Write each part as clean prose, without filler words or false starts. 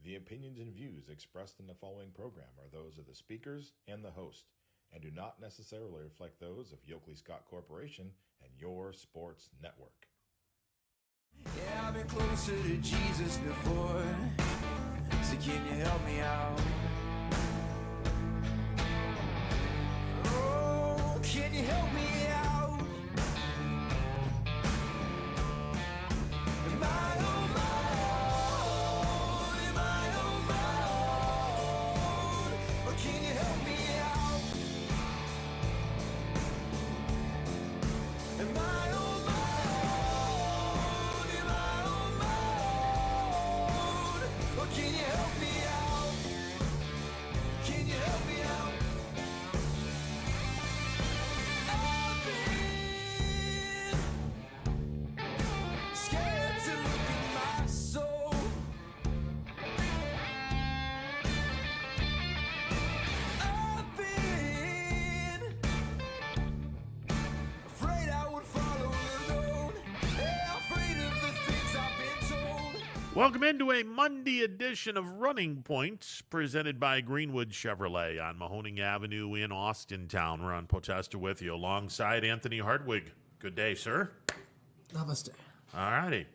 The opinions and views expressed in the following program are those of the speakers and the host, and do not necessarily reflect those of Yoakley Scott Corporation and your sports network. Yeah, I've been closer to Jesus before, so can you help me out? Oh, can you help me out? Am I on my own? Am I on my own? Or can you help me out? Am I on my own? Am I on my own? Or can you help me out? Can you help me out? I've been scared to look at my soul. I've been afraid I would follow alone. Yeah, afraid of the things I've been told. Welcome into a Monday edition of Running Points, presented by Greenwood Chevrolet on Mahoning Avenue in Austintown. Ron Potesta with you alongside Anthony Hardwig. Good day, sir. Namaste. All righty.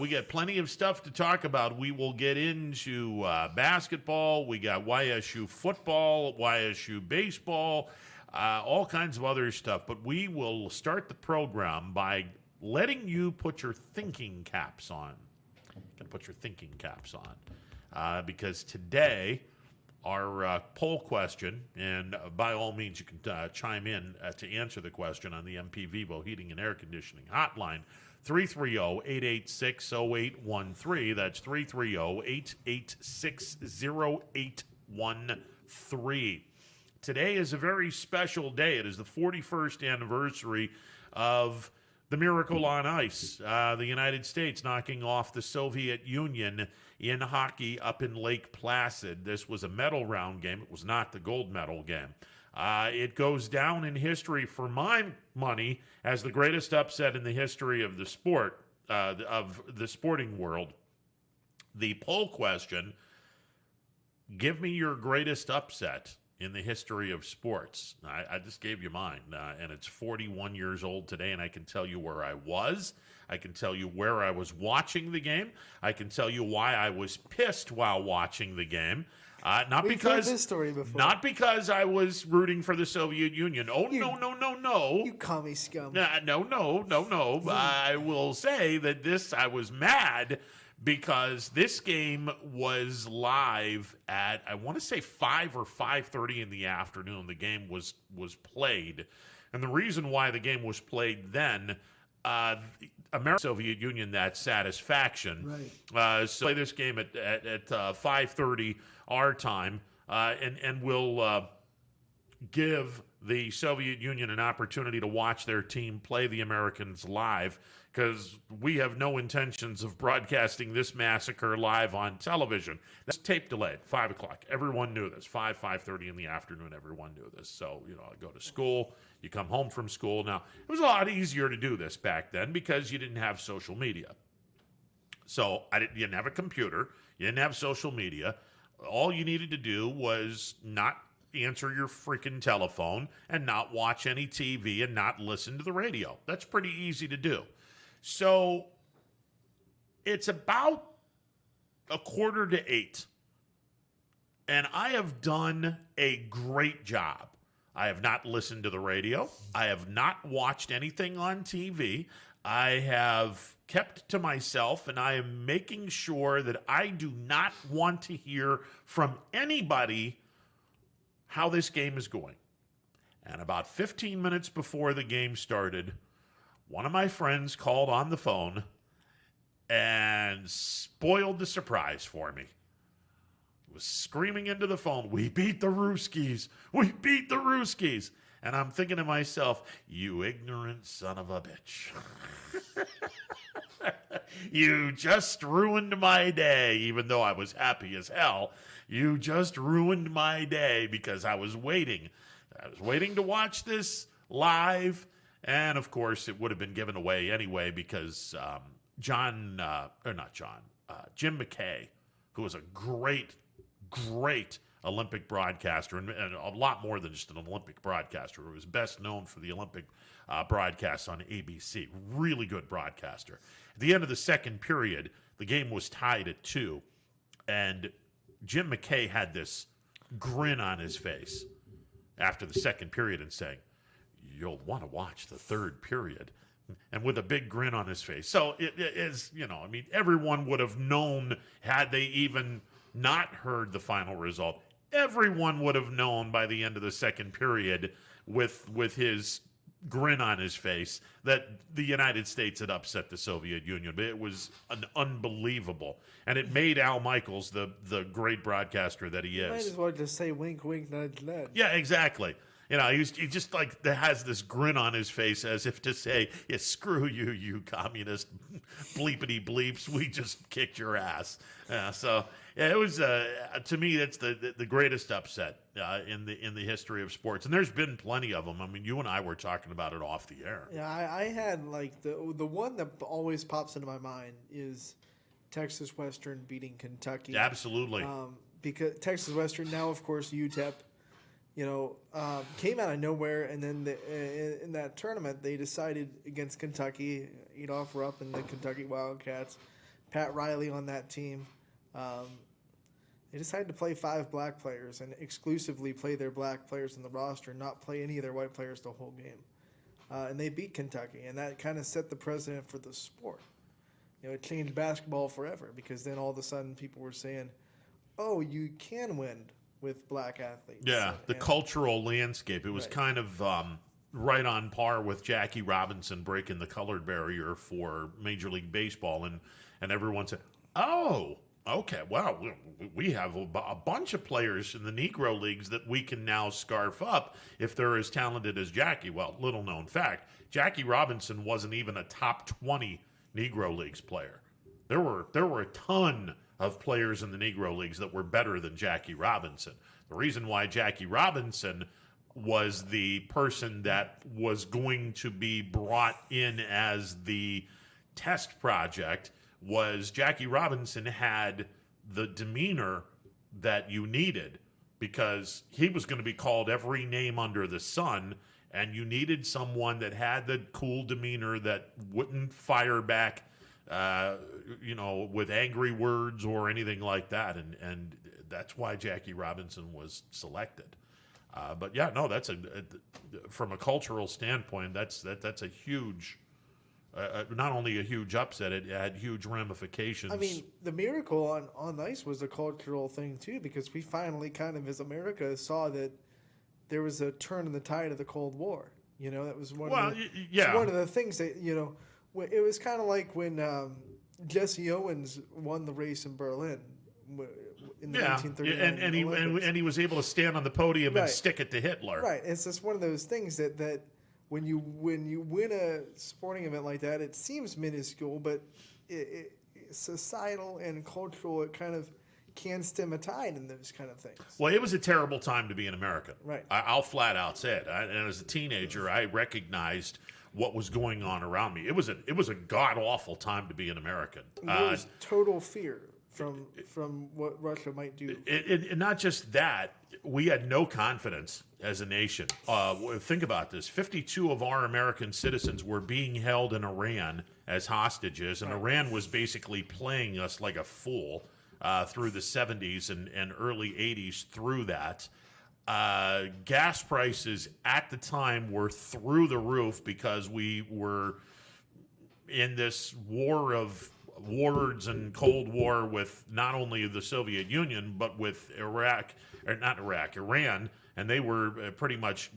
We got plenty of stuff to talk about. We will get into basketball. We got YSU football, YSU baseball, all kinds of other stuff. But we will start the program by letting you put your thinking caps on. Got to put your thinking caps on. Because today, our poll question, and by all means you can chime in to answer the question on the MP Vivo Heating and Air Conditioning Hotline, 330-886-0813. That's 330-886-0813. Today is a very special day. It is the 41st anniversary of the Miracle on Ice, the United States knocking off the Soviet Union in hockey up in Lake Placid. This was a medal round game. It was not the gold medal game. It goes down in history, for my money, as the greatest upset in the history of the sport, of the sporting world. The poll question, give me your greatest upset in the history of sports. I just gave you mine, and it's 41 years old today, and I can tell you where I was. I can tell you where I was watching the game. I can tell you why I was pissed while watching the game. We've heard this story before. Not because I was rooting for the Soviet Union. Oh, no. You commie scum. No. I will say that I was mad because this game was live at, I want to say 5 or 5:30 in the afternoon. The game was played. And the reason why the game was played then, America, Soviet Union, that satisfaction. Right. So play this game at 5:30 our time, and we'll give the Soviet Union an opportunity to watch their team play the Americans live, because we have no intentions of broadcasting this massacre live on television. That's tape delayed, 5 o'clock. Everyone knew this. 5:30 in the afternoon, everyone knew this. So, I go to school, you come home from school. Now, it was a lot easier to do this back then because you didn't have social media. So, you didn't have a computer, you didn't have social media. All you needed to do was not answer your freaking telephone and not watch any TV and not listen to the radio. That's pretty easy to do. So it's about 7:45, and I have done a great job. I have not listened to the radio. I have not watched anything on TV. I have kept to myself, and I am making sure that I do not want to hear from anybody how this game is going. And about 15 minutes before the game started, one of my friends called on the phone and spoiled the surprise for me. He was screaming into the phone, "We beat the Ruskies! We beat the Ruskies!" And I'm thinking to myself, you ignorant son of a bitch. You just ruined my day, even though I was happy as hell. You just ruined my day because I was waiting. I was waiting to watch this live. And, of course, it would have been given away anyway because Jim McKay who was a great Olympic broadcaster, and a lot more than just an Olympic broadcaster. He was best known for the Olympic broadcasts on ABC. Really good broadcaster. At the end of the second period, the game was tied at 2, and Jim McKay had this grin on his face after the second period and saying, "You'll want to watch the third period." And with a big grin on his face. So it is, I mean, everyone would have known had they even not heard the final result. Everyone would have known by the end of the second period with his grin on his face that the United States had upset the Soviet Union. It was unbelievable. And it made Al Michaels the great broadcaster that he is. Might as well just say wink, wink, nudge, nudge. Yeah, exactly. He just like has this grin on his face as if to say, yeah, screw you, you communist bleepity bleeps. We just kicked your ass. It was to me that's the greatest upset in the history of sports, and there's been plenty of them. I mean, you and I were talking about it off the air. Yeah, I had like the one that always pops into my mind is Texas Western beating Kentucky. Absolutely. Because Texas Western, now of course UTEP, came out of nowhere, and then in that tournament they decided against Kentucky. Adolph Rupp and the Kentucky Wildcats, Pat Riley on that team. They decided to play 5 black players and exclusively play their black players in the roster, not play any of their white players the whole game. And they beat Kentucky, and that kind of set the precedent for the sport. It changed basketball forever, because then all of a sudden people were saying, "Oh, you can win with black athletes." Yeah, the cultural landscape. It was kind of right on par with Jackie Robinson breaking the colored barrier for Major League Baseball, and everyone said, "Oh, okay, well, we have a bunch of players in the Negro Leagues that we can now scarf up if they're as talented as Jackie." Well, little known fact, Jackie Robinson wasn't even a top 20 Negro Leagues player. There were a ton of players in the Negro Leagues that were better than Jackie Robinson. The reason why Jackie Robinson was the person that was going to be brought in as the test project was Jackie Robinson had the demeanor that you needed, because he was going to be called every name under the sun, and you needed someone that had the cool demeanor that wouldn't fire back with angry words or anything like that, and that's why Jackie Robinson was selected. But yeah, no, that's from a cultural standpoint, that's a huge, not only a huge upset, it had huge ramifications. I mean, the miracle on ice was a cultural thing too, because we finally kind of, as America, saw that there was a turn in the tide of the Cold War. That was one of the things that it was kind of like when Jesse Owens won the race in Berlin in the 1939 and he was able to stand on the podium and stick it to Hitler. Right. It's just one of those things that when you win a sporting event like that, it seems minuscule, but it's societal and cultural. It kind of can stem a tide in those kind of things. Well, it was a terrible time to be an American. Right. I'll flat out say it. And as a teenager, I recognized what was going on around me. It was a god awful time to be an American. There was total fear from what Russia might do. And not just that, we had no confidence as a nation. Think about this. 52 of our American citizens were being held in Iran as hostages, and Iran was basically playing us like a fool through the 70s and early 80s through that. Gas prices at the time were through the roof because we were in this war of words and Cold War with not only the Soviet Union, but with Iran, and they were pretty much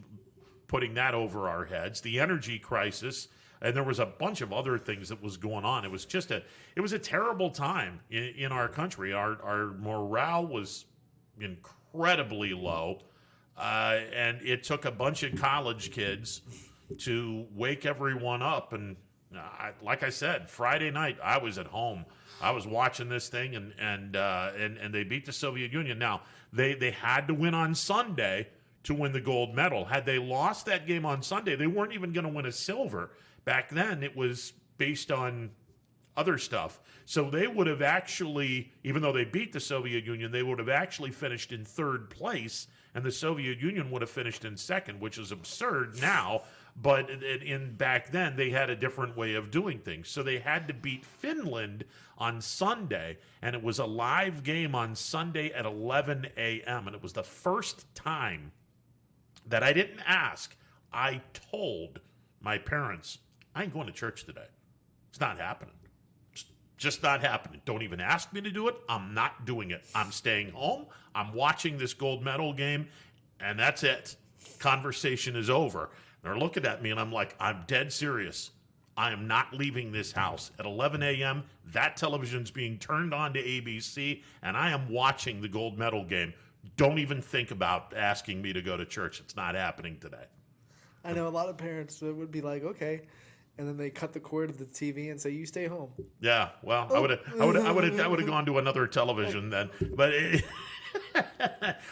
putting that over our heads. The energy crisis, and there was a bunch of other things that was going on. It was just a terrible time in our country. Our morale was incredibly low. And it took a bunch of college kids to wake everyone up. And like I said, Friday night, I was at home. I was watching this thing, and they beat the Soviet Union. Now, they had to win on Sunday to win the gold medal. Had they lost that game on Sunday, they weren't even going to win a silver. Back then, it was based on other stuff. So they would have actually, even though they beat the Soviet Union, they would have actually finished in third place, and the Soviet Union would have finished in second, which is absurd now. But in back then, they had a different way of doing things. So they had to beat Finland on Sunday, and it was a live game on Sunday at 11 a.m. And it was the first time that I didn't ask. I told my parents, I ain't going to church today. It's not happening. It's just not happening. Don't even ask me to do it. I'm not doing it. I'm staying home. I'm watching this gold medal game, and that's it. Conversation is over. They're looking at me, and I'm like, I'm dead serious. I am not leaving this house. At 11 a.m., that television's being turned on to ABC, and I am watching the gold medal game. Don't even think about asking me to go to church. It's not happening today. I know a lot of parents that would be like, okay, and then they cut the cord of the TV and say, "You stay home." Yeah, well, I would have gone to another television then, but.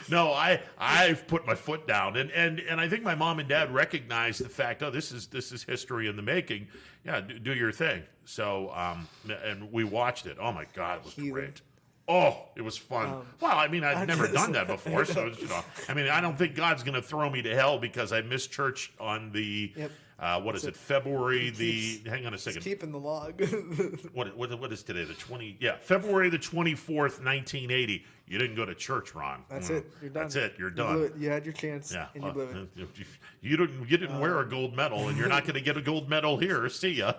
No, I've put my foot down, and I think my mom and dad recognized the fact. Oh, this is history in the making. Yeah, do your thing. So, and we watched it. Oh my God, it was great. Oh, it was fun. Well, I mean, I'd never done that before, so I mean, I don't think God's going to throw me to hell because I missed church on the. Yep. What is it? February the. Hang on a second. Keeping the log. What is today? The 20. Yeah, February the 24th, 1980. You didn't go to church, Ron. That's it. You're done. That's it. You're done. You blew it. You had your chance. Yeah. And you blew it. You didn't wear a gold medal, and you're not going to get a gold medal here. See ya.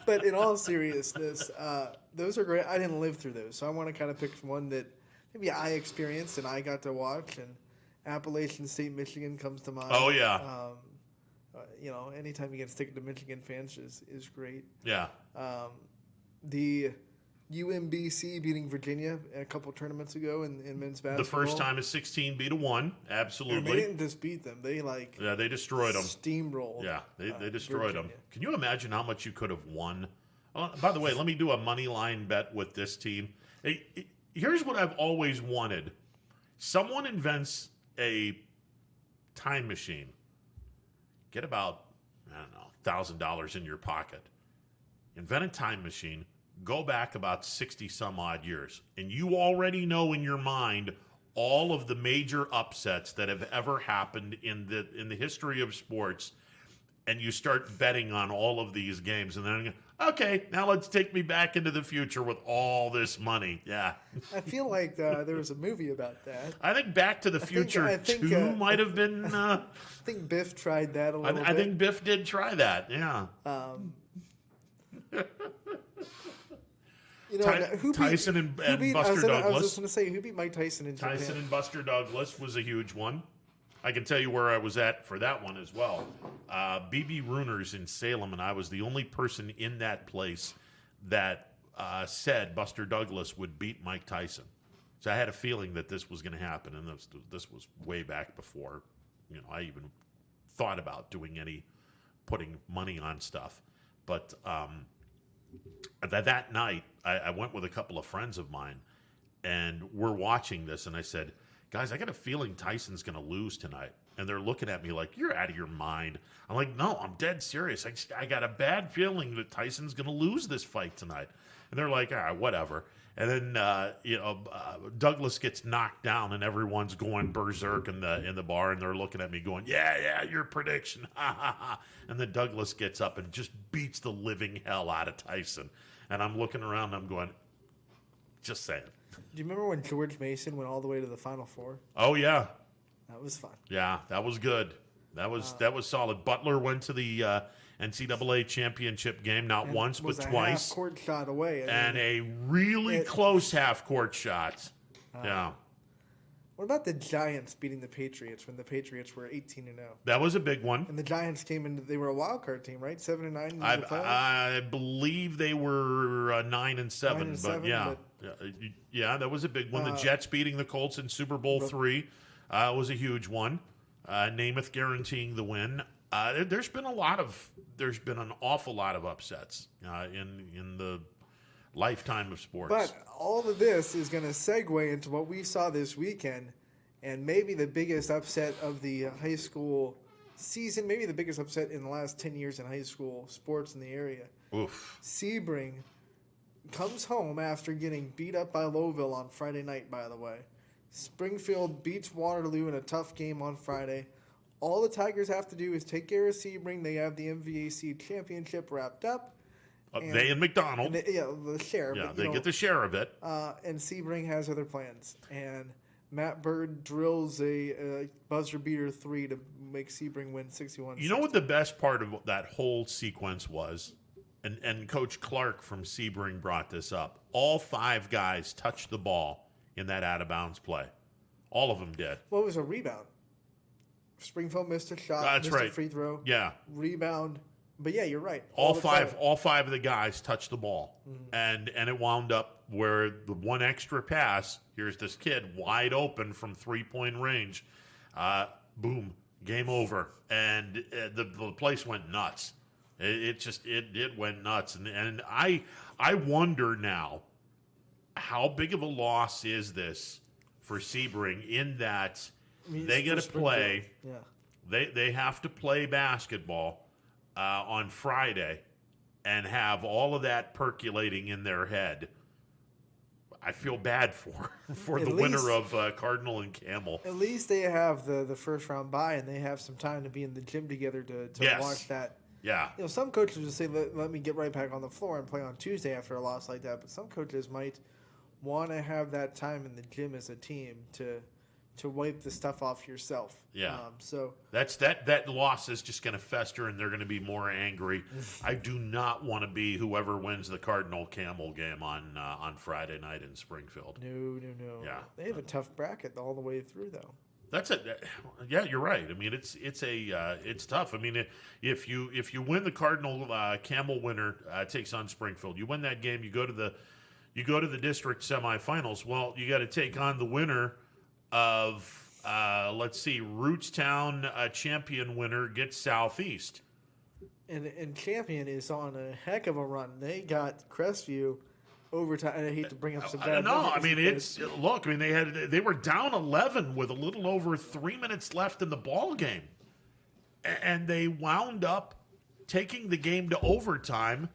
But in all seriousness, those are great. I didn't live through those, so I want to kind of pick one that maybe I experienced and I got to watch. And Appalachian State, Michigan comes to mind. Oh yeah. Anytime you get a stick to Michigan fans is great. Yeah. The UMBC beating Virginia a couple tournaments ago in men's basketball. The first time is 16 beat 1. Absolutely. And they didn't just beat them. They they destroyed them. Steamrolled. Yeah, they destroyed Virginia. them. Can you imagine how much you could have won? By the way, let me do a money line bet with this team. Here's what I've always wanted. Someone invents a time machine. Get about, $1,000 in your pocket. Invent a time machine. Go back about 60 some odd years. And you already know in your mind all of the major upsets that have ever happened in the history of sports. And you start betting on all of these games. And then, okay, now let's take me back into the future with all this money. Yeah. I feel like there was a movie about that. I think Back to the Future 2 might have been... I think Biff tried that a little bit. I think Biff did try that, yeah. Tyson and Buster Douglas. I was just going to say, who beat Mike Tyson in Japan? Tyson and Buster Douglas was a huge one. I can tell you where I was at for that one as well. B.B. Runer's in Salem, and I was the only person in that place that said Buster Douglas would beat Mike Tyson. So I had a feeling that this was going to happen, and this was way back before I even thought about putting money on stuff. But that night, I went with a couple of friends of mine, and we're watching this, and I said, guys, I got a feeling Tyson's going to lose tonight. And they're looking at me like, you're out of your mind. I'm like, no, I'm dead serious. I got a bad feeling that Tyson's going to lose this fight tonight. And they're like, all right, whatever. And then, Douglas gets knocked down, and everyone's going berserk in the bar, and they're looking at me going, yeah, your prediction, ha, ha, ha. And then Douglas gets up and just beats the living hell out of Tyson. And I'm looking around, and I'm going, just saying. Do you remember when George Mason went all the way to the Final Four? Oh, yeah. That was fun. Yeah, that was good. That was solid. Butler went to the NCAA championship game, not once, but twice. Half-court shot away. A really close half-court shot. Yeah. What about the Giants beating the Patriots when the Patriots were 18-0? That was a big one. And the Giants they were a wild card team, right? 7-9. I believe they were 9-7, but yeah. Yeah, that was a big one. The Jets beating the Colts in Super Bowl III was a huge one. Namath guaranteeing the win. There's been an awful lot of upsets in the lifetime of sports. But all of this is going to segue into what we saw this weekend, and maybe the biggest upset of the high school season, maybe the biggest upset in the last 10 years in high school sports in the area. Oof. Sebring comes home after getting beat up by Lowville on Friday night, by the way. Springfield beats Waterloo in a tough game on Friday. All the Tigers have to do is take care of Sebring. They have the MVAC championship wrapped up. They and McDonald. The share. Yeah, but, they get the share of it. And Sebring has other plans. And Matt Bird drills a buzzer beater 3 to make Sebring win 61-60. You know what the best part of that whole sequence was? And Coach Clark from Sebring brought this up. All 5 guys touched the ball in that out-of-bounds play. All of them did. Well, it was a rebound. Springfield missed a shot, That's missed right. a free throw. Yeah. Rebound. But yeah, you're right. All five of the guys touched the ball. And it wound up where the one extra pass, here's this kid wide open from 3-point range. Boom, game over. And the place went nuts. It went nuts. And I wonder now, how big of a loss is this for Sebring in that they get to play. Yeah. They have to play basketball on Friday and have all of that percolating in their head. I feel bad for the winner of Cardinal and Camel. At least they have the first round bye, and they have some time to be in the gym together to Yes. watch that. Yeah. You know, some coaches will say, let me get right back on the floor and play on Tuesday after a loss like that. But some coaches might want to have that time in the gym as a team to wipe the stuff off yourself. Yeah. So that loss is just going to fester, and they're going to be more angry. I do not want to be whoever wins the Cardinal Camel game on Friday night in Springfield. No. Yeah. They have a tough bracket all the way through, though. That's it. Yeah, you're right. I mean, it's tough. I mean, if you win the Cardinal Camel winner takes on Springfield, you win that game, you go to the district semifinals. Well, you got to take on the winner of Rootstown champion winner gets Southeast. And Champion is on a heck of a run. They got Crestview overtime. I hate to bring up some bad No, I numbers, mean they were down 11 with a little over 3 minutes left in the ball game, and they wound up taking the game to overtime,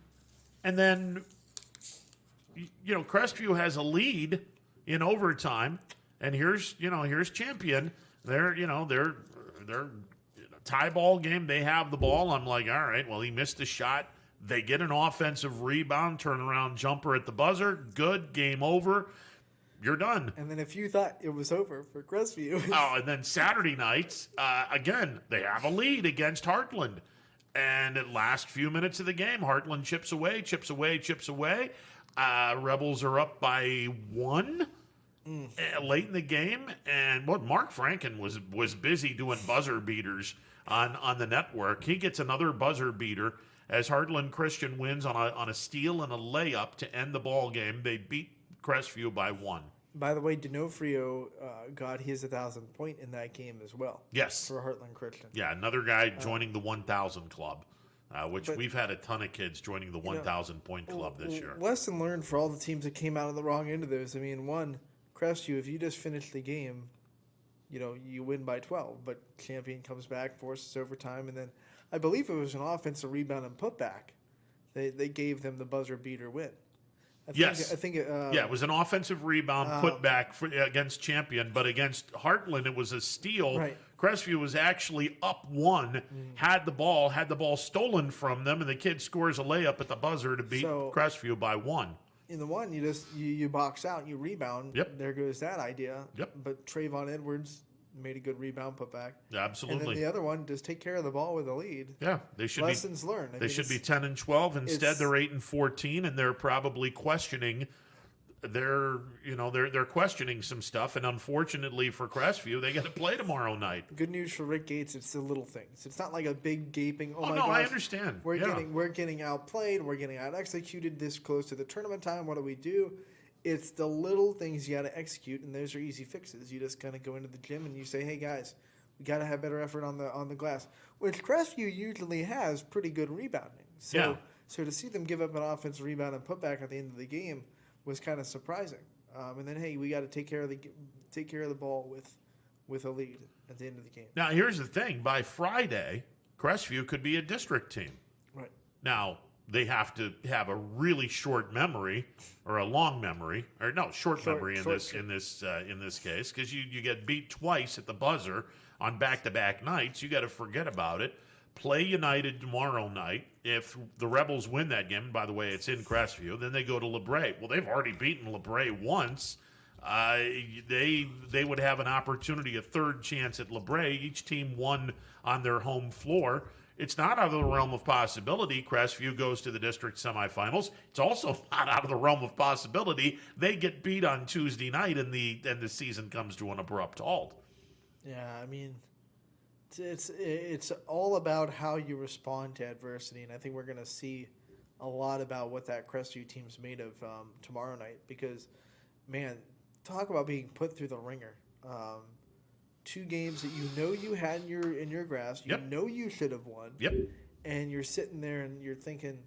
and then Crestview has a lead in overtime, and here's Champion. They're tie ball game. They have the ball. I'm like, all right, well, he missed a shot. They get an offensive rebound, turnaround jumper at the buzzer. Good, game over. You're done. And then if you thought it was over for Crestview. And then Saturday nights, again, they have a lead against Heartland. And at last few minutes of the game, Heartland chips away. Rebels are up by 1 late in the game. And Mark Franken was busy doing buzzer beaters on the network. He gets another buzzer beater as Heartland Christian wins on a steal and a layup to end the ball game. They beat Crestview by 1. By the way, D'Onofrio got his 1,000 point in that game as well. Yes. For Heartland Christian. Yeah, another guy joining the 1,000 club, which we've had a ton of kids joining the 1,000 point club this year. Lesson learned for all the teams that came out of the wrong end of those. I mean, Crestview, if you just finish the game, you win by 12. But Champion comes back, forces overtime, and then I believe it was an offensive rebound and putback. They gave them the buzzer beater win. I think it was an offensive rebound putback against Champion, but against Heartland it was a steal. Right. Crestview was actually up 1, had the ball stolen from them, and the kid scores a layup at the buzzer to beat Crestview by 1. In the one, you box out, you rebound. Yep. There goes that idea. Yep. But Trayvon Edwards made a good rebound putback. Absolutely. And then the other one, just take care of the ball with a lead. Yeah, they should Lessons learned. They should be 10-12. Instead, they're 8-14, and they're probably questioning. They're questioning some stuff, and unfortunately for Crestview, they got to play tomorrow night. Good news for Rick Gates. It's the little things. It's not like a big gaping. Oh my no, gosh, I understand. We're getting outplayed. We're getting out executed this close to the tournament time. What do? It's the little things you got to execute, and those are easy fixes. You just kind of go into the gym and you say, "Hey guys, we got to have better effort on the glass," which Crestview usually has pretty good rebounding. So to see them give up an offensive rebound and putback at the end of the game was kind of surprising. And then we got to take care of the ball with a lead. at the end of the game. Now, here's the thing. By Friday, Crestview could be a district team. Right. Now, they have to have a really short memory or a long memory, or no, short memory in this case, because you get beat twice at the buzzer on back-to-back nights. You got to forget about it. Play United tomorrow night. If the Rebels win that game, by the way, it's in Crestview, then they go to LeBray. Well, they've already beaten LeBray once. They would have an opportunity, a third chance at LeBray. Each team won on their home floor. It's not out of the realm of possibility Crestview goes to the district semifinals. It's also not out of the realm of possibility they get beat on Tuesday night and the season comes to an abrupt halt. Yeah, I mean, it's all about how you respond to adversity, and I think we're going to see a lot about what that Crestview team's made of tomorrow night. Because, man, talk about being put through the ringer. 2 games that you know you had in your grasp, you know you should have won. Yep. And you're sitting there and you're thinking,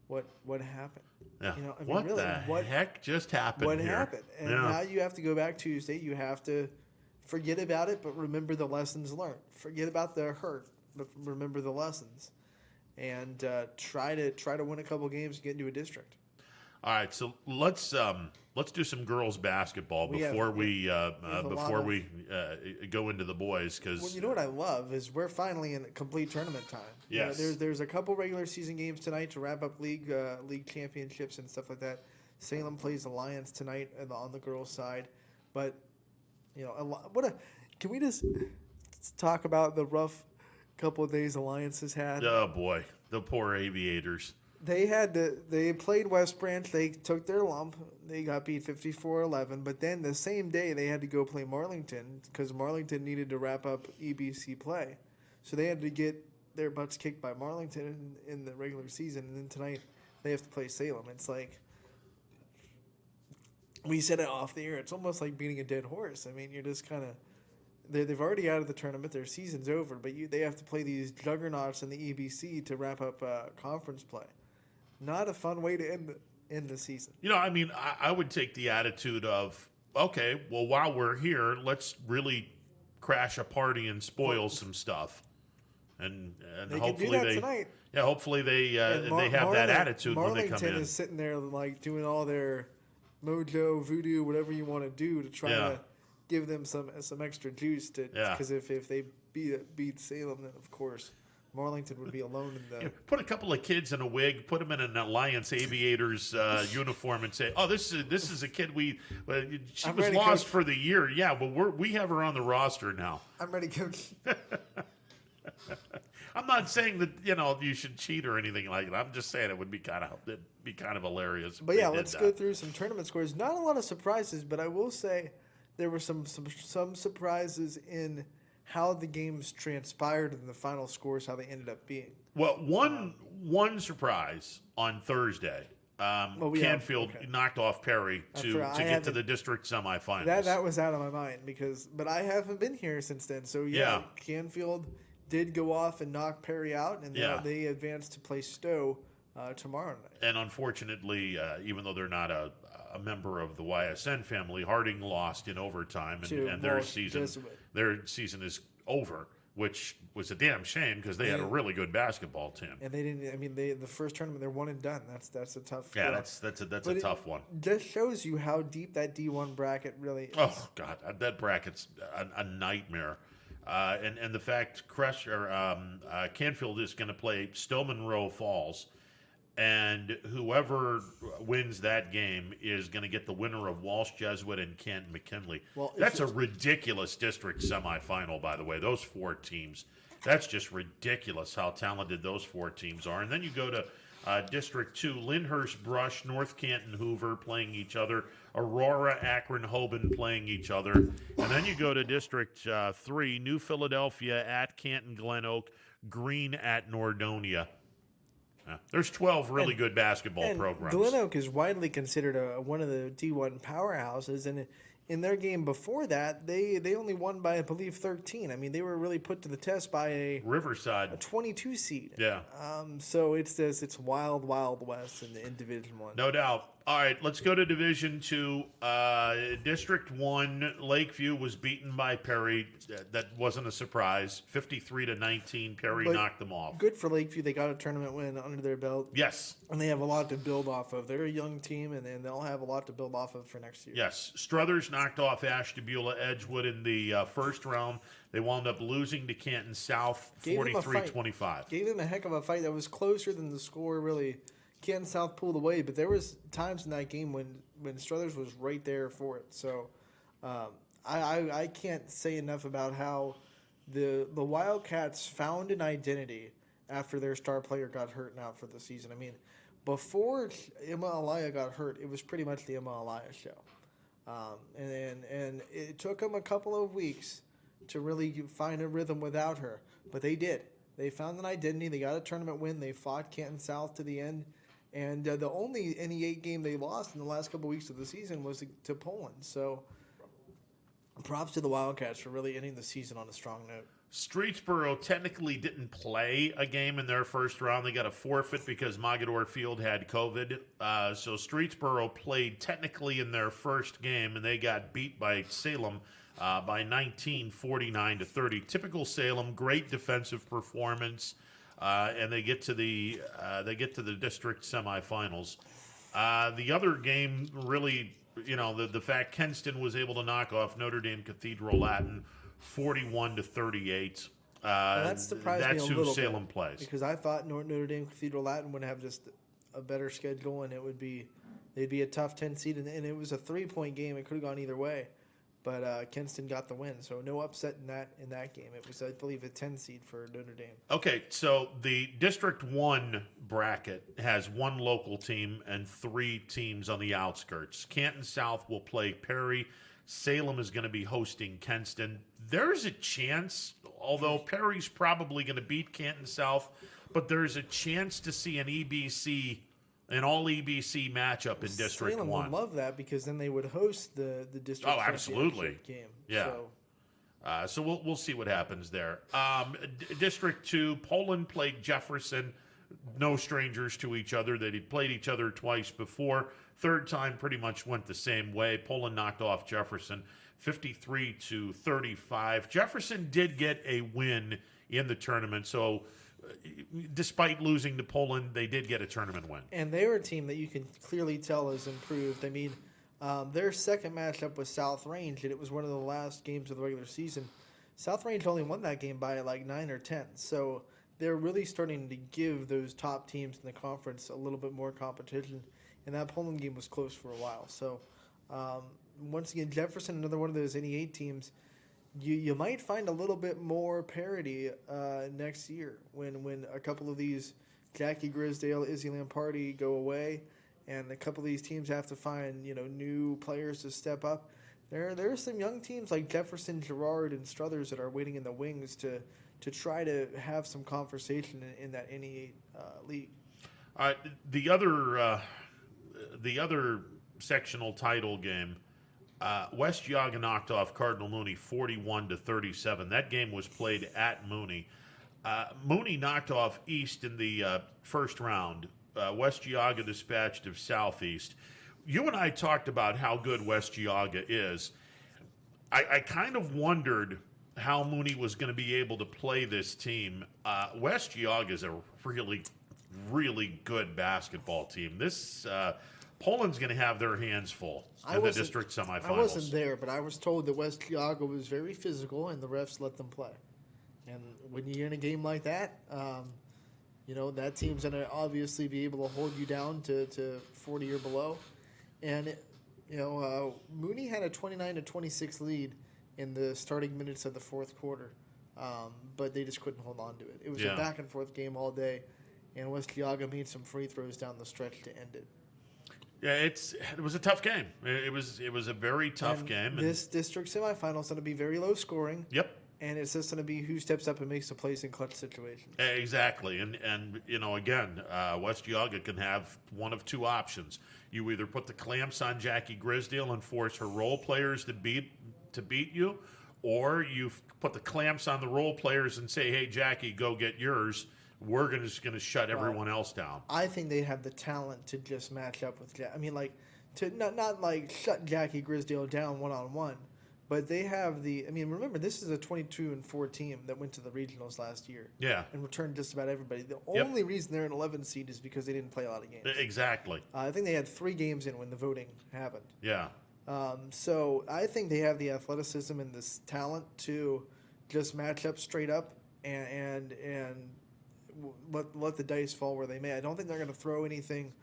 what happened? Yeah. You know, I mean, what really, the heck just happened? What here? happened? And now you have to go back Tuesday. You have to forget about it, but remember the lessons learned. Forget about the hurt, but remember the lessons, and try to win a couple games and get into a district. All right, so let's do some girls basketball before we go into the boys, because well, you know what I love is we're finally in complete tournament time. Yes, you know, there's a couple regular season games tonight to wrap up league championships and stuff like that. Salem plays Alliance tonight on the girls' side, but you know, can we just talk about the rough couple of days Alliance has had? Oh boy, the poor Aviators. They played West Branch. They took their lump. They got beat 54-11. But then the same day they had to go play Marlington because Marlington needed to wrap up EBC play. So they had to get their butts kicked by Marlington in the regular season. And then tonight they have to play Salem. It's like, we said it off the air. It's almost like beating a dead horse. I mean, you're just kind of, they've already out of the tournament. Their season's over. But they have to play these juggernauts in the EBC to wrap up conference play. Not a fun way to end the season. You know, I mean, I would take the attitude of, okay, well, while we're here, let's really crash a party and spoil some stuff, and they hopefully can do that tonight. Yeah, hopefully they have that attitude when they come in. Marlington is sitting there like doing all their mojo, voodoo, whatever you want to do to try to give them some extra juice to because if they beat Salem, then of course Marlington would be alone in the. Put a couple of kids in a wig, put them in an Alliance Aviators uniform, and say, "Oh, this is a kid she was lost Coach. for the year, yeah, but we have her on the roster now." I'm ready, Coach. I'm not saying that you should cheat or anything like that. I'm just saying it'd be kind of hilarious. But yeah, let's go through some tournament scores. Not a lot of surprises, but I will say there were some surprises in how the games transpired and the final scores, how they ended up being. Well, one surprise on Thursday, Canfield knocked off Perry to get to the district semifinals. That was out of my mind but I haven't been here since then. So Canfield did go off and knock Perry out, and they advanced to play Stowe tomorrow night. And unfortunately, even though they're not a member of the YSN family, Harding lost in overtime, and their season is over, which was a damn shame because they had a really good basketball team. And they didn't. I mean, the first tournament they're one and done. That's a tough. Yeah, that's a tough one. Just shows you how deep that D1 bracket really is. Oh God, that bracket's a nightmare. And the fact Canfield is going to play Stowe Monroe Falls, and whoever wins that game is going to get the winner of Walsh Jesuit and Canton McKinley. Well, that's a ridiculous district semifinal, by the way. Those 4 teams. That's just ridiculous how talented those 4 teams are. And then you go to District 2, Lyndhurst Brush, North Canton Hoover playing each other, Aurora, Akron, Hoban playing each other. And then you go to District 3, New Philadelphia at Canton Glen Oak, Green at Nordonia. There's 12 really good basketball programs. Glen Oak is widely considered one of the D1 powerhouses, and in their game before that, they only won by, I believe, 13. I mean, they were really put to the test by a Riverside 22 seed. Yeah. So it's wild, wild west in Division 1. No doubt. All right, let's go to Division 2. District 1, Lakeview was beaten by Perry. That wasn't a surprise. 53-19, Perry knocked them off. Good for Lakeview. They got a tournament win under their belt. Yes. And they have a lot to build off of. They're a young team, and they'll have a lot to build off of for next year. Yes. Struthers knocked off Ashtabula Edgewood in the first round. They wound up losing to Canton South 43-25. Gave them a heck of a fight that was closer than the score really. Canton South pulled away, but there was times in that game when Struthers was right there for it. So I can't say enough about how the Wildcats found an identity after their star player got hurt and out for the season. I mean, before Emma Alaya got hurt, it was pretty much the Emma Alaya show. And it took them a couple of weeks to really find a rhythm without her, but they did. They found an identity. They got a tournament win. They fought Canton South to the end. And the only NE8 game they lost in the last couple of weeks of the season was to Poland. So props to the Wildcats for really ending the season on a strong note. Streetsboro technically didn't play a game in their first round. They got a forfeit because Mogador Field had COVID. So Streetsboro played technically in their first game, and they got beat by Salem by 19, 49-30. Typical Salem, great defensive performance. And they get to the district semifinals. The other game, really, the fact Kenston was able to knock off Notre Dame Cathedral Latin 41-38. That surprised me a that's who little Salem bit, plays. because I thought Notre Dame Cathedral Latin would have just a better schedule, and they'd be a tough 10 seed, and it was a 3-point game. It could have gone either way. But Kenston got the win, so no upset in that game. It was, I believe, a 10 seed for Notre Dame. Okay, so the District 1 bracket has one local team and 3 teams on the outskirts. Canton South will play Perry. Salem is going to be hosting Kenston. There's a chance, although Perry's probably going to beat Canton South, but there's a chance to see an all-EBC matchup in District Salem 1. would love that, because then they would host the district absolutely. game. Yeah. So we'll see what happens there. District 2, Poland played Jefferson. No strangers to each other. They had played each other twice before. Third time pretty much went the same way. Poland knocked off Jefferson 53-35. Jefferson did get a win in the tournament, so despite losing to Poland, they did get a tournament win. And they were a team that you can clearly tell has improved. I mean, their second matchup was South Range, and it was one of the last games of the regular season. South Range only won that game by like 9 or 10. So they're really starting to give those top teams in the conference a little bit more competition. And that Poland game was close for a while. So once again, Jefferson, another one of those NE8 teams, you might find a little bit more parity next year when a couple of these Jackie Grisdale, Izzy Lamparty go away, and a couple of these teams have to find new players to step up. There are some young teams like Jefferson, Girard, and Struthers that are waiting in the wings to try to have some conversation in that NE8 league. The other sectional title game. West Yaga knocked off Cardinal Mooney 41-37. That game was played at Mooney. Mooney knocked off East in the first round. West Yaga dispatched of Southeast. You and I talked about how good West Yaga is. I kind of wondered how Mooney was going to be able to play this team. West Yaga is a really, really good basketball team. This Poland's going to have their hands full in the district semifinals. I wasn't there, but I was told that West Yaga was very physical, and the refs let them play. And when you're in a game like that, that team's going to obviously be able to hold you down to 40 or below. And Mooney had a 29-26 lead in the starting minutes of the fourth quarter, but they just couldn't hold on to it. It was a back and forth game all day, and West Yaga made some free throws down the stretch to end it. Yeah, it was a tough game. It was a very tough game. This district semifinal is going to be very low scoring. Yep. And it's just going to be who steps up and makes the plays in clutch situations. Exactly. And again, West Yaga can have one of two options. You either put the clamps on Jackie Grisdale and force her role players to beat you, or you put the clamps on the role players and say, hey, Jackie, go get yours, we're just going to shut everyone else down. I think they have the talent to just match up with Jack. I mean, like, to not like shut Jackie Grisdale down one-on-one, but they have the. I mean, remember, this is a 22-4 team that went to the regionals last year. Yeah. And returned just about everybody. The only reason they're an 11 seed is because they didn't play a lot of games. Exactly. I think they had 3 games in when the voting happened. Yeah. So I think they have the athleticism and this talent to just match up straight up and let the dice fall where they may. I don't think they're going to throw anything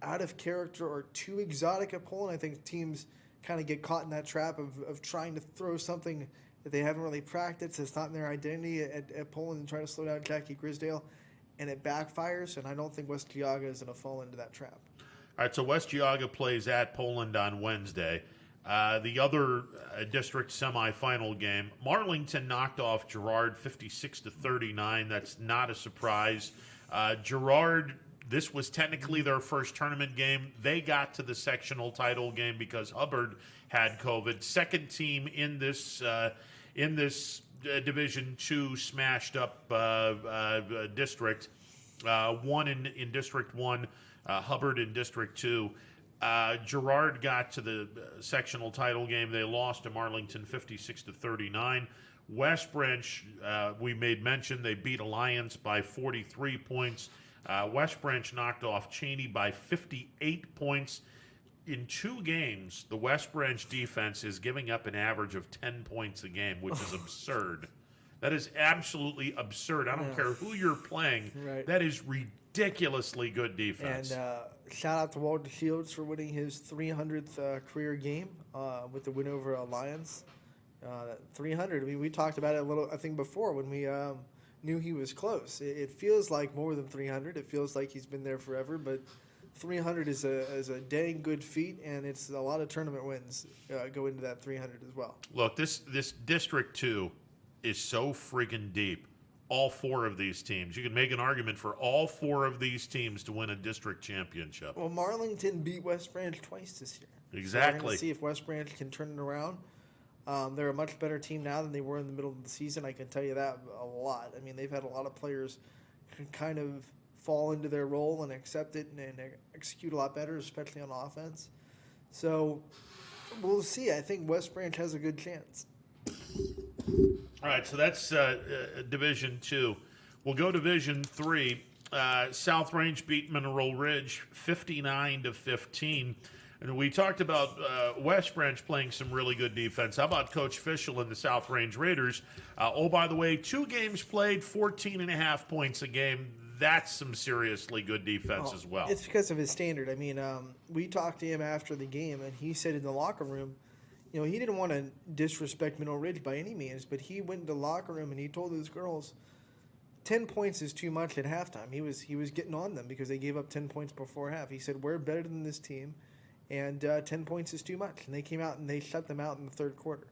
out of character or too exotic at Poland. I think teams kind of get caught in that trap of trying to throw something that they haven't really practiced. It's not in their identity at Poland and try to slow down Jackie Grisdale, and it backfires. And I don't think West Geauga is going to fall into that trap. All right, so West Geauga plays at Poland on Wednesday. The other district semifinal game, Marlington knocked off Girard 56-39. That's not a surprise. Girard, this was technically their first tournament game. They got to the sectional title game because Hubbard had COVID. Second team in this Division II smashed up district. One in District 1. Hubbard in District 2. Girard got to the sectional title game. They lost to Marlington 56-39. West Branch, we made mention, they beat Alliance by 43 points. West Branch knocked off Cheney by 58 points. In 2 games, the West Branch defense is giving up an average of 10 points a game, which is absurd. That is absolutely absurd. I don't care who you're playing. Right. That is ridiculously good defense. And shout out to Walter Shields for winning his 300th career game with the win over Alliance. 300. I mean, we talked about it a little, I think, before when we knew he was close. It feels like more than 300. It feels like he's been there forever, but 300 is a dang good feat, and it's a lot of tournament wins go into that 300 as well. Look, this District 2 is so friggin' deep. All 4 of these teams. You can make an argument for all 4 of these teams to win a district championship. Well, Marlington beat West Branch twice this year. Exactly. So we're going to see if West Branch can turn it around. They're a much better team now than they were in the middle of the season. I can tell you that a lot. I mean, they've had a lot of players kind of fall into their role and accept it and execute a lot better, especially on offense. So we'll see. I think West Branch has a good chance. All right, so that's Division 2. We'll go Division 3. South Range beat Mineral Ridge 59-15. And we talked about West Branch playing some really good defense. How about Coach Fischel and the South Range Raiders? By the way, 2 games played, 14.5 points a game. That's some seriously good defense as well. It's because of his standard. I mean, we talked to him after the game, and he said in the locker room, you know, he didn't want to disrespect Mineral Ridge by any means, but he went into the locker room and he told his girls 10 points is too much at halftime. He was getting on them because they gave up 10 points before half. He said, we're better than this team, and 10 points is too much. And they came out and they shut them out in the third quarter.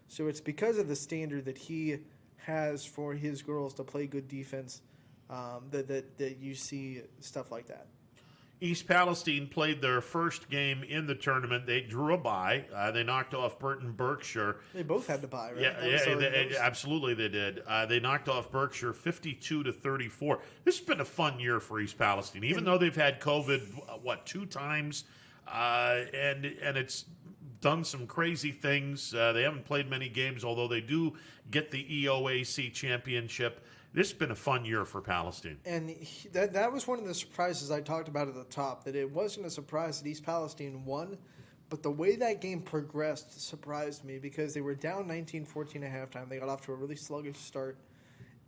So it's because of the standard that he has for his girls to play good defense that you see stuff like that. East Palestine played their first game in the tournament. They drew a bye. They knocked off Burton Berkshire. They both had to bye, right? Yeah, absolutely they did. They knocked off Berkshire 52-34. This has been a fun year for East Palestine, even though they've had COVID, 2 times, and it's done some crazy things. They haven't played many games, although they do get the EOAC championship. This has been a fun year for Palestine. And that was one of the surprises I talked about at the top, that it wasn't a surprise that East Palestine won, but the way that game progressed surprised me because they were down 19-14 at halftime. They got off to a really sluggish start.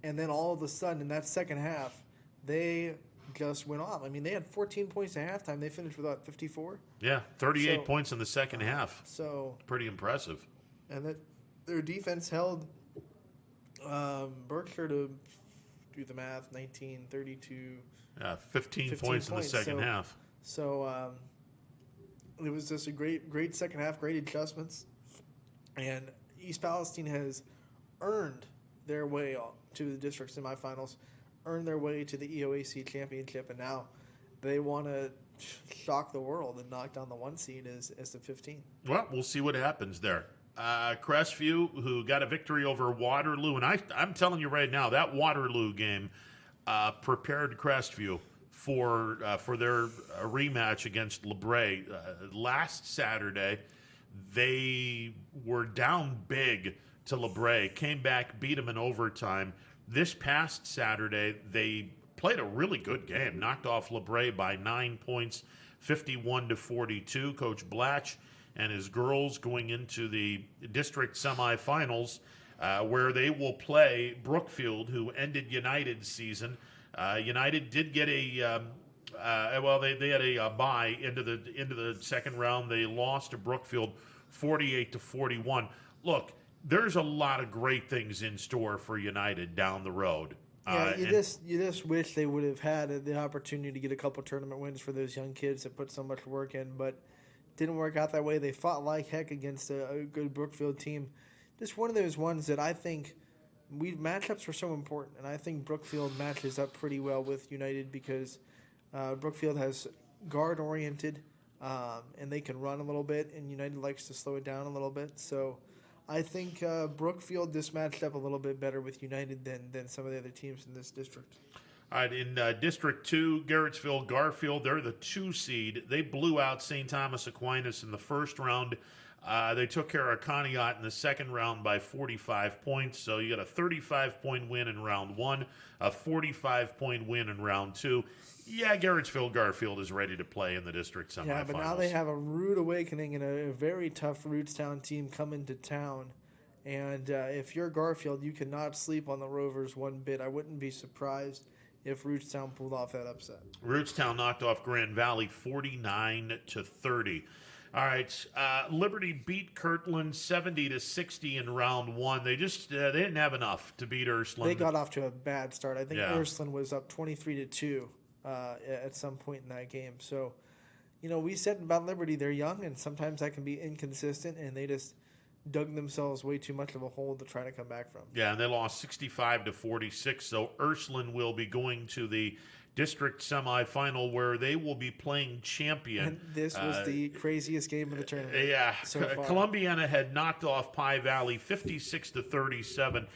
And then all of a sudden, in that second half, they just went off. I mean, they had 14 points at halftime. They finished with, 54? Yeah, 38 points in the second half. So pretty impressive. And that their defense held Berkshire to, do the math, 19, 32. 15 points in the second half. So it was just a great second half, great adjustments. And East Palestine has earned their way to the district semifinals, earned their way to the EOAC championship, and now they want to shock the world and knock down the 1 seed as the 15. Well, we'll see what happens there. Crestview, who got a victory over Waterloo, and I'm telling you right now, that Waterloo game, prepared Crestview for their rematch against LeBray. Last Saturday, they were down big to LeBray, came back, beat them in overtime. This past Saturday, they played a really good game, knocked off LeBray by 9 points, 51-42. Coach Blatch and his girls going into the district semifinals, where they will play Brookfield, who ended United's season. United did get they had a bye into the second round. They lost to Brookfield 48-41. Look, there's a lot of great things in store for United down the road. Yeah, you just wish they would have had the opportunity to get a couple tournament wins for those young kids that put so much work in, but didn't work out that way. They fought like heck against a good Brookfield team. Just one of those ones that I think matchups are so important, and I think Brookfield matches up pretty well with United because Brookfield has guard-oriented, and they can run a little bit, and United likes to slow it down a little bit. So I think Brookfield just matched up a little bit better with United than some of the other teams in this district. All right, in District 2, Garrettsville, Garfield, they're the 2 seed. They blew out St. Thomas Aquinas in the first round. They took care of Conneaut in the second round by 45 points. So you got a 35-point win in round 1, a 45-point win in round 2. Yeah, Garrettsville, Garfield is ready to play in the district semifinals. Yeah, but now they have a rude awakening and a very tough Rootstown team coming to town. And if you're Garfield, you cannot sleep on the Rovers one bit. I wouldn't be surprised if Rootstown pulled off that upset. Rootstown knocked off Grand Valley 49-30. All right, Liberty beat Kirtland 70-60 in round 1. They just they didn't have enough to beat Ursuline. They got off to a bad start. I think Yeah. Ursuline was up 23-2 at some point in that game. So, we said about Liberty, they're young, and sometimes that can be inconsistent, and they just dug themselves way too much of a hole to try to come back from. Yeah, and they lost 65-46. So Ursuline will be going to the district semifinal where they will be playing Champion. And this was the craziest game of the tournament. Yeah, so far. Columbiana had knocked off Pie Valley 56-37.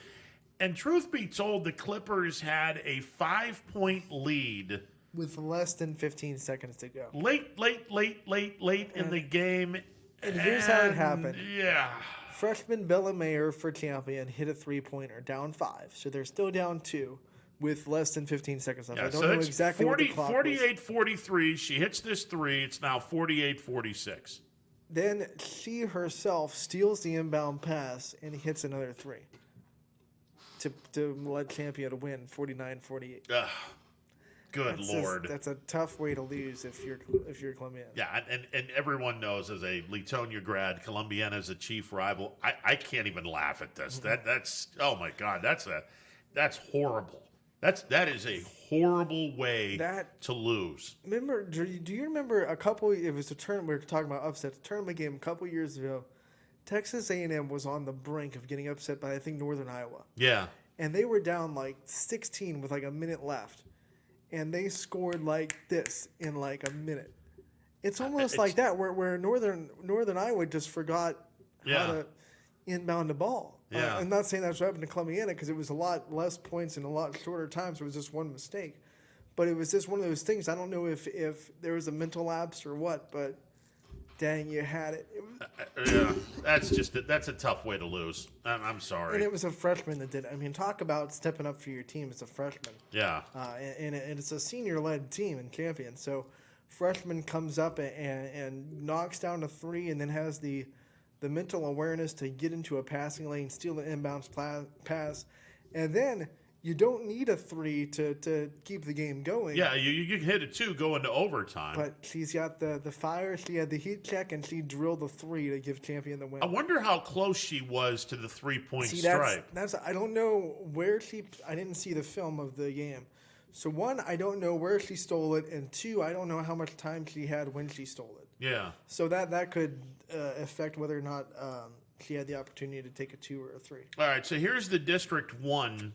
And truth be told, the Clippers had a 5-point lead with less than 15 seconds to go. Late in the game. And here's how it happened. Yeah. Freshman Bella Mayer for Champion hit a 3-pointer, down 5. So they're still down 2 with less than 15 seconds left. Yeah, I don't so know it's exactly what the clock was. 48-43. She hits this 3. It's now 48-46. Then she herself steals the inbound pass and hits another 3 to let Champion win 49-48. Good Lord. That's a tough way to lose if you're Columbiana. Yeah, and everyone knows as a Latonia grad, Columbiana is a chief rival. I can't even laugh at this. That's oh my God, that's horrible. That is a horrible way to lose. Remember? Do you remember it was a tournament, we were talking about upsets, a tournament game a couple years ago. Texas A&M was on the brink of getting upset by, I think, Northern Iowa. Yeah. And they were down like 16 with like a minute left. And they scored like this in like a minute. It's almost like that, where Northern Iowa just forgot how to inbound the ball. Yeah. I'm not saying that's what happened to Columbiana because it was a lot less points in a lot shorter time, so it was just one mistake. But it was just one of those things. I don't know if there was a mental lapse or what, but dang, you had it. Yeah, that's a tough way to lose. I'm sorry. And it was a freshman that did it. I mean, talk about stepping up for your team as a freshman. Yeah. And it's a senior-led team in Champion. So freshman comes up and knocks down a 3 and then has the mental awareness to get into a passing lane, steal an inbounds pass, and then you don't need a 3 to keep the game going. Yeah, you can hit a 2 go into overtime. But she's got the fire, she had the heat check, and she drilled the 3 to give Champion the win. I wonder how close she was to the 3-point stripe. That's I don't know where I didn't see the film of the game. So 1, I don't know where she stole it, and 2, I don't know how much time she had when she stole it. Yeah. So that could affect whether or not she had the opportunity to take a 2 or a 3. All right, so here's the District 1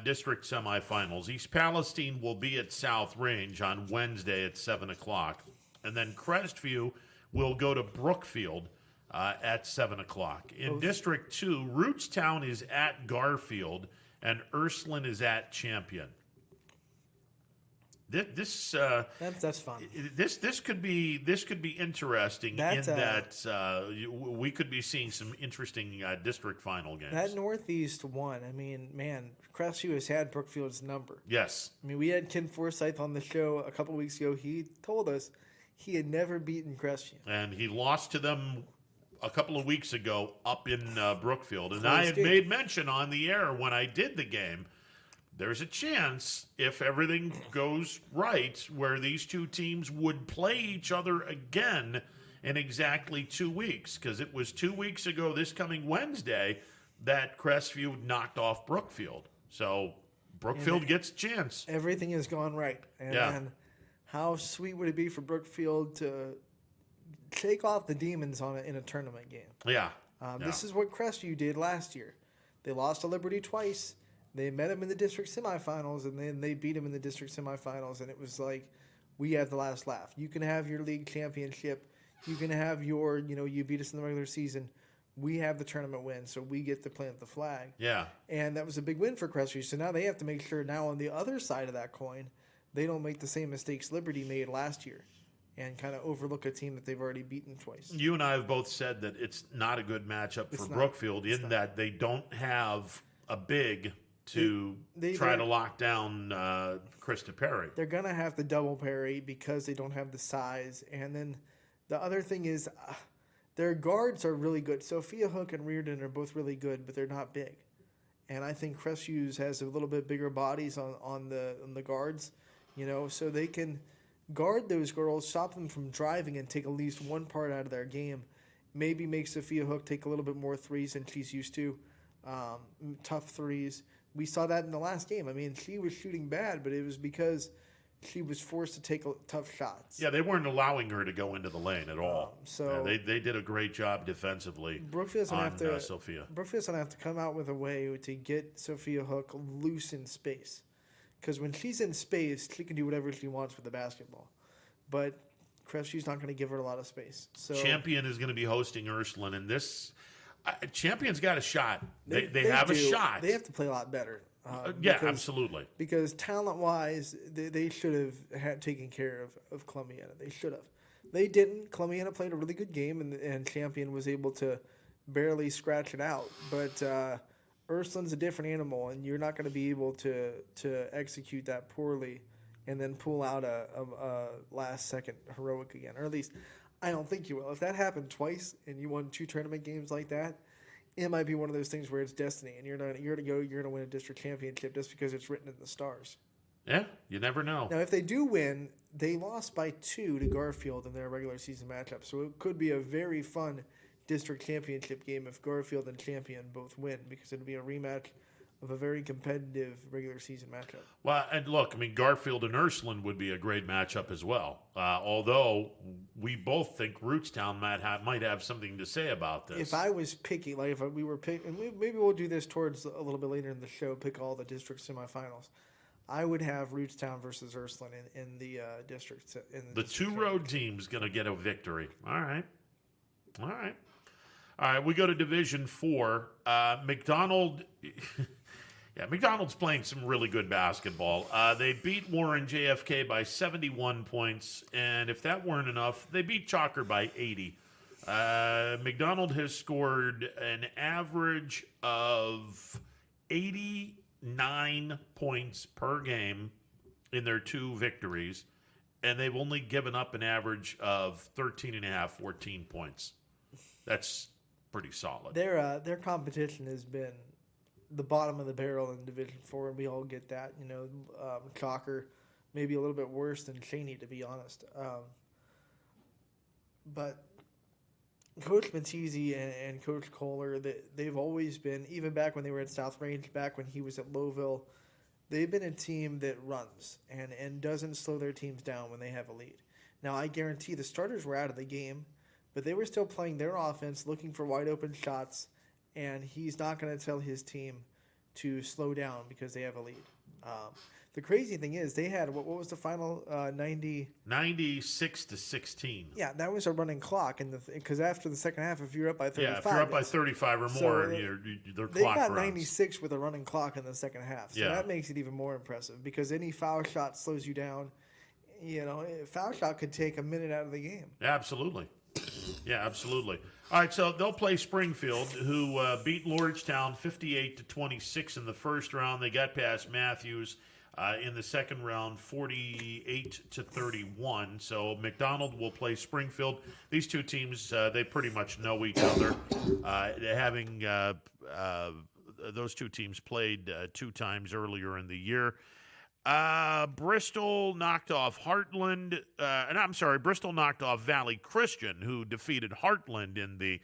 district semifinals. East Palestine will be at South Range on Wednesday at 7 o'clock. And then Crestview will go to Brookfield at 7 o'clock. In District 2, Rootstown is at Garfield and Ursuline is at Champion. That's fun. This could be interesting we could be seeing some interesting district final games. That Northeast one, I mean, man, Crestview has had Brookfield's number. Yes. I mean, we had Ken Forsyth on the show a couple weeks ago. He told us he had never beaten Crestview. And he lost to them a couple of weeks ago up in Brookfield. And Close I had game. made mention on the air when I did the game, there's a chance, if everything goes right, where these two teams would play each other again in exactly 2 weeks. Because it was 2 weeks ago this coming Wednesday that Crestview knocked off Brookfield. So Brookfield gets a chance. Everything has gone right. And then how sweet would it be for Brookfield to take off the Demons in a tournament game? Yeah. This is what Crestview did last year. They lost to Liberty twice. They met them in the district semifinals, and then they beat them in the district semifinals, and it was like, we have the last laugh. You can have your league championship. You can have your, you beat us in the regular season. We have the tournament win, so we get to plant the flag. Yeah. And that was a big win for Crestview. So now they have to make sure now on the other side of that coin, they don't make the same mistakes Liberty made last year and kind of overlook a team that they've already beaten twice. You and I have both said that it's not a good matchup for Brookfield in that they don't have a big to try to lock down Krista Perry. They're going to have to double Perry because they don't have the size. And then the other thing is their guards are really good. Sophia Hook and Reardon are both really good, but they're not big. And I think Crestview has a little bit bigger bodies on the guards, so they can guard those girls, stop them from driving, and take at least one part out of their game. Maybe make Sophia Hook take a little bit more threes than she's used to, tough threes. We saw that in the last game. I mean, she was shooting bad, but it was because she was forced to take tough shots. Yeah, they weren't allowing her to go into the lane at all. So they did a great job defensively. Brookfield's gonna have to Sophia. Brookfield's gonna have to come out with a way to get Sophia Hook loose in space, because when she's in space, she can do whatever she wants with the basketball. But Crestview's not going to give her a lot of space. So Champion is going to be hosting Ursuline, and this Champion's got a shot. They have a shot. They have to play a lot better. Absolutely. Because talent-wise, they should have had taken care of Columbiana. They should have. They didn't. Columbiana played a really good game, and Champion was able to barely scratch it out. But Ursuline's a different animal, and you're not going to be able to execute that poorly and then pull out a last-second heroic again. Or at least, I don't think you will. If that happened twice and you won 2 tournament games like that, it might be one of those things where it's destiny, and you're going to win a district championship just because it's written in the stars. Yeah, you never know. Now, if they do win, they lost by 2 to Garfield in their regular season matchup, so it could be a very fun district championship game if Garfield and Champion both win, because it'll be a rematch of a very competitive regular season matchup. Well, and look, I mean, Garfield and Ursuline would be a great matchup as well. Although we both think Rootstown might have something to say about this. If I was picking, like if we were picking, maybe we'll do this towards a little bit later in the show, pick all the district semifinals. I would have Rootstown versus Ursuline in the districts. The 2 road teams going to get a victory. All right. We go to Division 4. McDonald... Yeah, McDonald's playing some really good basketball. They beat Warren JFK by 71 points, and if that weren't enough, they beat Chalker by 80. McDonald has scored an average of 89 points per game in their 2 victories, and they've only given up an average of 14 points. That's pretty solid. Their competition has been the bottom of the barrel in Division 4, and we all get that. Chalker maybe a little bit worse than Cheney, to be honest. But Coach Matese and Coach Kohler, they've always been, even back when they were at South Range, back when he was at Lowville, they've been a team that runs and doesn't slow their teams down when they have a lead. Now, I guarantee the starters were out of the game, but they were still playing their offense, looking for wide open shots, and he's not going to tell his team to slow down because they have a lead. The crazy thing is they had, what was the final 90? 96-16. Yeah, that was a running clock. Because after the second half, if you're up by 35. Yeah, if you're up by 35 or more, their they clock got runs. 96 with a running clock in the second half. So that makes it even more impressive because any foul shot slows you down. A foul shot could take a minute out of the game. Absolutely. Yeah, absolutely. All right, so they'll play Springfield, who beat Lordstown 58-26 in the first round. They got past Matthews in the second round, 48-31. So McDonald will play Springfield. These two teams, they pretty much know each other. Having those two teams played 2 times earlier in the year. Bristol knocked off Bristol knocked off Valley Christian, who defeated Heartland in the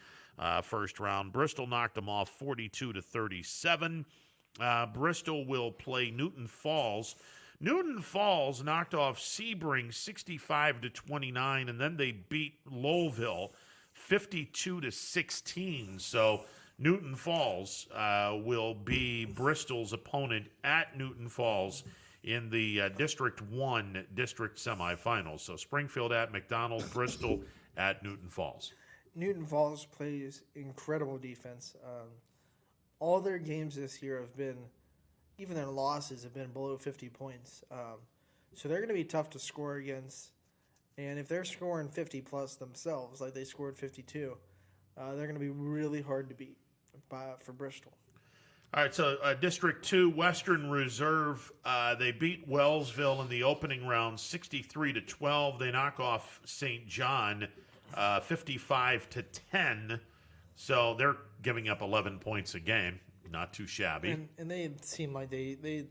first round. Bristol knocked them off 42-37. Bristol will play Newton Falls. Newton Falls knocked off Sebring 65-29, and then they beat Lowellville 52-16. So Newton Falls will be Bristol's opponent at Newton Falls in the District 1 district semifinals. So Springfield at McDonald, Bristol at Newton Falls. Newton Falls plays incredible defense. All their games this year have been, even their losses have been below 50 points. So they're going to be tough to score against. And if they're scoring 50 plus themselves, like they scored 52, they're going to be really hard to beat for Bristol. All right, so District 2, Western Reserve, they beat Wellsville in the opening round 63-12. They knock off St. John 55-10. So they're giving up 11 points a game. Not too shabby. And they seem like they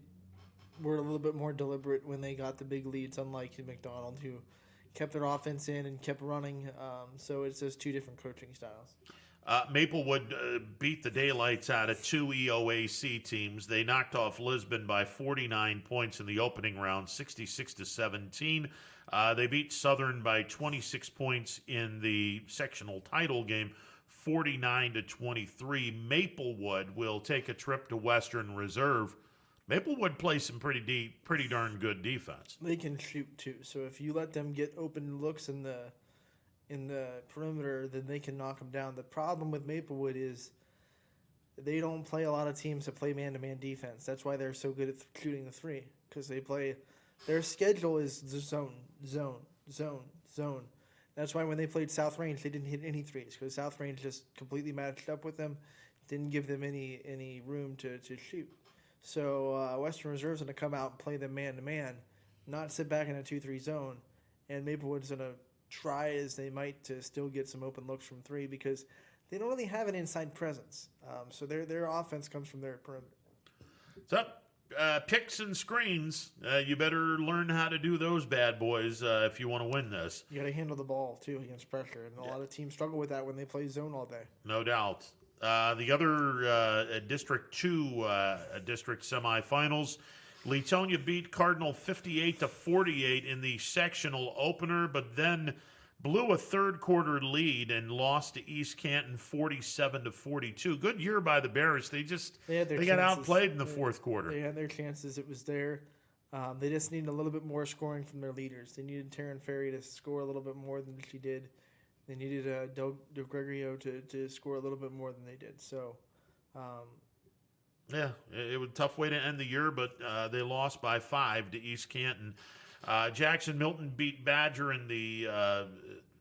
were a little bit more deliberate when they got the big leads, unlike McDonald, who kept their offense in and kept running. So it's just 2 different coaching styles. Maplewood beat the daylights out of 2 EOAC teams. They knocked off Lisbon by 49 points in the opening round, 66-17. They beat Southern by 26 points in the sectional title game, 49-23. Maplewood will take a trip to Western Reserve. Maplewood plays some pretty darn good defense. They can shoot too. So if you let them get open looks in the perimeter, then they can knock them down. The problem with Maplewood is they don't play a lot of teams that play man-to-man defense. That's why they're so good at shooting the 3, because their schedule is the zone. That's why when they played South Range, they didn't hit any 3s, because South Range just completely matched up with them, didn't give them any room to shoot. So Western Reserve's going to come out and play them man-to-man, not sit back in a 2-3 zone, and Maplewood's going to try as they might to still get some open looks from 3 because they don't really have an inside presence. So their offense comes from their perimeter. So picks and screens, you better learn how to do those bad boys if you want to win this. You got to handle the ball too against pressure, and a lot of teams struggle with that when they play zone all day. No doubt. The other District 2 district semifinals, Leetonia beat Cardinal 58-48 in the sectional opener, but then blew a third-quarter lead and lost to East Canton 47-42. Good year by the Bears. They got outplayed in the fourth quarter. They had their chances. It was there. They just needed a little bit more scoring from their leaders. They needed Taryn Ferry to score a little bit more than she did. They needed Del Gregorio to score a little bit more than they did. So, yeah, it was a tough way to end the year, but they lost by 5 to East Canton. Jackson Milton beat Badger in the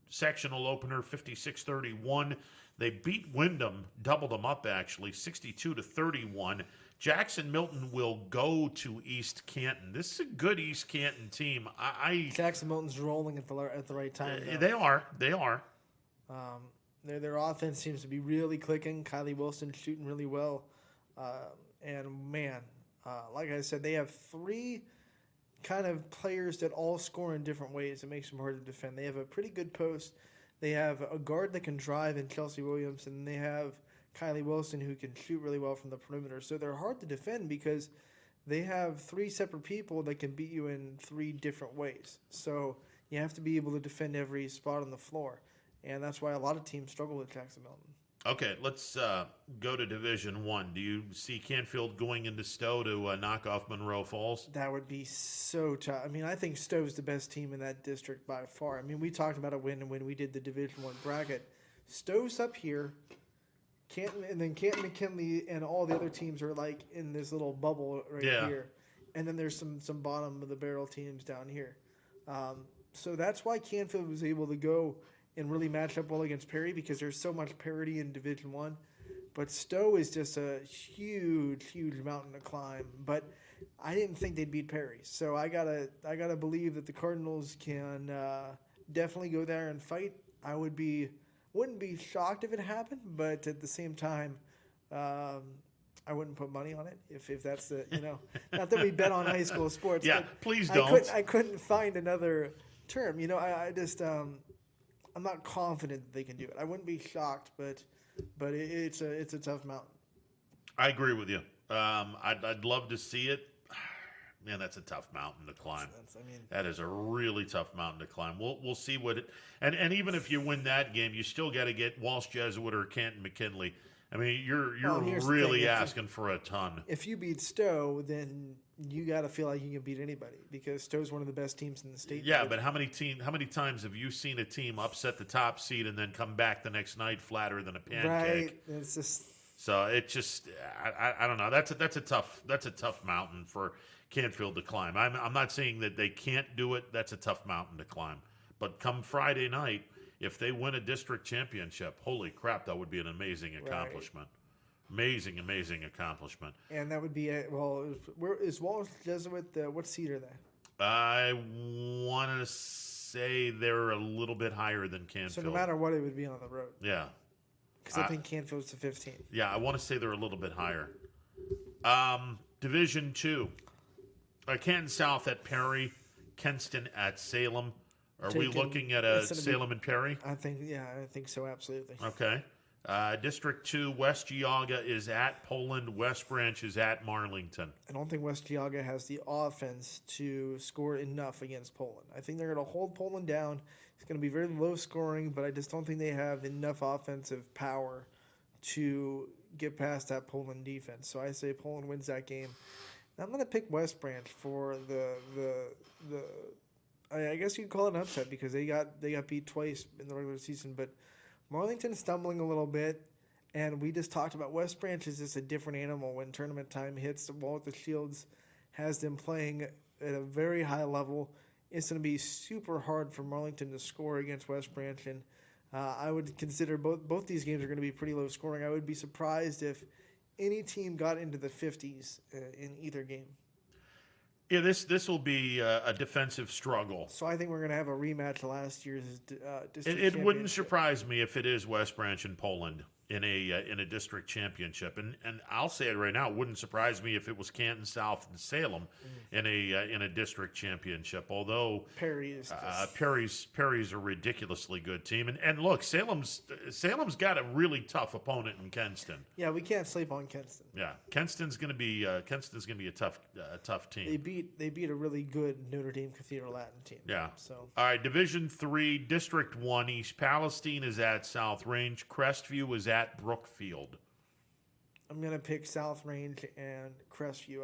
sectional opener 56-31. They beat Wyndham, doubled them up actually, 62-31. Jackson Milton will go to East Canton. This is a good East Canton team. Jackson Milton's rolling at the right time. They are. Their offense seems to be really clicking. Kylie Wilson shooting really well. And man, like I said, they have 3 kind of players that all score in different ways. It makes them hard to defend. They have a pretty good post. They have a guard that can drive in Chelsea Williams, and they have Kylie Wilson who can shoot really well from the perimeter. So they're hard to defend because they have 3 separate people that can beat you in 3 different ways. So you have to be able to defend every spot on the floor. And that's why a lot of teams struggle with Jackson Milton. Okay, let's go to Division One. Do you see Canfield going into Stowe to knock off Monroe Falls? That would be so tough. I mean, I think Stowe's the best team in that district by far. I mean, we talked about it when we did the Division One bracket. Stowe's up here, Canton, and then Canton, McKinley, and all the other teams are like in this little bubble right here. And then there's some bottom of the barrel teams down here. So that's why Canfield was able to go and really match up well against Perry, because there's so much parity in Division One. But Stowe is just a huge mountain to climb. But I didn't think they'd beat Perry, so I gotta believe that the Cardinals can definitely go there and fight. I wouldn't be shocked if it happened, but at the same time, I wouldn't put money on it if that's the not that we bet on high school sports. Yeah, please don't. I couldn't find another term. I just I'm not confident that they can do it. I wouldn't be shocked, but it's a tough mountain. I agree with you. I'd love to see it. Man, that's a tough mountain to climb. That is a really tough mountain to climb. We'll see what it and even if you win that game, you still got to get Walsh Jesuit or Canton McKinley. I mean, you're really asking for a ton. If you beat Stowe, then you got to feel like you can beat anybody, because Stowe's one of the best teams in the state. Yeah, but how many times have you seen a team upset the top seed and then come back the next night flatter than a pancake? Right. It's just so it just I don't know. That's a tough mountain for Canfield to climb. I'm not saying that they can't do it. That's a tough mountain to climb. But come Friday night, if they win a district championship, holy crap, that would be an amazing accomplishment. Right. Amazing accomplishment. And that would be where is Walsh Jesuit? What seed are they? I want to say they're a little bit higher than Canfield. So no matter what, it would be on the road. Yeah. Because I think Canfield's the 15th. Yeah, I want to say they're a little bit higher. Division 2. Canton South at Perry, Kenston at Salem. Are we looking at Salem and Perry? I think so, absolutely. Okay. District 2, West Geauga is at Poland. West Branch is at Marlington. I don't think West Geauga has the offense to score enough against Poland. I think they're going to hold Poland down. It's going to be very low scoring, but I just don't think they have enough offensive power to get past that Poland defense. So I say Poland wins that game. I'm going to pick West Branch for the I guess you'd call it an upset, because they got beat twice in the regular season. But Marlington's stumbling a little bit, and we just talked about West Branch is just a different animal when tournament time hits. The Walter Shields has them playing at a very high level. It's going to be super hard for Marlington to score against West Branch, and I would consider both these games are going to be pretty low scoring. I would be surprised if any team got into the 50s in either game. Yeah, this will be a defensive struggle. So I think we're going to have a rematch of last year's district It wouldn't surprise me if it is West Branch and Poland in a district championship, and I'll say it right now, it wouldn't surprise me if it was Canton South and Salem in a district championship. Although Perry is Perry's a ridiculously good team, and look, Salem's got a really tough opponent in Kenston. Yeah, we can't sleep on Kenston. Yeah, Kenston's going to be a tough team. They beat a really good Notre Dame Cathedral Latin team. Yeah. So all right, Division 3, District 1, East Palestine is at South Range. Crestview is at Brookfield. I'm gonna pick South Range and Crestview.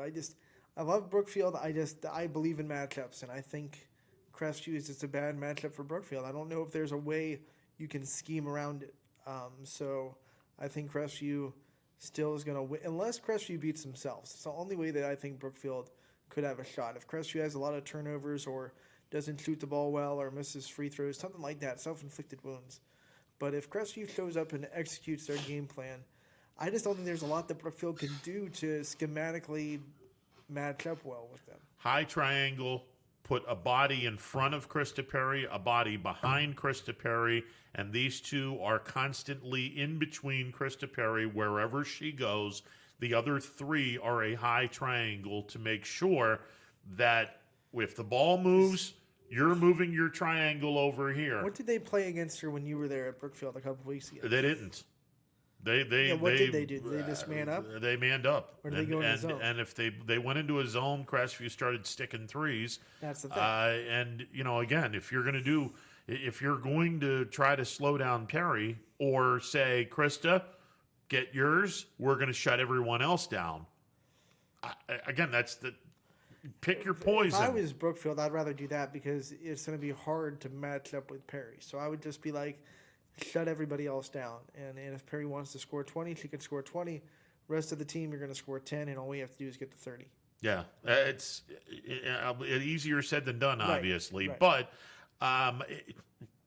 I love Brookfield. I believe in matchups, and I think Crestview is just a bad matchup for Brookfield. I don't know if there's a way you can scheme around it. So I think Crestview still is gonna win, unless Crestview beats themselves. It's the only way that I think Brookfield could have a shot. If Crestview has a lot of turnovers or doesn't shoot the ball well or misses free throws, something like that, self-inflicted wounds. But if Crestview shows up and executes their game plan, I just don't think there's a lot that Brookfield can do to schematically match up well with them. High triangle, put a body in front of Krista Perry, a body behind Krista Perry, and these two are constantly in between Krista Perry wherever she goes. The other three are a high triangle to make sure that if the ball moves, you're moving your triangle over here. What did they play against her when you were there at Brookfield a couple weeks ago? They didn't. What did they do? Did they just man up? They manned up. Or did they go into zone? And if they went into a zone, Crestview started sticking threes. That's the thing. And again, if you're going if you're going to try to slow down Perry or say, Krista, get yours, we're going to shut everyone else down. Again, that's the pick your poison. If I was Brookfield, I'd rather do that because it's going to be hard to match up with Perry. So I would just be like, shut everybody else down. And if Perry wants to score 20, she can score 20. Rest of the team, you're going to score 10, and all we have to do is get to 30. Yeah, it's easier said than done, obviously. Right. But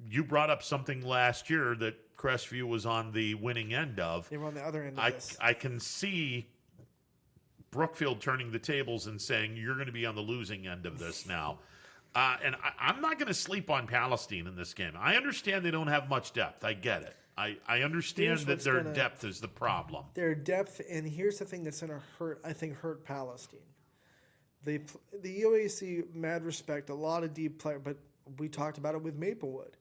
you brought up something last year that Crestview was on the winning end of. They were on the other end of this. I can see Brookfield turning the tables and saying, you're going to be on the losing end of this now. And I'm not going to sleep on Palestine in this game. I understand they don't have much depth. I get it. I understand that their depth is the problem. Their depth, and here's the thing that's going to hurt Palestine. The UAC, mad respect, a lot of deep player, but we talked about it with Maplewood.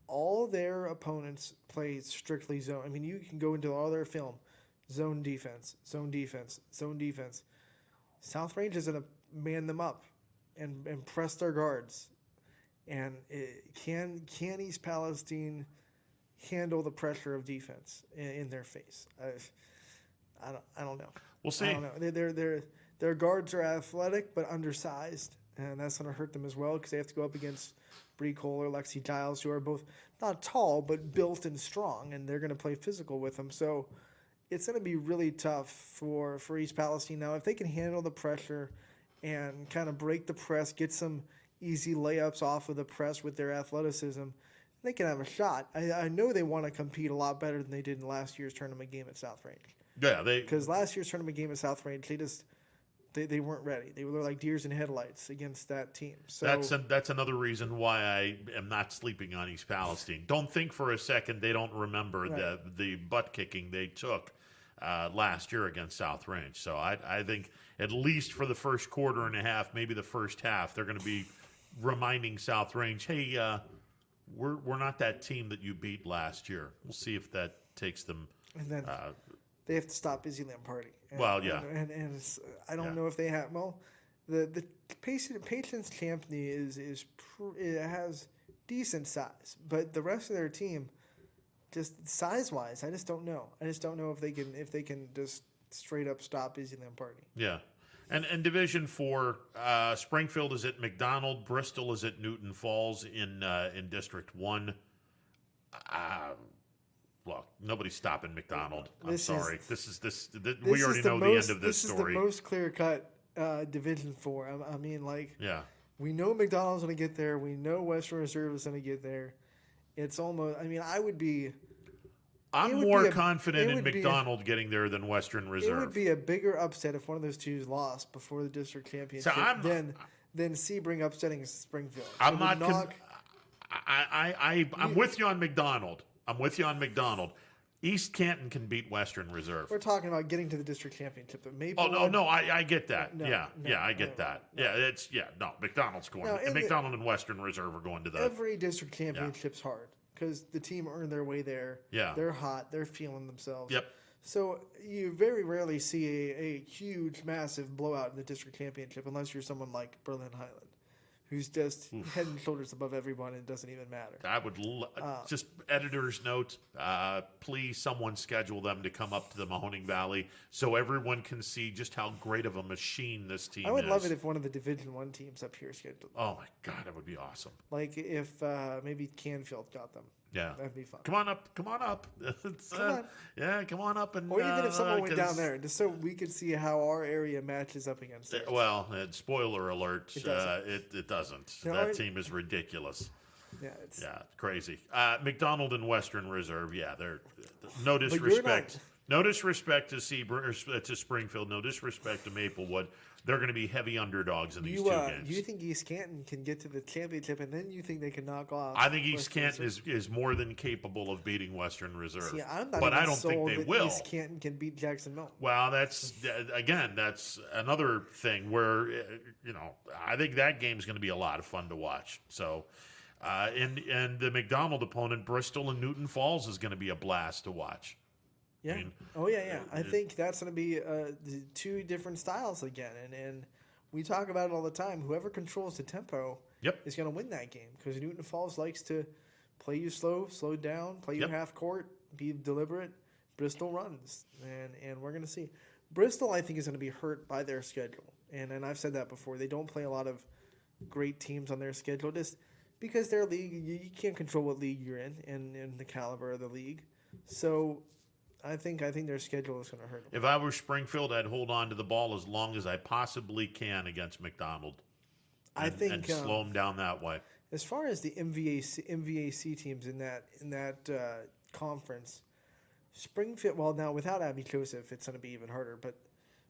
All their opponents play strictly zone. I mean, you can go into all their film. Zone defense, zone defense, zone defense. South Range is going to man them up and press their guards. And can East Palestine handle the pressure of defense in their face? I don't know. We'll see. I don't know. Their guards are athletic but undersized, and that's going to hurt them as well because they have to go up against Bree Cole or Lexi Giles, who are both not tall but built and strong, and they're going to play physical with them. So it's going to be really tough for East Palestine. Now, if they can handle the pressure and kind of break the press, get some easy layups off of the press with their athleticism, they can have a shot. I know they want to compete a lot better than they did in last year's tournament game at South Range. Yeah, because last year's tournament game at South Range, they weren't ready. They were like deers in headlights against that team. So that's another reason why I am not sleeping on East Palestine. Don't think for a second they don't remember the butt kicking they took last year against South Range. So I think at least for the first quarter and a half, maybe the first half, they're going to be reminding South Range, hey, we're not that team that you beat last year. We'll see if that takes them. And then they have to stop Izzy Lamparty. And it's, I don't know if they have. Well, the Patriots champion it has decent size, but the rest of their team, just size wise, I just don't know. I just don't know if they can just straight up stop Izzy Lamparty. Yeah. And Division 4, Springfield is at McDonald, Bristol is at Newton Falls in District 1. Look, nobody's stopping McDonald. I'm sorry. We already know the end of this story. This is the most clear-cut Division 4. I mean, we know McDonald's going to get there. We know Western Reserve is going to get there. It's almost, I mean, I'm more confident in McDonald getting there than Western Reserve. It would be a bigger upset if one of those two lost before the district championship than Sebring upsetting Springfield. I'm with you on McDonald. East Canton can beat Western Reserve. We're talking about getting to the district championship. But I get that. I get that. McDonald's going. McDonald and Western Reserve are going to that. Every district championship's hard because the team earned their way there. Yeah. They're hot. They're feeling themselves. Yep. So you very rarely see a huge, massive blowout in the district championship unless you're someone like Berlin Highland, who's just head and shoulders above everyone and it doesn't even matter. I would just editor's note, please someone schedule them to come up to the Mahoning Valley so everyone can see just how great of a machine this team is. I would love it if one of the Division I teams up here scheduled. Oh my God, that would be awesome. Like if maybe Canfield got them. Yeah. That'd be fun. Come on up. Come on. Yeah, come on up. And, or even if someone went down there, just so we could see how our area matches up against theirs. Well, spoiler alert, it doesn't. That team is ridiculous. Yeah, it's crazy. McDonald and Western Reserve, they're no disrespect. No disrespect to Springfield. No disrespect to Maplewood. They're going to be heavy underdogs in these two games. You think East Canton can get to the championship, and then you think they can knock off? I think East Canton is more than capable of beating Western Reserve. See, I'm not but even I don't think they will. East Canton can beat Jackson Milton. Well, that's another thing where I think that game's going to be a lot of fun to watch. So, and the McDonald opponent, Bristol and Newton Falls, is going to be a blast to watch. Yeah. I think that's going to be the two different styles again. And we talk about it all the time. Whoever controls the tempo is going to win that game because Newton Falls likes to play you slow down, play you Yep. half court, be deliberate. Bristol runs, and we're going to see. Bristol, I think, is going to be hurt by their schedule, and I've said that before. They don't play a lot of great teams on their schedule just because their league, you can't control what league you're in and the caliber of the league. So I think their schedule is going to hurt them. If I were Springfield, I'd hold on to the ball as long as I possibly can against McDonald. I think and slow them down that way. As far as the MVAC teams in that conference, Springfield. Well, now without Abby Joseph, it's going to be even harder. But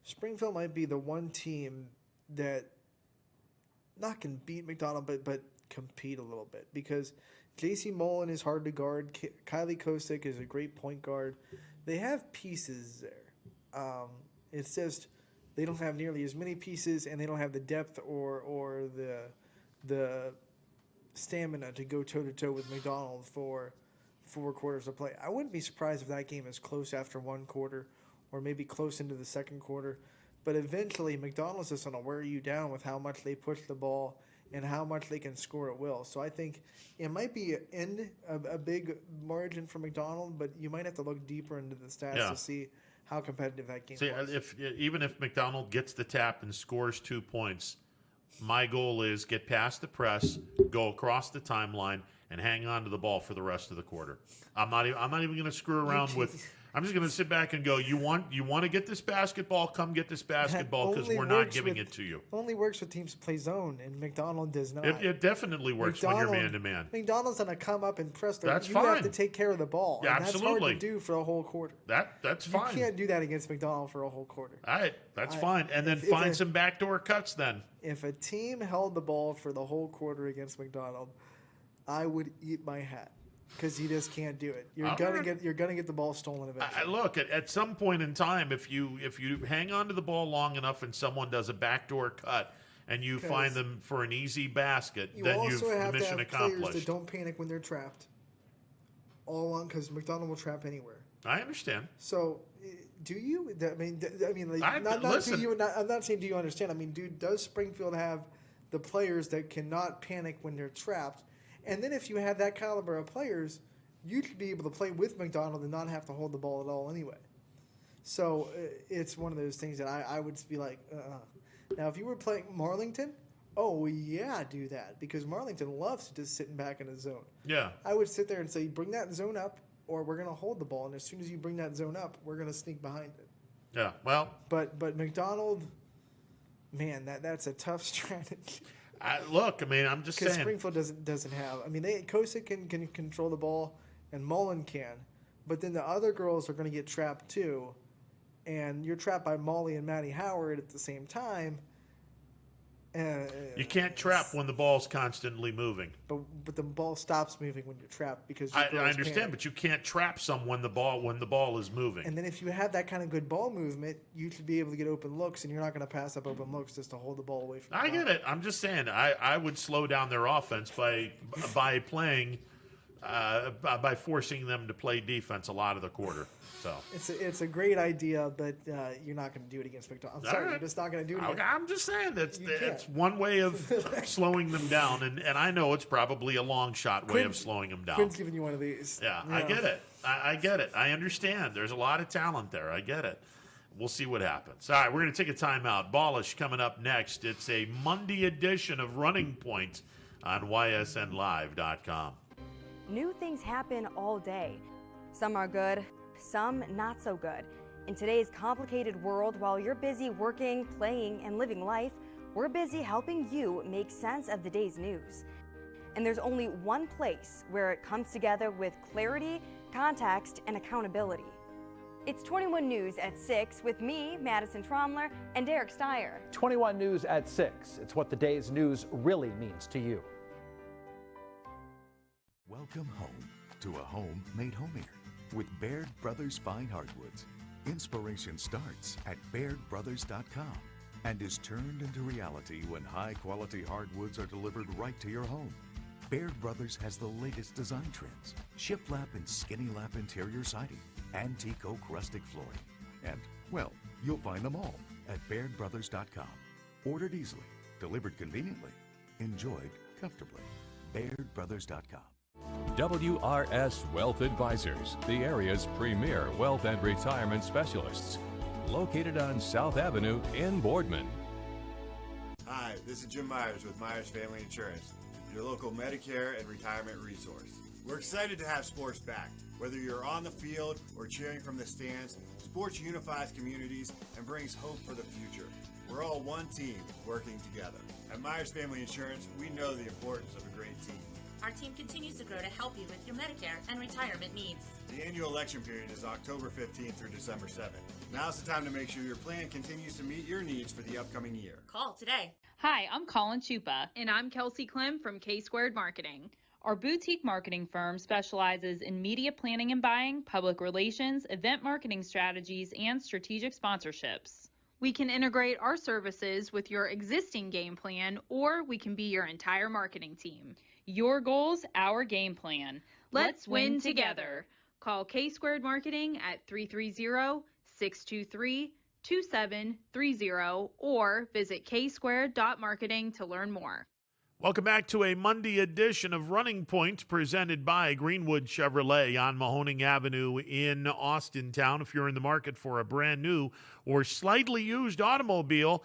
Springfield might be the one team that not can beat McDonald, but compete a little bit because J.C. Mullen is hard to guard. Kylie Kosick is a great point guard. They have pieces there. It's just they don't have nearly as many pieces, and they don't have the depth or the stamina to go toe-to-toe with McDonald for 4 quarters of play. I wouldn't be surprised if that game is close after 1 quarter or maybe close into the second quarter. But eventually, McDonald's is going to wear you down with how much they push the ball and how much they can score at will. So I think it might be a big margin for McDonald, but you might have to look deeper into the stats to see how competitive that game was. Even if McDonald gets the tap and scores 2 points, my goal is get past the press, go across the timeline, and hang on to the ball for the rest of the quarter. I'm not even going to screw around with. I'm just going to sit back and go. You want to get this basketball? Come get this basketball because we're not giving it to you. Only works with teams that play zone, and McDonald does not. It definitely works when you're man to man. McDonald's going to come up and press their. That's you fine. have to take care of the ball. Yeah, and absolutely. That's hard to do for a whole quarter. That's fine. You can't do that against McDonald for a whole quarter. All right, that's fine. And then find some backdoor cuts then. If a team held the ball for the whole quarter against McDonald, I would eat my hat. Because you just can't do it. You're gonna get the ball stolen eventually. Look, at some point in time, if you hang on to the ball long enough and someone does a backdoor cut and you find them for an easy basket, then you've the mission accomplished. Players that don't panic when they're trapped. All along, because McDonald will trap anywhere. I understand. So, do you? I'm not saying do you understand. I mean, does Springfield have the players that cannot panic when they're trapped? And then if you have that caliber of players, you should be able to play with McDonald and not have to hold the ball at all anyway. So it's one of those things that I would be like, Now, if you were playing Marlington, oh, yeah, do that. Because Marlington loves just sitting back in the zone. Yeah. I would sit there and say, bring that zone up, or we're going to hold the ball. And as soon as you bring that zone up, we're going to sneak behind it. Yeah, well. But McDonald, man, that's a tough strategy. I'm just saying. Because Springfield doesn't have. I mean, Kosick can control the ball, and Mullen can, but then the other girls are going to get trapped too, and you're trapped by Molly and Maddie Howard at the same time. You can't trap when the ball's constantly moving. But the ball stops moving when you're trapped because I understand, but you can't trap someone when the ball is moving. And then if you have that kind of good ball movement, you should be able to get open looks, and you're not going to pass up open looks just to hold the ball away from. I get it. I'm just saying I would slow down their offense by playing by forcing them to play defense a lot of the quarter. So it's a great idea, but you're not going to do it against McDonald. I'm sorry, you're just not going to do it. I'm just saying it's one way of slowing them down, and I know it's probably a long shot way of slowing them down. Quinn's giving you one of these. Yeah, I get it. I get it. I understand. There's a lot of talent there. I get it. We'll see what happens. All right, we're going to take a timeout. Ballish coming up next. It's a Monday edition of Running Point on ysnlive.com. New things happen all day. Some are good, some not so good. In today's complicated world, while you're busy working, playing, and living life, we're busy helping you make sense of the day's news. And there's only one place where it comes together with clarity, context, and accountability. It's 21 News at 6 with me, Madison Tromler, and Derek Steyer. 21 News at 6. It's what the day's news really means to you. Welcome home to a home made homier with Baird Brothers Fine Hardwoods. Inspiration starts at BairdBrothers.com and is turned into reality when high-quality hardwoods are delivered right to your home. Baird Brothers has the latest design trends, shiplap and skinny lap interior siding, antique oak rustic flooring, and, well, you'll find them all at BairdBrothers.com. Ordered easily, delivered conveniently, enjoyed comfortably. BairdBrothers.com. WRS Wealth Advisors, the area's premier wealth and retirement specialists. Located on South Avenue in Boardman. Hi, this is Jim Myers with Myers Family Insurance, your local Medicare and retirement resource. We're excited to have sports back. Whether you're on the field or cheering from the stands, sports unifies communities and brings hope for the future. We're all one team working together. At Myers Family Insurance, we know the importance of a great team. Our team continues to grow to help you with your Medicare and retirement needs. The annual election period is October 15th through December 7th. Now's the time to make sure your plan continues to meet your needs for the upcoming year. Call today. Hi, I'm Colin Chupa. And I'm Kelsey Clem from K-Squared Marketing. Our boutique marketing firm specializes in media planning and buying, public relations, event marketing strategies, and strategic sponsorships. We can integrate our services with your existing game plan, or we can be your entire marketing team. Your goals, our game plan. Let's win together. Call K-Squared Marketing at 330-623-2730 or visit ksquared.marketing to learn more. Welcome back to a Monday edition of Running Point presented by Greenwood Chevrolet on Mahoning Avenue in Austintown. If you're in the market for a brand new or slightly used automobile,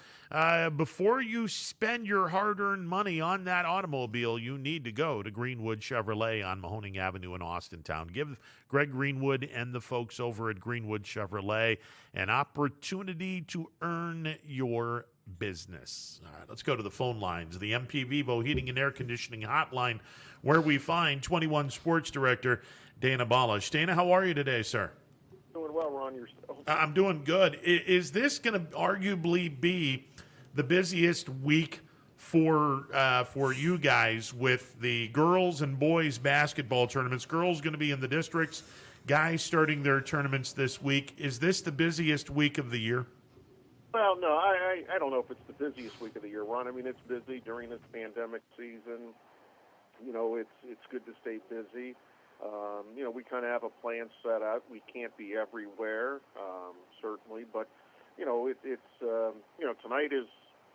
before you spend your hard-earned money on that automobile, you need to go to Greenwood Chevrolet on Mahoning Avenue in Austintown. Give Greg Greenwood and the folks over at Greenwood Chevrolet an opportunity to earn your business. All right, let's go to the phone lines. The MP Vivo Heating and Air Conditioning Hotline, where we find 21 Sports Director Dana Balish. Dana, how are you today, sir? Doing well, Ron. Yourself? I'm doing good. Is this going to arguably be the busiest week for you guys with the girls and boys basketball tournaments? Girls going to be in the districts, guys starting their tournaments this week. Is this the busiest week of the year? Well, no, I don't know if it's the busiest week of the year, Ron. I mean, it's busy during this pandemic season. You know, it's good to stay busy. You know, we kind of have a plan set out. We can't be everywhere, certainly, but you know, it's you know, tonight is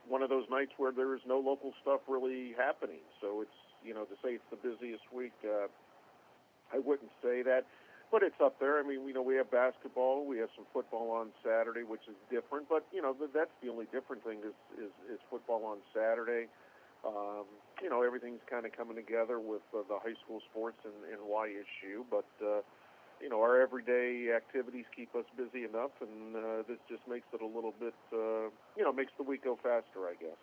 one of those nights where there is no local stuff really happening. So it's, you know, to say it's the busiest week, I wouldn't say that. But it's up there. I mean, you know, we have basketball, we have some football on Saturday, which is different. But you know, that's the only different thing is football on Saturday. You know, everything's kind of coming together with the high school sports and YSU. But you know, our everyday activities keep us busy enough, and this just makes it a little bit, you know, makes the week go faster, I guess.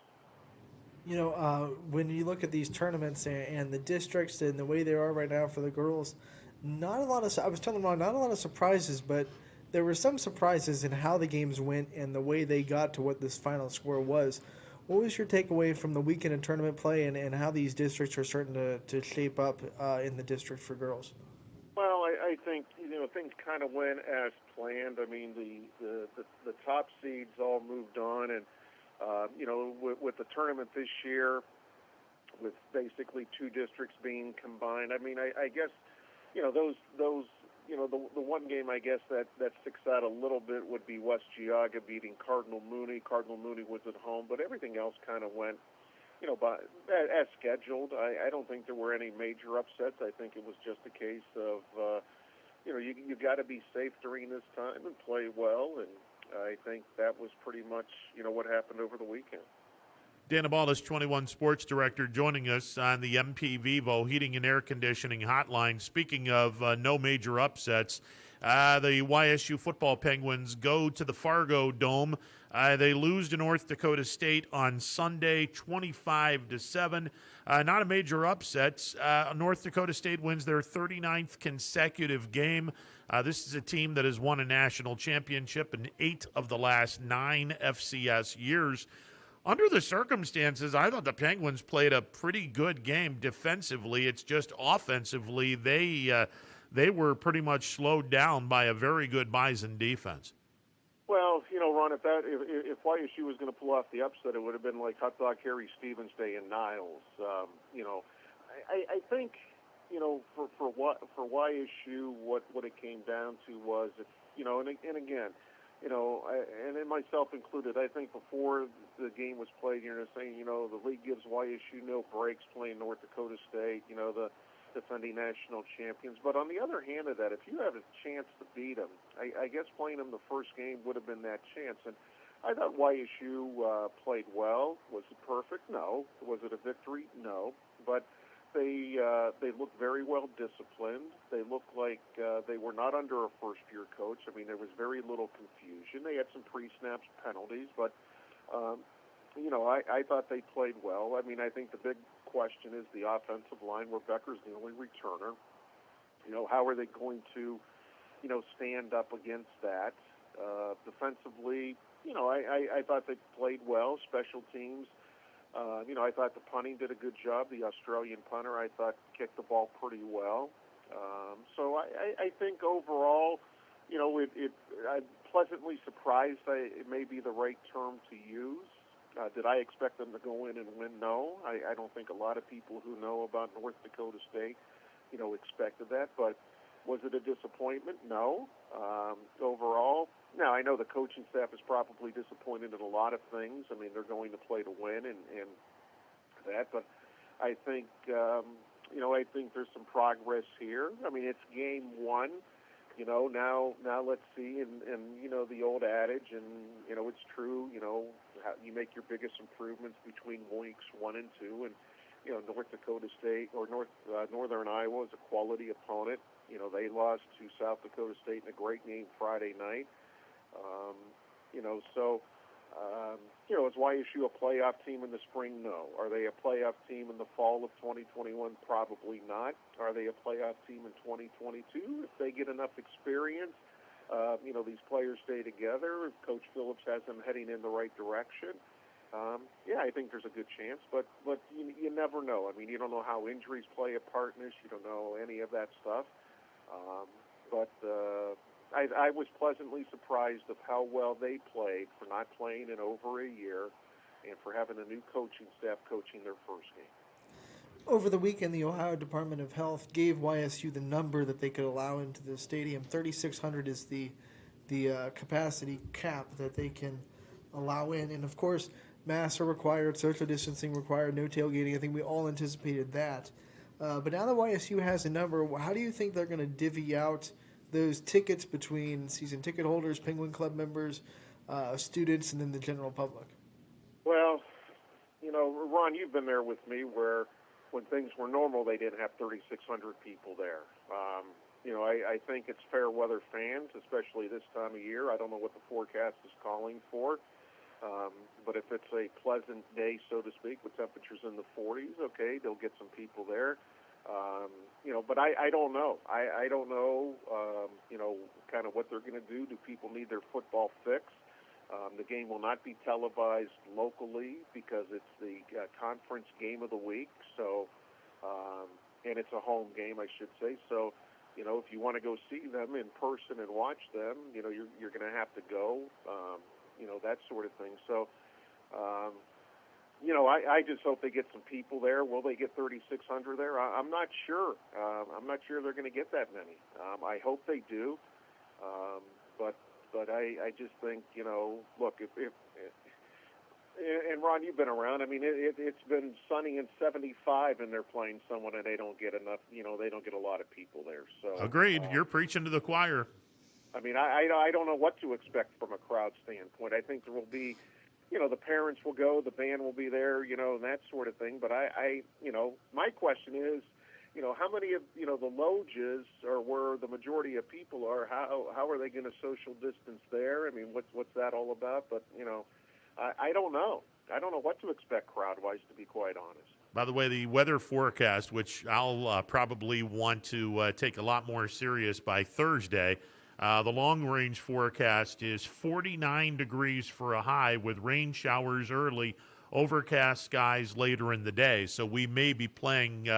You know, when you look at these tournaments and the districts and the way they are right now for the girls. Not a lot of, I was telling Ron, not a lot of surprises, but there were some surprises in how the games went and the way they got to what this final score was. What was your takeaway from the weekend of tournament play and how these districts are starting to shape up in the district for girls? Well, I think, you know, things kind of went as planned. I mean, the top seeds all moved on, and, you know, with the tournament this year, with basically two districts being combined, I mean, I guess, you know, those you know, the one game I guess that sticks out a little bit would be West Geauga beating Cardinal Mooney. Cardinal Mooney was at home, but everything else kind of went, you know, as scheduled. I don't think there were any major upsets. I think it was just a case of, you know, you got to be safe during this time and play well, and I think that was pretty much, you know, what happened over the weekend. Dana Balish, 21 Sports Director, joining us on the MP Vivo Heating and Air Conditioning Hotline. Speaking of no major upsets, the YSU football Penguins go to the Fargo Dome. They lose to North Dakota State on Sunday, 25-7. Not a major upset. North Dakota State wins their 39th consecutive game. This is a team that has won a national championship in 8 of the last 9 FCS years. Under the circumstances, I thought the Penguins played a pretty good game defensively. It's just offensively, they were pretty much slowed down by a very good Bison defense. Well, you know, Ron, if YSU was going to pull off the upset, it would have been like Hot Dog Harry Stevens Day in Niles. You know, I think, you know, for YSU, what it came down to was, you know, and again, you know, and myself included, I think before the game was played, you're saying, you know, the league gives YSU no breaks playing North Dakota State. You know, defending national champions. But on the other hand of that, if you have a chance to beat them, I guess playing them the first game would have been that chance. And I thought YSU played well. Was it perfect? No. Was it a victory? No. But they looked very well disciplined. They looked like they were not under a first-year coach. I mean, there was very little confusion. They had some pre-snaps penalties, but I thought they played well. I mean, I think the big question is the offensive line, where Becker's the only returner. How are they going to, stand up against that? Defensively, I thought they played well. Special teams, I thought the punting did a good job. The Australian punter, I thought, kicked the ball pretty well. So I think overall, I'm pleasantly surprised. It may be the right term to use. Did I expect them to go in and win? No. I don't think a lot of people who know about North Dakota State, expected that. But was it a disappointment? No. Overall, now I know the coaching staff is probably disappointed in a lot of things. I mean, they're going to play to win and that. But I think, I think there's some progress here. I mean, it's game one. Now let's see, and the old adage, and it's true. How you make your biggest improvements between weeks 1 and 2, and North Dakota State or Northern Iowa is a quality opponent. They lost to South Dakota State in a great game Friday night. Is YSU a playoff team in the spring? No. Are they a playoff team in the fall of 2021? Probably not. Are they a playoff team in 2022? If they get enough experience, these players stay together. If Coach Phillips has them heading in the right direction, I think there's a good chance. But you never know. I mean, you don't know how injuries play a part in this. You don't know any of that stuff. I was pleasantly surprised of how well they played for not playing in over a year and for having a new coaching staff coaching their first game. Over the weekend, the Ohio Department of Health gave YSU the number that they could allow into the stadium. 3,600 is the capacity cap that they can allow in. And, of course, masks are required, social distancing required, no tailgating. I think we all anticipated that. But now that YSU has a number, how do you think they're going to divvy out those tickets between season ticket holders, Penguin Club members, students, and then the general public? Well, Ron, you've been there with me where when things were normal, they didn't have 3,600 people there. I think it's fair weather fans, especially this time of year. I don't know what the forecast is calling for. But if it's a pleasant day, so to speak, with temperatures in the 40s, okay, they'll get some people there. But I don't know. I don't know, kind of what they're going to do. Do people need their football fix? The game will not be televised locally because it's the conference game of the week. So, and it's a home game, I should say. So, if you want to go see them in person and watch them, you're going to have to go. That sort of thing. So, I just hope they get some people there. Will they get 3,600 there? I'm not sure. I'm not sure they're going to get that many. I hope they do. But I just think, look, if and Ron, you've been around. I mean, it's been sunny and 75, and they're playing someone, and they don't get enough. They don't get a lot of people there. So agreed. You're preaching to the choir. I mean, I don't know what to expect from a crowd standpoint. I think there will be, the parents will go, the band will be there, and that sort of thing. But my question is, how many of, the loges or where the majority of people are, how are they going to social distance there? I mean, what's that all about? But, I don't know. I don't know what to expect crowd-wise, to be quite honest. By the way, the weather forecast, which I'll probably want to take a lot more serious by Thursday, the long-range forecast is 49 degrees for a high with rain showers early, overcast skies later in the day. So we may be playing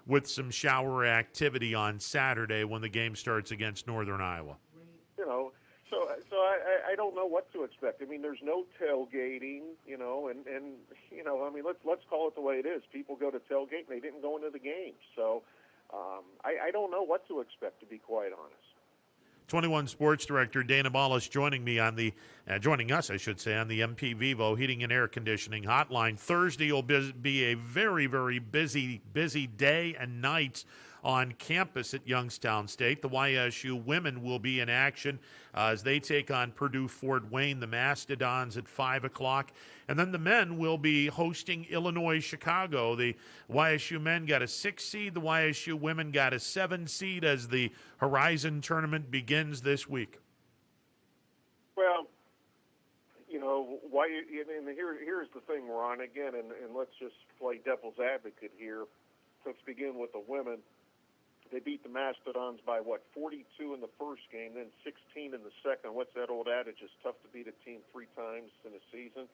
with some shower activity on Saturday when the game starts against Northern Iowa. So I don't know what to expect. I mean, there's no tailgating, and I mean, let's call it the way it is. People go to tailgate and they didn't go into the game. So I don't know what to expect, to be quite honest. 21 Sports Director Dana Ballas joining us, I should say, on the MP Vivo Heating and Air Conditioning Hotline. Thursday will be a very, very busy day and night on campus at Youngstown State. The YSU women will be in action as they take on Purdue Fort Wayne, the Mastodons, at 5 o'clock. And then the men will be hosting Illinois Chicago. The YSU men got a 6 seed. The YSU women got a 7 seed as the Horizon tournament begins this week. Well, you know, and here's the thing, Ron, again, and let's just play devil's advocate here. Let's begin with the women. They beat the Mastodons by, 42 in the first game, then 16 in the second. What's that old adage? It's tough to beat a team 3 times in a season.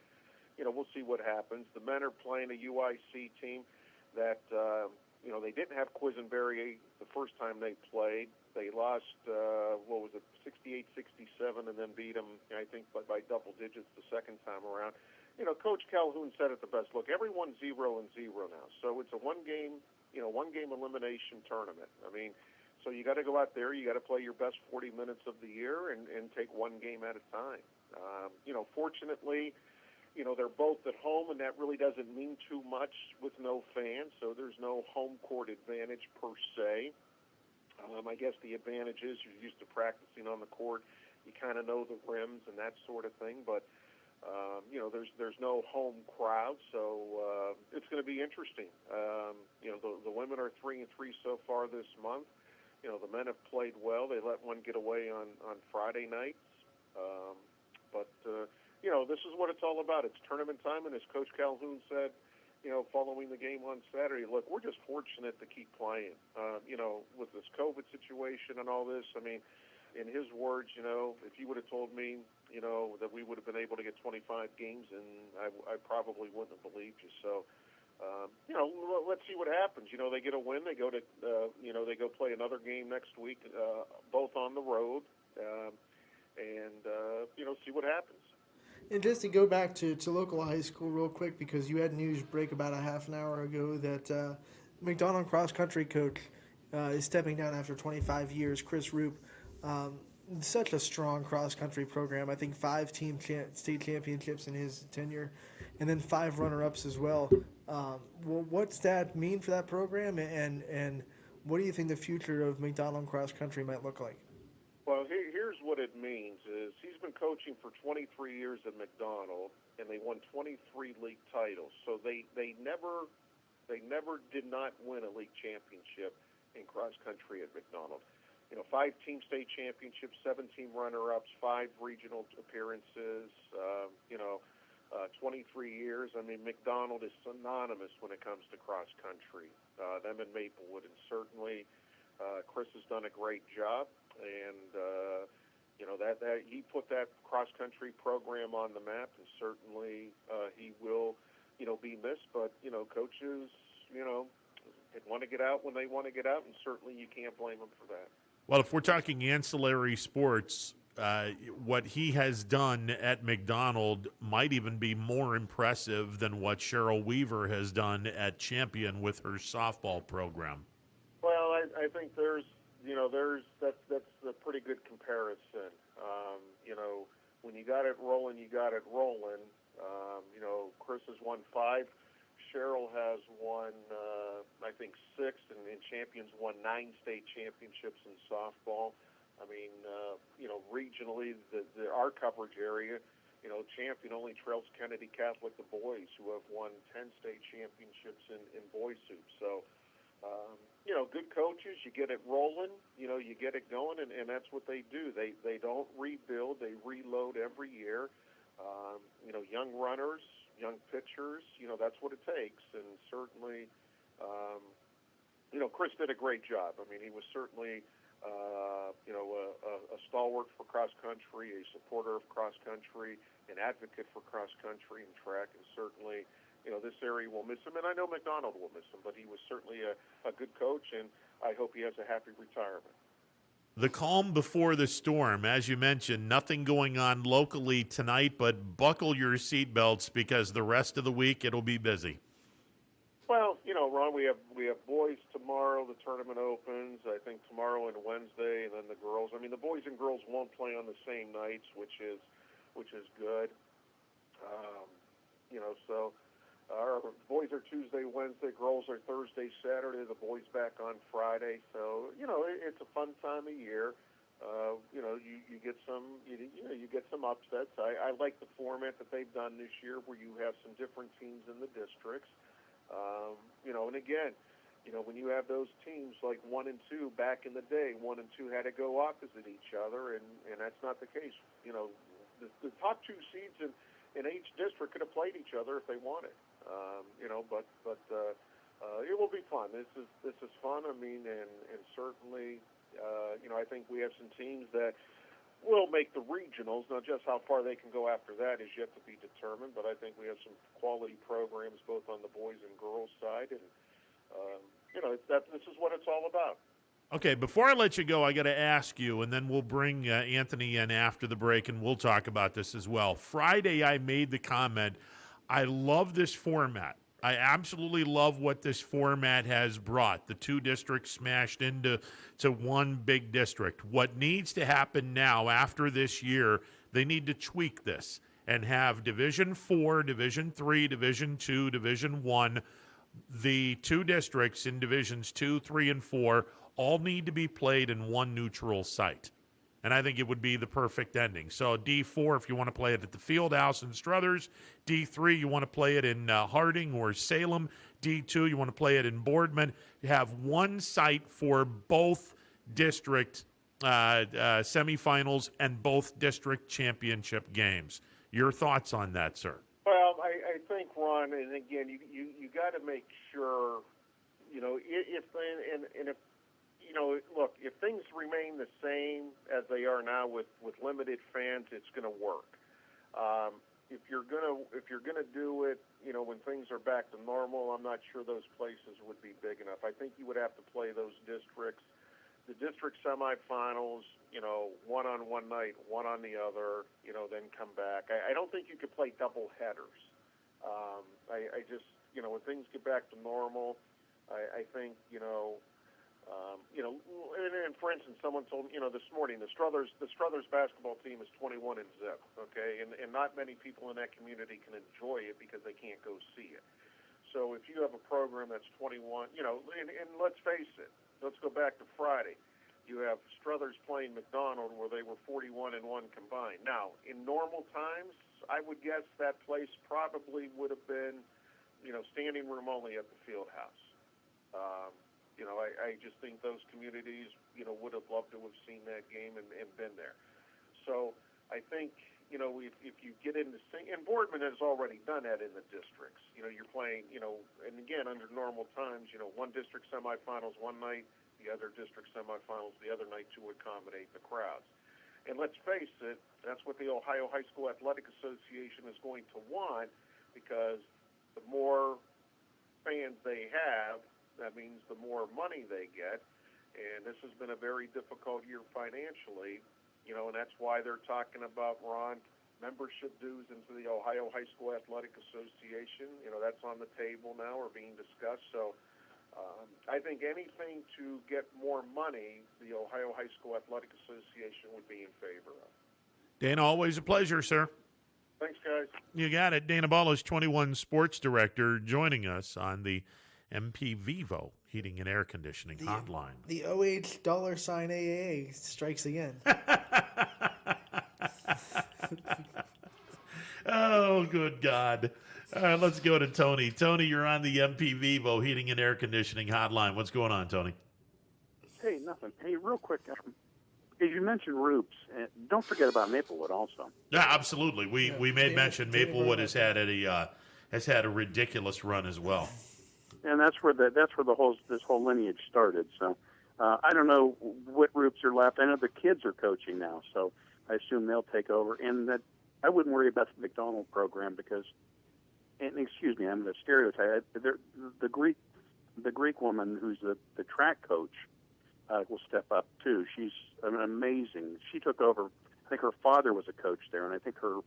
You know, we'll see what happens. The men are playing a UIC team that, you know, they didn't have Quisenberry the first time they played. They lost, 68-67, and then beat them, I think, by double digits the second time around. You know, Coach Calhoun said it the best. Look, everyone's 0-0 now, so it's a one-game elimination tournament. I mean, so you got to go out there, you got to play your best 40 minutes of the year and take one game at a time. You know, fortunately, you know, they're both at home, and that really doesn't mean too much with no fans, so there's no home court advantage per se. I guess the advantage is you're used to practicing on the court. You kind of know the rims and that sort of thing, but you know, there's no home crowd, so it's going to be interesting. You know, the women are 3-3 so far this month. You know, the men have played well. They let one get away on Friday nights, but you know, this is what it's all about. It's tournament time, and as Coach Calhoun said, you know, following the game on Saturday, look, we're just fortunate to keep playing. You know, with this COVID situation and all this, I mean, in his words, you know, if you would have told me, you know, that we would have been able to get 25 games, and I probably wouldn't have believed you. So, you know, let's see what happens. You know, they get a win. They go to, you know, they go play another game next week, both on the road, and, you know, see what happens. And just to go back to local high school real quick, because you had news break about a half an hour ago that McDonald cross-country coach is stepping down after 25 years, Chris Roop. Such a strong cross-country program. I think 5 team state championships in his tenure, and then 5 runner-ups as well. What's that mean for that program, and what do you think the future of McDonald cross-country might look like? Well, here's what it means is he's been coaching for 23 years at McDonald, and they won 23 league titles. So they never did not win a league championship in cross country at McDonald. You know, 5 team state championships, 7 team runner-ups, 5 regional appearances. You know, 23 years. I mean, McDonald is synonymous when it comes to cross country. Them in Maplewood, and certainly Chris has done a great job. And you know, that he put that cross-country program on the map, and certainly he will, you know, be missed. But, you know, coaches, you know, they want to get out when they want to get out, and certainly you can't blame them for that. Well, if we're talking ancillary sports, what he has done at McDonald might even be more impressive than what Cheryl Weaver has done at Champion with her softball program. Well, I think that's a pretty good comparison. You know, when you got it rolling, you got it rolling. You know, Chris has won 5. Cheryl has won, I think, 6, and Champions won 9 state championships in softball. I mean, you know, regionally, our coverage area, you know, Champion only trails Kennedy Catholic, the boys, who have won 10 state championships in boys hoops. So, you know, good coaches, you get it rolling, you know, you get it going, and that's what they do. They don't rebuild, they reload every year. You know, young runners, young pitchers, you know, that's what it takes. And certainly, you know, Chris did a great job. I mean, he was certainly, you know, a stalwart for cross-country, a supporter of cross-country, an advocate for cross-country and track, and certainly, you know, this area will miss him, and I know McDonald will miss him, but he was certainly a good coach, and I hope he has a happy retirement. The calm before the storm, as you mentioned, nothing going on locally tonight, but buckle your seatbelts because the rest of the week it'll be busy. Well, you know, Ron, we have boys tomorrow. The tournament opens, I think, tomorrow and Wednesday, and then the girls. I mean, the boys and girls won't play on the same nights, which is good. You know, so Our boys are Tuesday, Wednesday, girls are Thursday, Saturday. The boys back on Friday. So it's a fun time of year. You get some you get some upsets. I like the format that they've done this year, where you have some different teams in the districts. And again, when you have those teams like 1 and 2 back in the day, 1 and 2 had to go opposite each other, and that's not the case. The top 2 seeds in each district could have played each other if they wanted. But it will be fun. This is fun. I mean, and certainly, I think we have some teams that will make the regionals. Now, just how far they can go after that is yet to be determined. But I think we have some quality programs both on the boys and girls side, and this is what it's all about. Okay, before I let you go, I got to ask you, and then we'll bring Anthony in after the break, and we'll talk about this as well. Friday, I made the comment, I love this format. I absolutely love what this format has brought, the 2 districts smashed into one big district. What needs to happen now after this year, they need to tweak this and have Division 4, Division 3, Division 2, Division 1, the 2 districts in Divisions 2, 3, and 4 all need to be played in one neutral site. And I think it would be the perfect ending. So D4, if you want to play it at the Fieldhouse in Struthers. D3, you want to play it in Harding or Salem. D2, you want to play it in Boardman. You have one site for both district semifinals and both district championship games. Your thoughts on that, sir? Well, I think, Ron, and again, you got to make sure, if things remain the same as they are now with limited fans, it's going to work. If you're gonna do it, when things are back to normal, I'm not sure those places would be big enough. I think you would have to play those districts, the district semifinals, one on one night, one on the other, then come back. I don't think you could play double headers. I just, when things get back to normal, I think, and for instance, someone told me, this morning, the Struthers basketball team is 21 and zip, okay, and not many people in that community can enjoy it because they can't go see it. So if you have a program that's 21, and let's face it, let's go back to Friday. You have Struthers playing McDonald, where they were 41 and 1 combined. Now, in normal times, I would guess that place probably would have been, standing room only at the Fieldhouse. I just think those communities, would have loved to have seen that game and been there. So I think, if you get into and Boardman has already done that in the districts. You're playing, and again, under normal times, one district semifinals one night, the other district semifinals the other night to accommodate the crowds. And let's face it, that's what the Ohio High School Athletic Association is going to want, because the more fans they have, that means the more money they get. And this has been a very difficult year financially, and that's why they're talking about, Ron, membership dues into the Ohio High School Athletic Association. That's on the table now or being discussed. So I think anything to get more money, the Ohio High School Athletic Association would be in favor of. Dana, always a pleasure, sir. Thanks, guys. You got it. Dana Ballas, 21 Sports Director, joining us on the MP Vivo Heating and Air Conditioning Hotline. The OH $AAA strikes again. Oh, good God. All right, let's go to Tony. Tony, you're on the MP Vivo Heating and Air Conditioning Hotline. What's going on, Tony? Hey, nothing. Hey, real quick, as you mentioned Roops, don't forget about Maplewood also. Yeah, absolutely. We made mention Maplewood has had a ridiculous run as well. And that's where this whole lineage started. So I don't know what Roops are left. I know the kids are coaching now, so I assume they'll take over. And that I wouldn't worry about the McDonald program because, and excuse me, I'm going to stereotype. The Greek woman who's the track coach will step up too. She's amazing. She took over. I think her father was a coach there, and I think her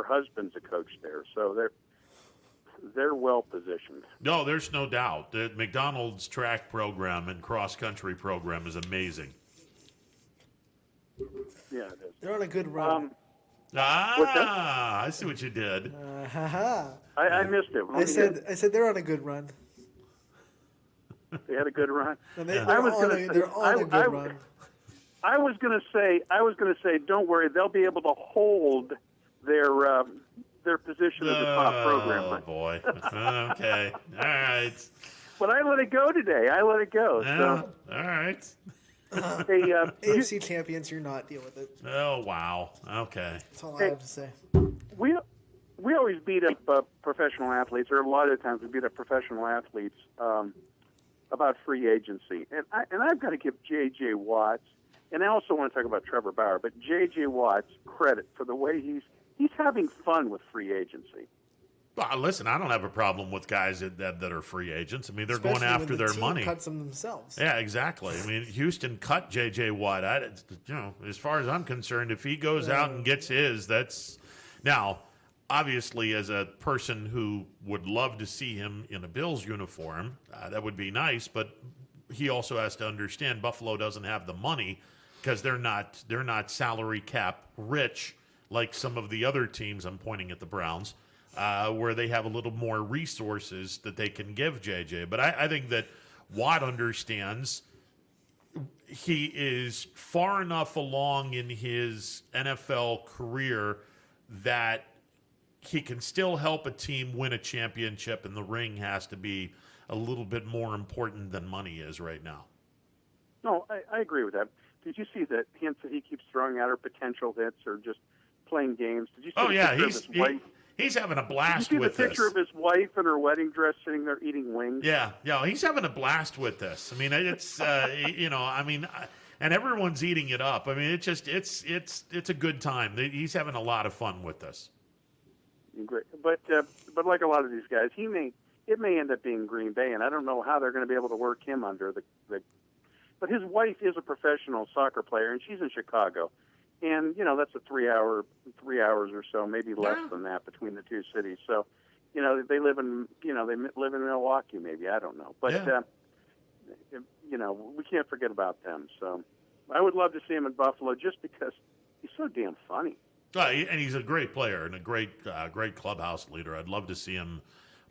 husband's a coach there. So they're well positioned. No, there's no doubt. The McDonald's track program and cross-country program is amazing. Yeah, it is. They're on a good run. I see what you did. I missed it. I said they're on a good run. They had a good run. They're on a good run. I was going to say, don't worry, they'll be able to hold their position as a top program. Oh boy. Okay. All right. But I let it go today. So. All right. Hey, AFC champions, you're not. Deal with it. Oh wow. Okay. That's all I have to say. We always beat up professional athletes, or a lot of times we beat up professional athletes about free agency, and I've got to give J.J. Watts, and I also want to talk about Trevor Bauer, but J.J. Watts credit for the way he's having fun with free agency. Well, listen, I don't have a problem with guys that are free agents. I mean, they're Especially going after when the their team money. cuts them themselves. Yeah, exactly. I mean, Houston cut J.J. Watt. As far as I'm concerned, if he goes out and gets his, that's now. Obviously, as a person who would love to see him in a Bills uniform, that would be nice. But he also has to understand Buffalo doesn't have the money because they're not salary cap rich like some of the other teams. I'm pointing at the Browns. Where they have a little more resources that they can give JJ. But I think that Watt understands he is far enough along in his NFL career that he can still help a team win a championship, and the ring has to be a little bit more important than money is right now. No, I agree with that. Did you see the hints that he keeps throwing out, or potential hits, or just playing games? Did you see the picture of his wife? He's having a blast Did you see with the picture this. of his wife in her wedding dress sitting there eating wings? Yeah, he's having a blast with this. I mean, it's and everyone's eating it up. I mean, it's a good time. He's having a lot of fun with this. Great, but like a lot of these guys, it may end up being Green Bay, and I don't know how they're going to be able to work him under the. But his wife is a professional soccer player, and she's in Chicago. And, that's a 3 hours or so, maybe less than that between the two cities. So, they live in Milwaukee, maybe. I don't know. But, we can't forget about them. So I would love to see him in Buffalo just because he's so damn funny. And he's a great player and a great clubhouse leader. I'd love to see him.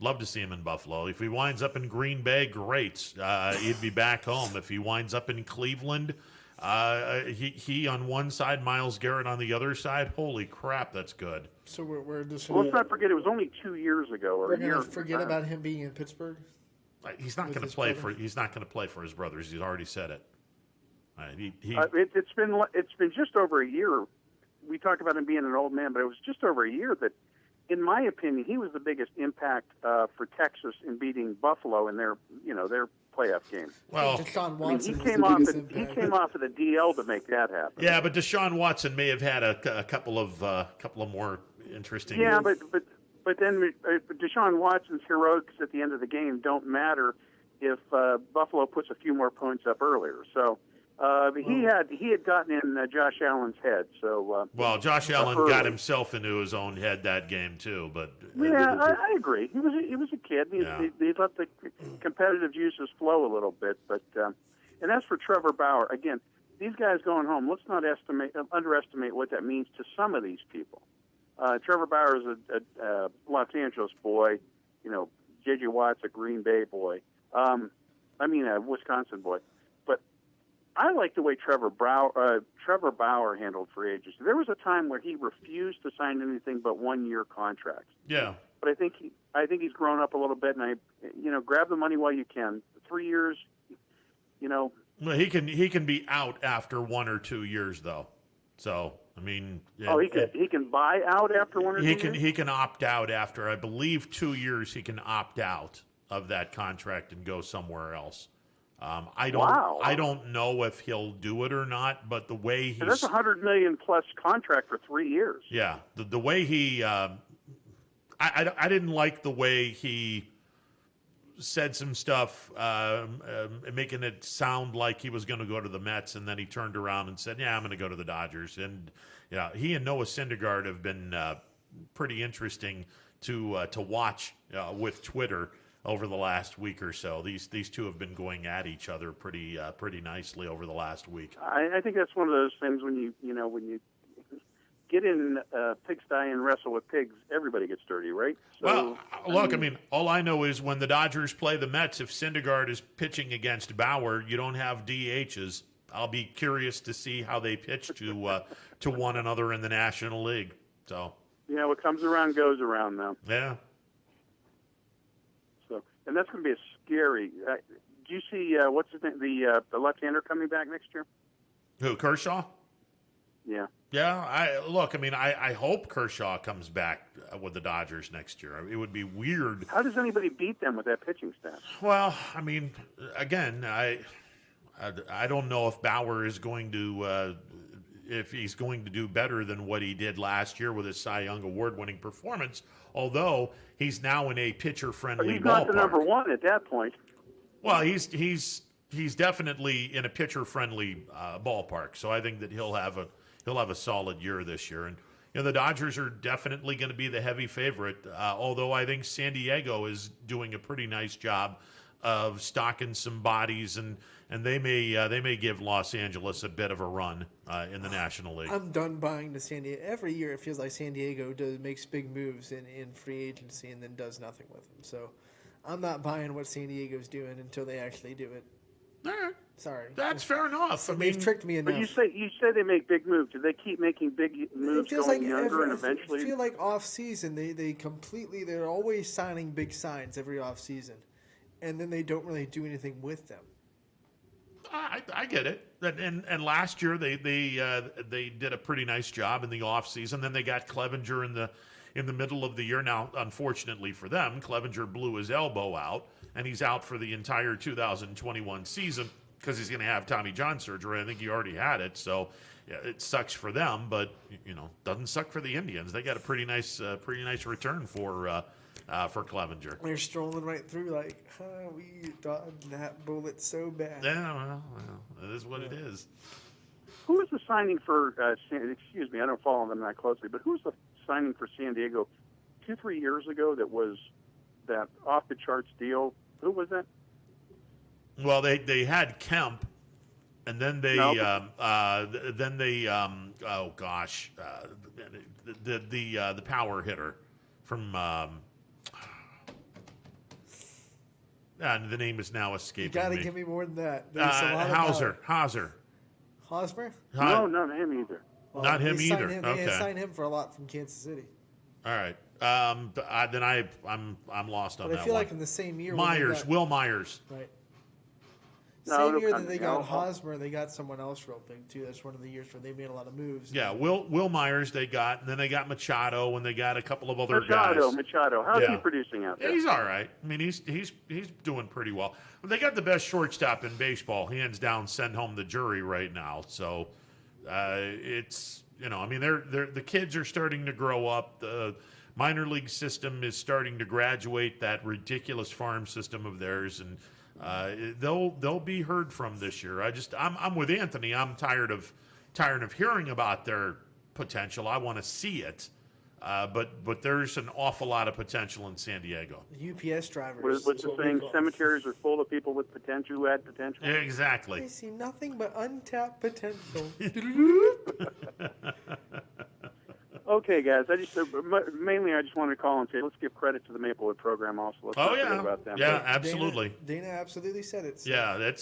Love to see him in Buffalo. If he winds up in Green Bay, great. He'd be back home. If he winds up in Cleveland, he on one side, Myles Garrett on the other side. Holy crap, that's good. So we're just. Well, let's not forget it was only 2 years ago. We're going to forget about him being in Pittsburgh. He's not going to play for. He's not going to play for his brothers. He's already said it. It's been just over a year. We talked about him being an old man, but it was just over a year that, in my opinion, he was the biggest impact for Texas in beating Buffalo in their playoff game. Well, Deshaun Watson he came off of the DL to make that happen. Yeah, but Deshaun Watson may have had a couple of more interesting. Yeah, but then Deshaun Watson's heroics at the end of the game don't matter if Buffalo puts a few more points up earlier. So. He had gotten in Josh Allen's head. So Josh Allen got himself into his own head that game too. But I agree. He was a kid. He let the competitive juices flow a little bit. But and as for Trevor Bauer, again, these guys going home. Let's not underestimate what that means to some of these people. Trevor Bauer is a Los Angeles boy. J.J. Watt's a Green Bay boy. A Wisconsin boy. I like the way Trevor Bauer handled free agency. There was a time where he refused to sign anything but 1-year contracts. Yeah. But I think he's grown up a little bit, and grab the money while you can. 3 years, Well, he can be out after 1 or 2 years though. So I mean. He can buy out after 1 or 2 years? He can opt out after, I believe, 2 years. He can opt out of that contract and go somewhere else. I don't know if he'll do it or not, but the way he's... That's a $100 million plus contract for 3 years. Yeah, the way he... I didn't like the way he said some stuff, making it sound like he was going to go to the Mets, and then he turned around and said, "Yeah, I'm going to go to the Dodgers." And he and Noah Syndergaard have been pretty interesting to watch with Twitter over the last week or so. These two have been going at each other pretty nicely over the last week. I think that's one of those things when you get in pigsty and wrestle with pigs, everybody gets dirty, right? So, well, look, I mean, all I know is when the Dodgers play the Mets, if Syndergaard is pitching against Bauer, you don't have DHs. I'll be curious to see how they pitch to one another in the National League. So yeah, what comes around goes around now. Yeah. So, and that's going to be a scary. Do you see what's his name? The left-hander coming back next year? Who, Kershaw? Yeah. Yeah, I hope Kershaw comes back with the Dodgers next year. It would be weird. How does anybody beat them with that pitching staff? Well, I mean, again, I don't know if Bauer is going to if he's going to do better than what he did last year with his Cy Young Award-winning performance. Although he's now in a pitcher-friendly He's ballpark. not the number one at that point. Well, he's definitely in a pitcher-friendly ballpark. So I think that he'll have a solid year this year. And the Dodgers are definitely going to be the heavy favorite. Although I think San Diego is doing a pretty nice job of stocking some bodies, and they may give Los Angeles a bit of a run in the National League. I'm done buying the San Diego. Every year it feels like San Diego makes big moves in free agency and then does nothing with them. So I'm not buying what San Diego's doing until they actually do it. All right. Sorry. That's fair enough. They've tricked me enough. But you say they make big moves. Do they keep making big moves going younger and eventually? I feel like off season they're always signing big signs every off season, and then they don't really do anything with them. I get it. And last year they did a pretty nice job in the offseason. Then they got Clevenger in the middle of the year. Now, unfortunately for them, Clevenger blew his elbow out, and he's out for the entire 2021 season because he's going to have Tommy John surgery. I think he already had it, so yeah, it sucks for them, but doesn't suck for the Indians. They got a pretty nice return for Clevenger. They're strolling right through like, we dodged that bullet so bad. Yeah, well, it is what it is. Who was the signing for? Excuse me, I don't follow them that closely, but who was the signing for San Diego 2-3 years ago that was that off the charts deal? Who was that? Well, they had Kemp, and then they the power hitter from and the name is now escaping me. You got to give me more than that. Hauser. Hosmer? No, not him either. Well, not him either. They signed him for a lot from Kansas City. All right. I'm lost on that. But I feel like in the same year, Will Myers. Right. No, same year that they got Hosmer, they got someone else real big too. That's one of the years where they made a lot of moves. Yeah, Will Myers they got, and then they got Machado, and they got a couple of other guys. Machado. How's he producing out there? Yeah, he's all right. I mean, he's doing pretty well. They got the best shortstop in baseball, hands down. Send home the jury right now. So it's I mean, the kids are starting to grow up. The minor league system is starting to graduate that ridiculous farm system of theirs, and they'll be heard from this year. I'm with Anthony. I'm tired of hearing about their potential. I want to see it, but there's an awful lot of potential in San Diego. UPS drivers. What's the saying? Cemeteries are full of people with potential who had potential. Yeah, exactly. They see nothing but untapped potential. Okay, guys. I just wanted to call and say let's give credit to the Maplewood program also. Let's not forget about them. Yeah, absolutely. Dana absolutely said it. So. Yeah,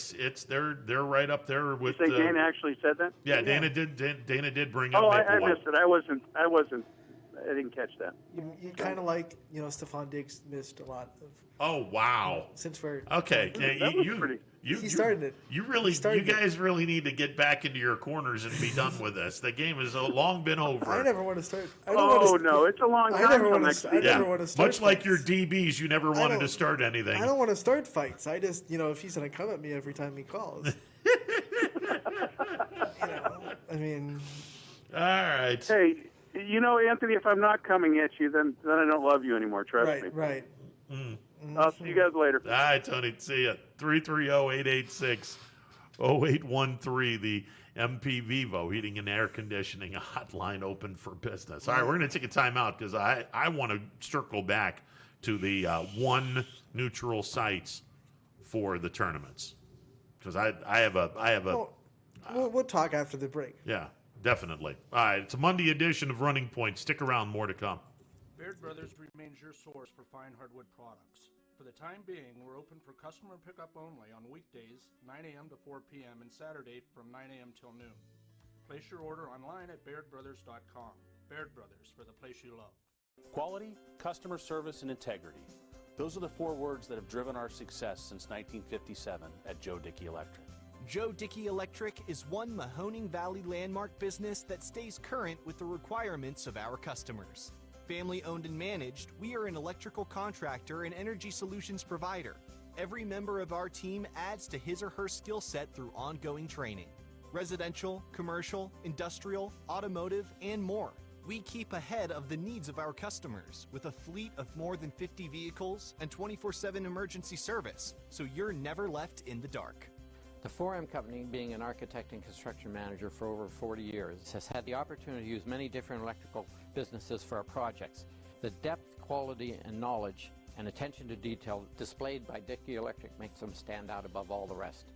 they're right up there with. You think Dana actually said that? Yeah, Dana did bring up. I missed it. I didn't catch that. You kind of like Stephon Diggs missed a lot of. Oh wow! Since we're okay, he started it. You guys really need to get back into your corners and be done with this. The game has long been over. I never want to start. No, it's a long time. I never want to start. Much like your DBs, you never wanted to start anything. I don't want to start fights. I just if he's gonna come at me every time he calls. I mean. All right. Hey, Anthony, if I'm not coming at you, then I don't love you anymore. Trust me. Right. I'll see you guys later. All right, Tony. See ya. 330-886-0813, the MP Vivo Heating and Air Conditioning hotline open for business. All right, we're going to take a timeout because I want to circle back to the one neutral sites for the tournaments because I have a. We'll talk after the break. Yeah. definitely. All right, it's a Monday edition of Running Point. Stick around, more to come. Baird Brothers remains your source for fine hardwood products. For the time being, we're open for customer pickup only on weekdays, 9 a.m. to 4 p.m., and Saturday from 9 a.m. till noon. Place your order online at BairdBrothers.com. Baird Brothers, for the place you love. Quality, customer service, and integrity. Those are the 4 words that have driven our success since 1957 at Joe Dickey Electric. Joe Dickey Electric is one Mahoning Valley landmark business that stays current with the requirements of our customers. Family owned and managed, we are an electrical contractor and energy solutions provider. Every member of our team adds to his or her skill set through ongoing training. Residential, commercial, industrial, automotive, and more. We keep ahead of the needs of our customers with a fleet of more than 50 vehicles and 24/7 emergency service, so you're never left in the dark. The 4M Company, being an architect and construction manager for over 40 years, has had the opportunity to use many different electrical businesses for our projects. The depth, quality, and knowledge and attention to detail displayed by Dickey Electric makes them stand out above all the rest.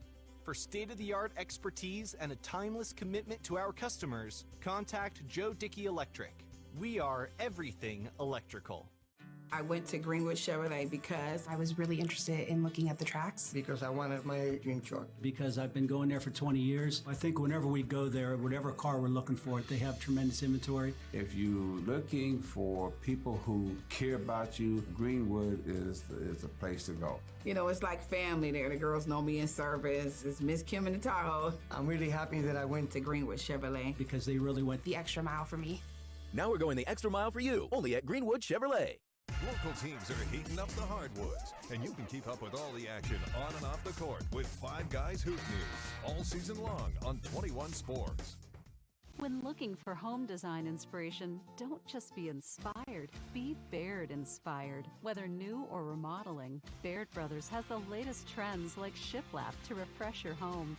For state-of-the-art expertise and a timeless commitment to our customers, contact Joe Dickey Electric. We are everything electrical. I went to Greenwood Chevrolet because I was really interested in looking at the tracks. Because I wanted my dream truck. Because I've been going there for 20 years. I think whenever we go there, whatever car we're looking for, they have tremendous inventory. If you're looking for people who care about you, Greenwood is a place to go. You know, it's like family there. The girls know me in service. It's Miss Kim in the Tahoe. I'm really happy that I went to Greenwood Chevrolet. Because they really went the extra mile for me. Now we're going the extra mile for you, only at Greenwood Chevrolet. Local teams are heating up the hardwoods, and you can keep up with all the action on and off the court with Five Guys Hoop News all season long on 21 Sports. When looking for home design inspiration, don't just be inspired, be Baird inspired. Whether new or remodeling, Baird Brothers has the latest trends like shiplap to refresh your home.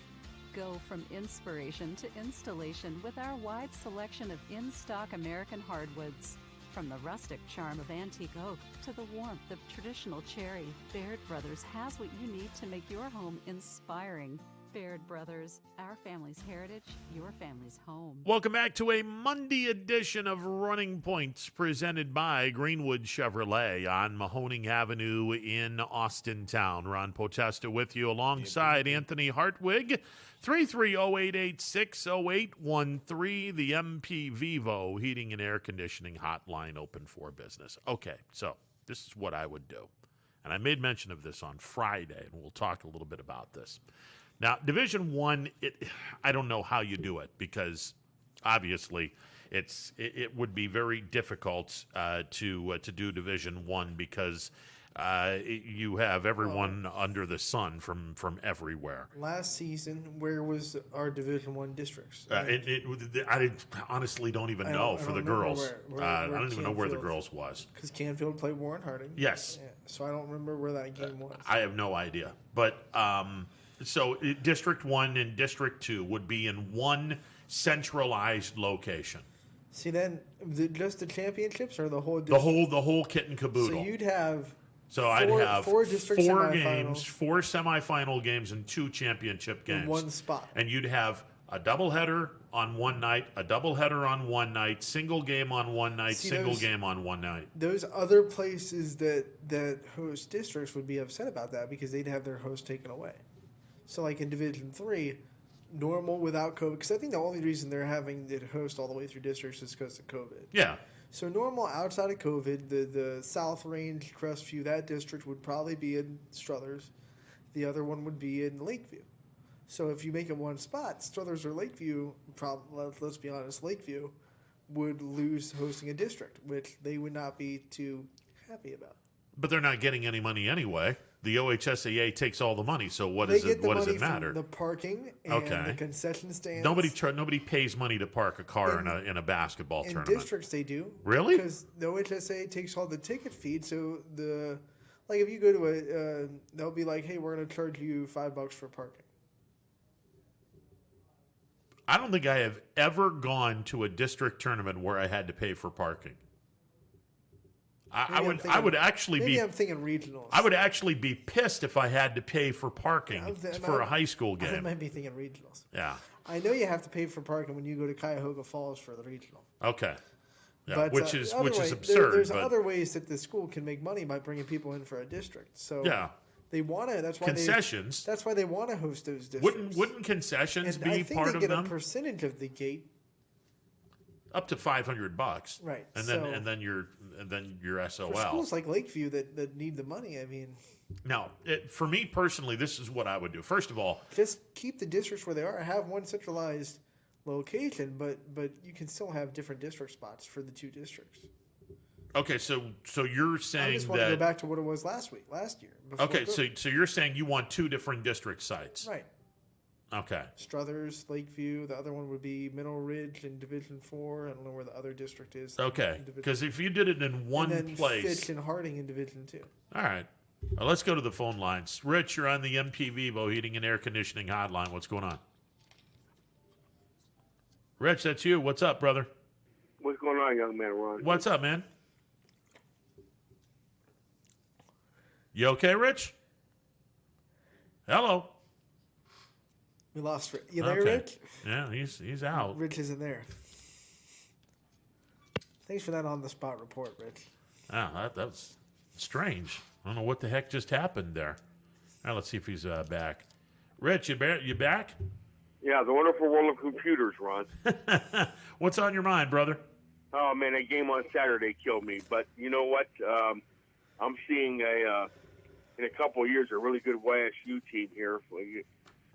Go from inspiration to installation with our wide selection of in-stock American hardwoods. From the rustic charm of antique oak to the warmth of traditional cherry, Baird Brothers has what you need to make your home inspiring. Baird Brothers, our family's heritage, your family's home. Welcome back to a Monday edition of Running Points presented by Greenwood Chevrolet on Mahoning Avenue in Austintown. Ron Potesta with you alongside Anthony Hartwig. 330-886-0813, the MP Vivo Heating and Air Conditioning Hotline open for business. Okay, so this is what I would do. And I made mention of this on Friday, and we'll talk a little bit about this. Now, Division I, I don't know how you do it because obviously it would be very difficult to do Division I because you have everyone under the sun from everywhere. Last season, where was our Division I districts? I honestly don't even know for the girls. I don't even know where the girls was. Because Canfield played Warren Harding. Yes. Yeah, so I don't remember where that game was. I have no idea. But so District 1 and District 2 would be in one centralized location. See, then just the championships or the whole district? The whole kit and caboodle. So you'd have I'd have four district games, 4 semifinal games, and 2 championship games in one spot. And you'd have a doubleheader on one night, a doubleheader on one night, single game on one night, game on one night. Those other places that host districts would be upset about that because they'd have their host taken away. So like in Division 3, normal without COVID, because I think the only reason they're having it host all the way through districts is because of COVID. Yeah. So normal outside of COVID, the South Range, Crestview, that district would probably be in Struthers. The other one would be in Lakeview. So if you make it one spot, Struthers or Lakeview, let's be honest, Lakeview would lose hosting a district, which they would not be too happy about. But they're not getting any money anyway. The OHSAA takes all the money, so what does it matter? The parking and the concession stands. Nobody pays money to park a car in a basketball tournament. In districts, they do. Really? Because the OHSAA takes all the ticket feed. So if you go to they'll be like, hey, we're going to charge you $5 for parking. I don't think I have ever gone to a district tournament where I had to pay for parking. I would actually be. Maybe I'm thinking regionals. I would actually be pissed if I had to pay for parking for a high school game. I might be thinking regionals. Yeah. I know you have to pay for parking when you go to Cuyahoga Falls for the regional. Okay. Yeah, But, which is There's absurd. but other ways that the school can make money by bringing people in for a district. So yeah. they want to. That's why concessions. That's why they want to host those districts. Wouldn't concessions And be I think part they of get them? a percentage of the gate. Up to $500, Right, And so- then you're SOL. For schools like Lakeview that need the money, I mean, Now, for me personally, this is what I would do. First of all, just keep the districts where they are. Have one centralized location, but you can still have different district spots for the two districts. okay, so you're I saying just want to go that back to what it was last year. before okay, COVID. so you're saying you want two different district sites. Right. Okay. Struthers, Lakeview. The other one would be Middle Ridge in Division 4. I don't know where the other district is. Okay. in Division- Because if you did it in one and then place. Fitch and Harding in Division 2. All right. Well, let's go to the phone lines. Rich, you're on the MP Vivo Heating and Air Conditioning Hotline. What's going on? Rich, that's you. What's up, brother? What's going on, young man, Ron? What's up, man? You okay, Rich? Hello. We lost Rich. You there, Okay. Rich? Yeah, he's out. Rich isn't there. Thanks for that on-the-spot report, Rich. Oh, that's strange. I don't know what the heck just happened there. All right, let's see if he's back. Rich, you back? Yeah, the wonderful world of computers, Ron. What's on your mind, brother? Oh, man, that game on Saturday killed me. But you know what? I'm seeing, in a couple of years, a really good YSU team here.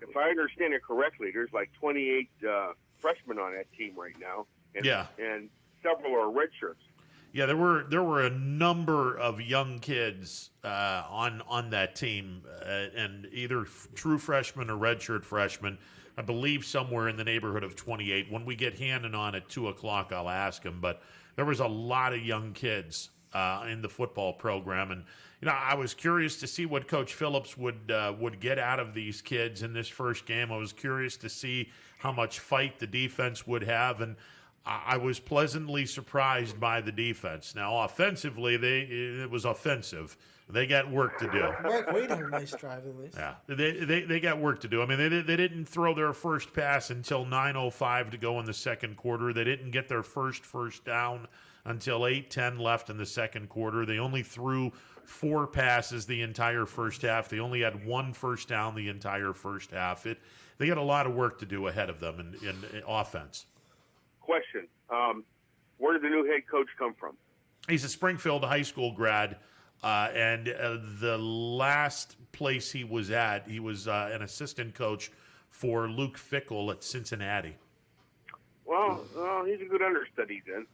If I understand it correctly, there's like 28 freshmen on that team right now. And, Yeah. And several are redshirts. Yeah, there were a number of young kids on that team, and either true freshmen or redshirt freshmen. I believe somewhere in the neighborhood of 28. When we get Hannon on at 2:00, I'll ask him. But there was a lot of young kids in the football program, and I was curious to see what Coach Phillips would get out of these kids in this first game. I was curious to see how much fight the defense would have, and I was pleasantly surprised by the defense. Now, offensively, it was offensive. They got work to do. Mark Wade had a nice drive at least. Yeah, they got work to do. I mean, they didn't throw their first pass until 9:05 to go in the second quarter. They didn't get their first down until 8:10 left in the second quarter. They only threw 4 passes the entire first half. They only had 1 first down the entire first half. They got a lot of work to do ahead of them in offense. Question. Where did the new head coach come from? He's a Springfield high school grad, and the last place he was at, he was an assistant coach for Luke Fickle at Cincinnati. Well, he's a good understudy then.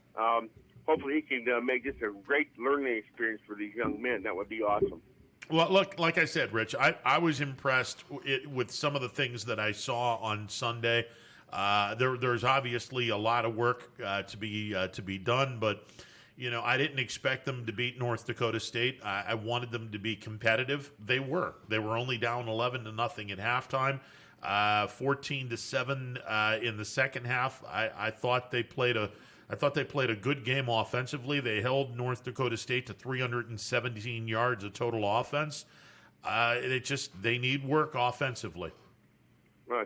Hopefully he can make this a great learning experience for these young men. That would be awesome. Well, look, like I said, Rich, I was impressed with some of the things that I saw on Sunday. There's obviously a lot of work to be done, but I didn't expect them to beat North Dakota State. I wanted them to be competitive. They were. They were only down 11-0 at halftime, 14-7 in the second half. I thought they played a good game offensively. They held North Dakota State to 317 yards of total offense. They need work offensively.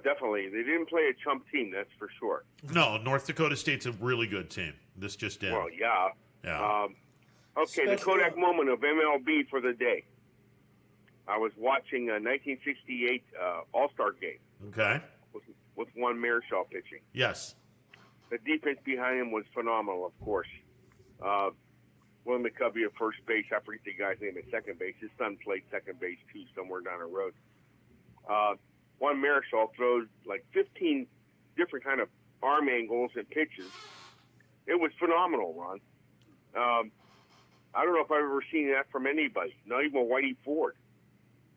Definitely. They didn't play a chump team, that's for sure. No, North Dakota State's a really good team. This just did. Well, yeah. Yeah. Okay, the Kodak moment of MLB for the day. I was watching a 1968 All-Star game. Okay. With Juan Marichal pitching. Yes. The defense behind him was phenomenal, of course. William McCovey at first base. I forget the guy's name at second base. His son played second base, too, somewhere down the road. Juan Marichal throws like 15 different kind of arm angles and pitches. It was phenomenal, Ron. I don't know if I've ever seen that from anybody, not even Whitey Ford.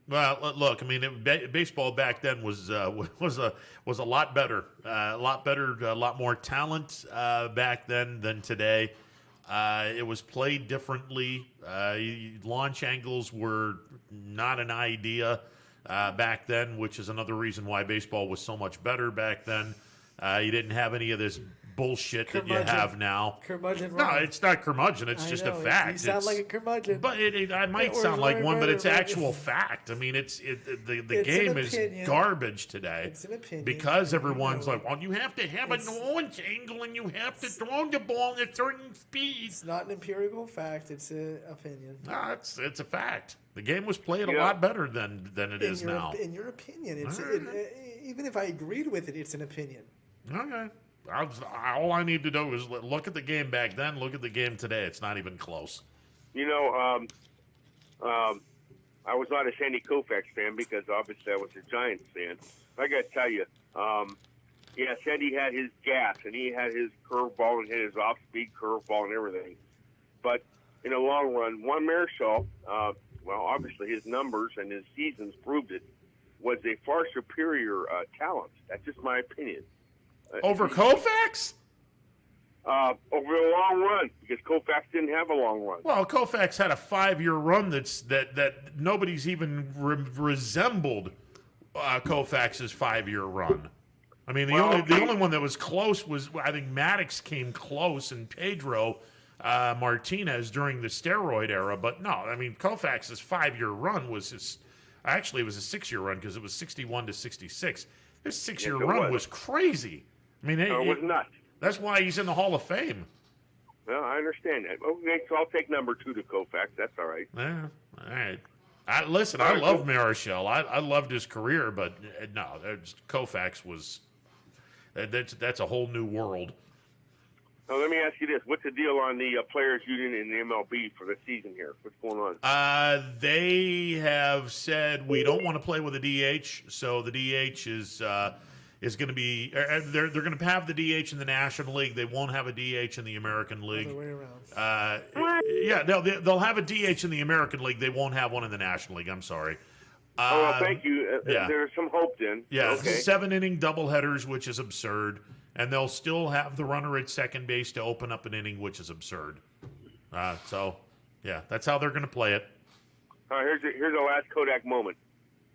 Well, look, I mean, baseball back then was a lot better, a lot more talent back then than today. It was played differently. Launch angles were not an idea back then, which is another reason why baseball was so much better back then. You didn't have any of this bullshit that you Curmudgeon. have now. Curmudgeon No, Ron. it's not curmudgeon. It's I just know, a fact. You sound It's- like a curmudgeon. But I might It sound was like way one, but better, it's but- actual fact. I mean, the It's an game is opinion. garbage today. It's an opinion. Because everyone's You know, like, well, you have to have a launch angle and you have to throw the ball at a certain speed. It's not an empirical fact. It's an opinion. No, it's a fact. The game was played a Yeah. lot better than it is now. In your opinion, it's All right. even if I agreed with it, it's an opinion. Okay. All I need to do is look at the game back then, look at the game today. It's not even close. You know, I was not a Sandy Koufax fan because obviously I was a Giants fan. I got to tell you, yeah, Sandy had his gas and he had his curveball and his off-speed curveball and everything. But in the long run, Juan Marichal, well, obviously his numbers and his seasons proved it, was a far superior talent. That's just my opinion. Over Koufax? Over the long run, because Koufax didn't have a long run. Well, Koufax had a 5-year run that nobody's even resembled Koufax's 5-year run. I mean, the only one that was close was, I think Maddox came close and Pedro Martinez during the steroid era. But no, I mean, Koufax's 5-year run was actually it was a 6-year run because it was 61 to 66. This 6-year run was crazy. I mean, it was nuts. That's why he's in the Hall of Fame. Well, I understand that. Okay, so I'll take number 2 to Koufax. That's all right. Yeah, all right. I love Marichal. I loved his career, but no, Koufax was that's a whole new world. Now, let me ask you this: what's the deal on the players' union in the MLB for the season here? What's going on? They have said we don't want to play with a DH, so the DH is going to be. They're going to have the DH in the National League. They won't have a DH in the American League. Other way around. Yeah, they'll have a DH in the American League. They won't have one in the National League. I'm sorry. Well, thank you. Yeah. There's some hope then. Yeah, Okay. 7-inning doubleheaders, which is absurd, and they'll still have the runner at second base to open up an inning, which is absurd. So, yeah, that's how they're going to play it. All right, here's the last Kodak moment.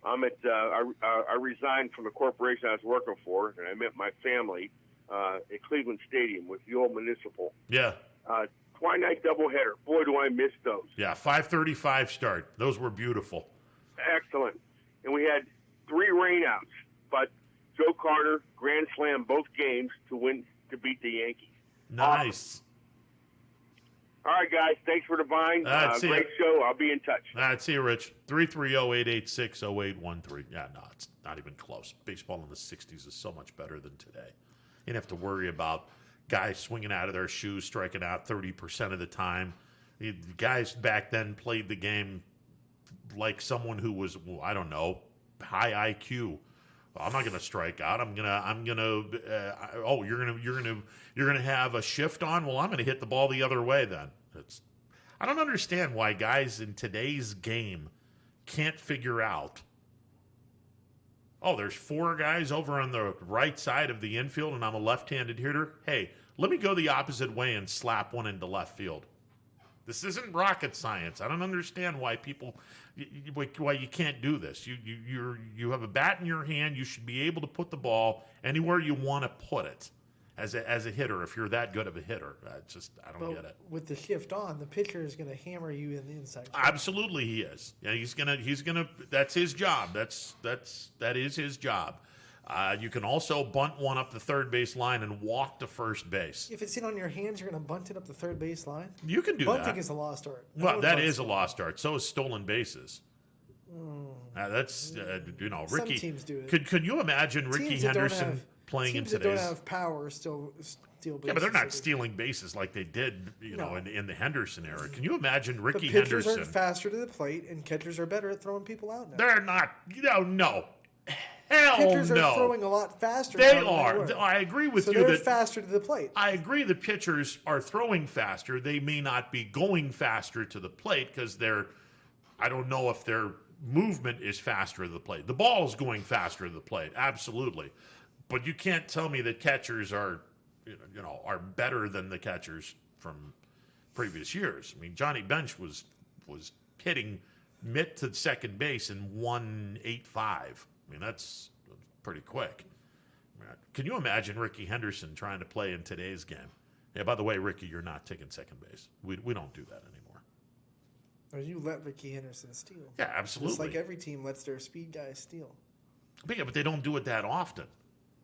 I'm at. I resigned from the corporation I was working for, and I met my family at Cleveland Stadium with the old Municipal. Yeah. Twilight doubleheader. Boy, do I miss those. Yeah, 5:35 start. Those were beautiful. Excellent. And we had 3 rainouts, but Joe Carter grand slam both games to beat the Yankees. Nice. All right, guys. Thanks for the vine. See Great ya. show. I'll be in touch. All right, see you, Rich. 330-886-0813. Yeah, no, it's not even close. Baseball in the 60s is so much better than today. You didn't have to worry about guys swinging out of their shoes, striking out 30% of the time. The guys back then played the game like someone who was, I don't know, high IQ. I'm not going to strike out. You're gonna have a shift on. Well, I'm going to hit the ball the other way then. I don't understand why guys in today's game can't figure out. Oh, there's 4 guys over on the right side of the infield, and I'm a left-handed hitter. Hey, let me go the opposite way and slap one into left field. This isn't rocket science. I don't understand why why you can't do this. You have a bat in your hand. You should be able to put the ball anywhere you want to put it as a hitter. If you're that good of a hitter, I don't get it. With the shift on, the pitcher is going to hammer you in the inside. Absolutely, he is. Yeah, he's gonna. That's his job. That is his job. You can also bunt one up the third base line and walk to first base. If it's in on your hands, you're going to bunt it up the third base line? You can do that. Bunting is a lost art. Well, that is a lost art. So is stolen bases. That's Ricky. Some teams do it. Could you imagine Ricky Teams that don't Henderson have- playing in teams that today's? don't have power still steal bases. Yeah, but they're not stealing bases like they did, in the Henderson era. Can you imagine But Ricky pitchers Henderson? are faster to the plate, and catchers are better at throwing people out now. They're not. No. Hell Pitchers no. are throwing a lot faster. They now than are. were. I agree with so you they're that faster to the plate. I agree the pitchers are throwing faster. They may not be going faster to the plate because I don't know if their movement is faster to the plate. The ball is going faster to the plate, absolutely. But you can't tell me that catchers are better than the catchers from previous years. I mean, Johnny Bench was hitting mitt to second base in 1.85. I mean, that's pretty quick. Can you imagine Ricky Henderson trying to play in today's game? Yeah, by the way, Ricky, you're not taking second base. We don't do that anymore. Or you let Ricky Henderson steal. Yeah, absolutely. Just like every team lets their speed guys steal. But they don't do it that often.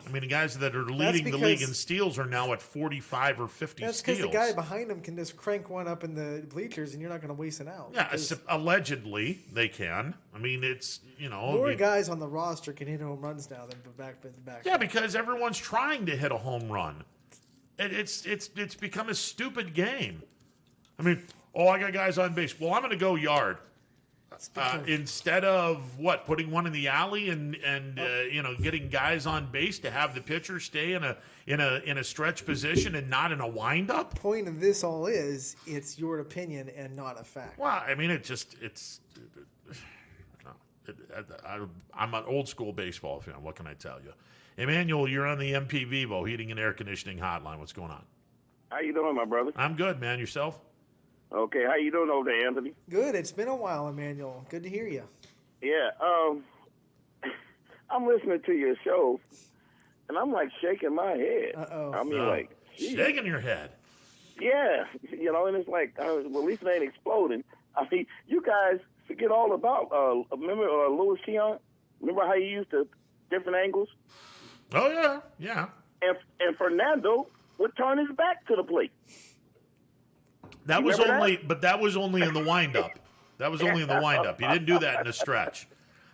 I mean, the guys that are leading the league in steals are now at 45 or 50 that's steals. That's because the guy behind him can just crank one up in the bleachers, and you're not going to waste an out. Yeah, allegedly they can. I mean, it's, more guys on the roster can hit home runs now than back. Yeah, because everyone's trying to hit a home run. It's become a stupid game. I mean, I got guys on base. Well, I'm going to go yard. Instead of putting one in the alley and getting guys on base to have the pitcher stay in a stretch position and not in a windup. Point of this all is it's your opinion and not a fact. Well, I mean, I'm an old school baseball fan. What can I tell you? Emmanuel, you're on the MP Vivo Heating and Air Conditioning Hotline. What's going on? How you doing, my brother? I'm good, man. Yourself? Okay, how you doing over there, Anthony? Good. It's been a while, Emmanuel. Good to hear you. Yeah, I'm listening to your show, and I'm like shaking my head. I mean, shaking your head. Yeah, and it's like, well, at least it ain't exploding. I mean, you guys forget all about. Remember Louis Keon? Remember how he used the different angles? Oh yeah. And Fernando would turn his back to the plate. That was only in the windup. That was only in the windup. He didn't do that in the stretch.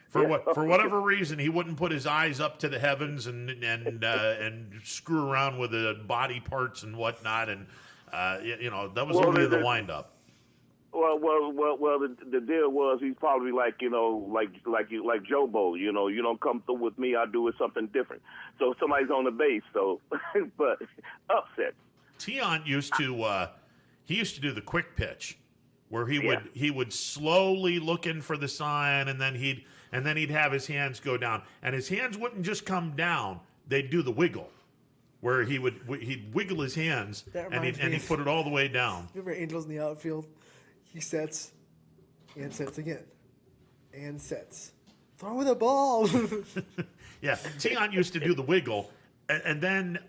For whatever reason, he wouldn't put his eyes up to the heavens and screw around with the body parts and whatnot. And that was only in the windup. Well. The deal was he's probably like Joe Bowl. You don't come through with me. I'll do it something different. So somebody's on the base. So, but upset. Tion used to. He used to do the quick pitch, where he would slowly look in for the sign, and then he'd have his hands go down, and his hands wouldn't just come down; they'd do the wiggle, where he'd wiggle his hands and he'd put it all the way down. Remember Angels in the outfield? He sets and sets again, and sets. Throw the ball. Yeah, Tion used to do the wiggle. And then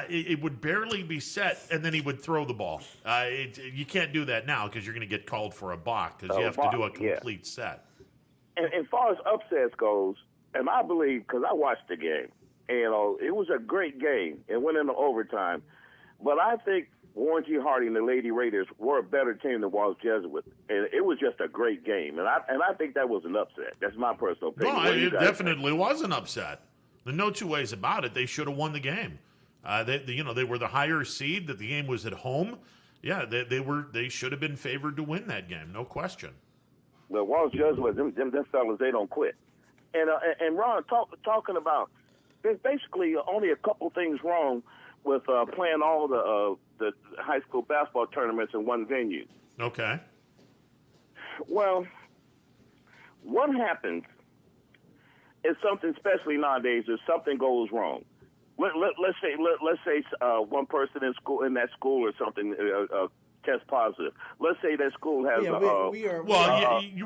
it would barely be set, and then he would throw the ball. You can't do that now because you're going to get called for a balk because you have to do a complete set. And as far as upsets goes, and I believe, because I watched the game, it was a great game. It went into overtime. But I think Warren G. Harding and the Lady Raiders were a better team than Walsh Jesuit. And it was just a great game. And I think that was an upset. That's my personal opinion. No, it definitely was an upset. There's no two ways about it. They should have won the game. They were the higher seed. That the game was at home. Yeah, they should have been favored to win that game. No question. Well, Walsh Jesuit, them fellas, they don't quit. And Ron, talking about, there's basically only a couple things wrong with playing all the high school basketball tournaments in one venue. Okay. Well, what happens is something, especially nowadays, if something goes wrong. Let's say one person in that school or something test positive. Let's say that school has.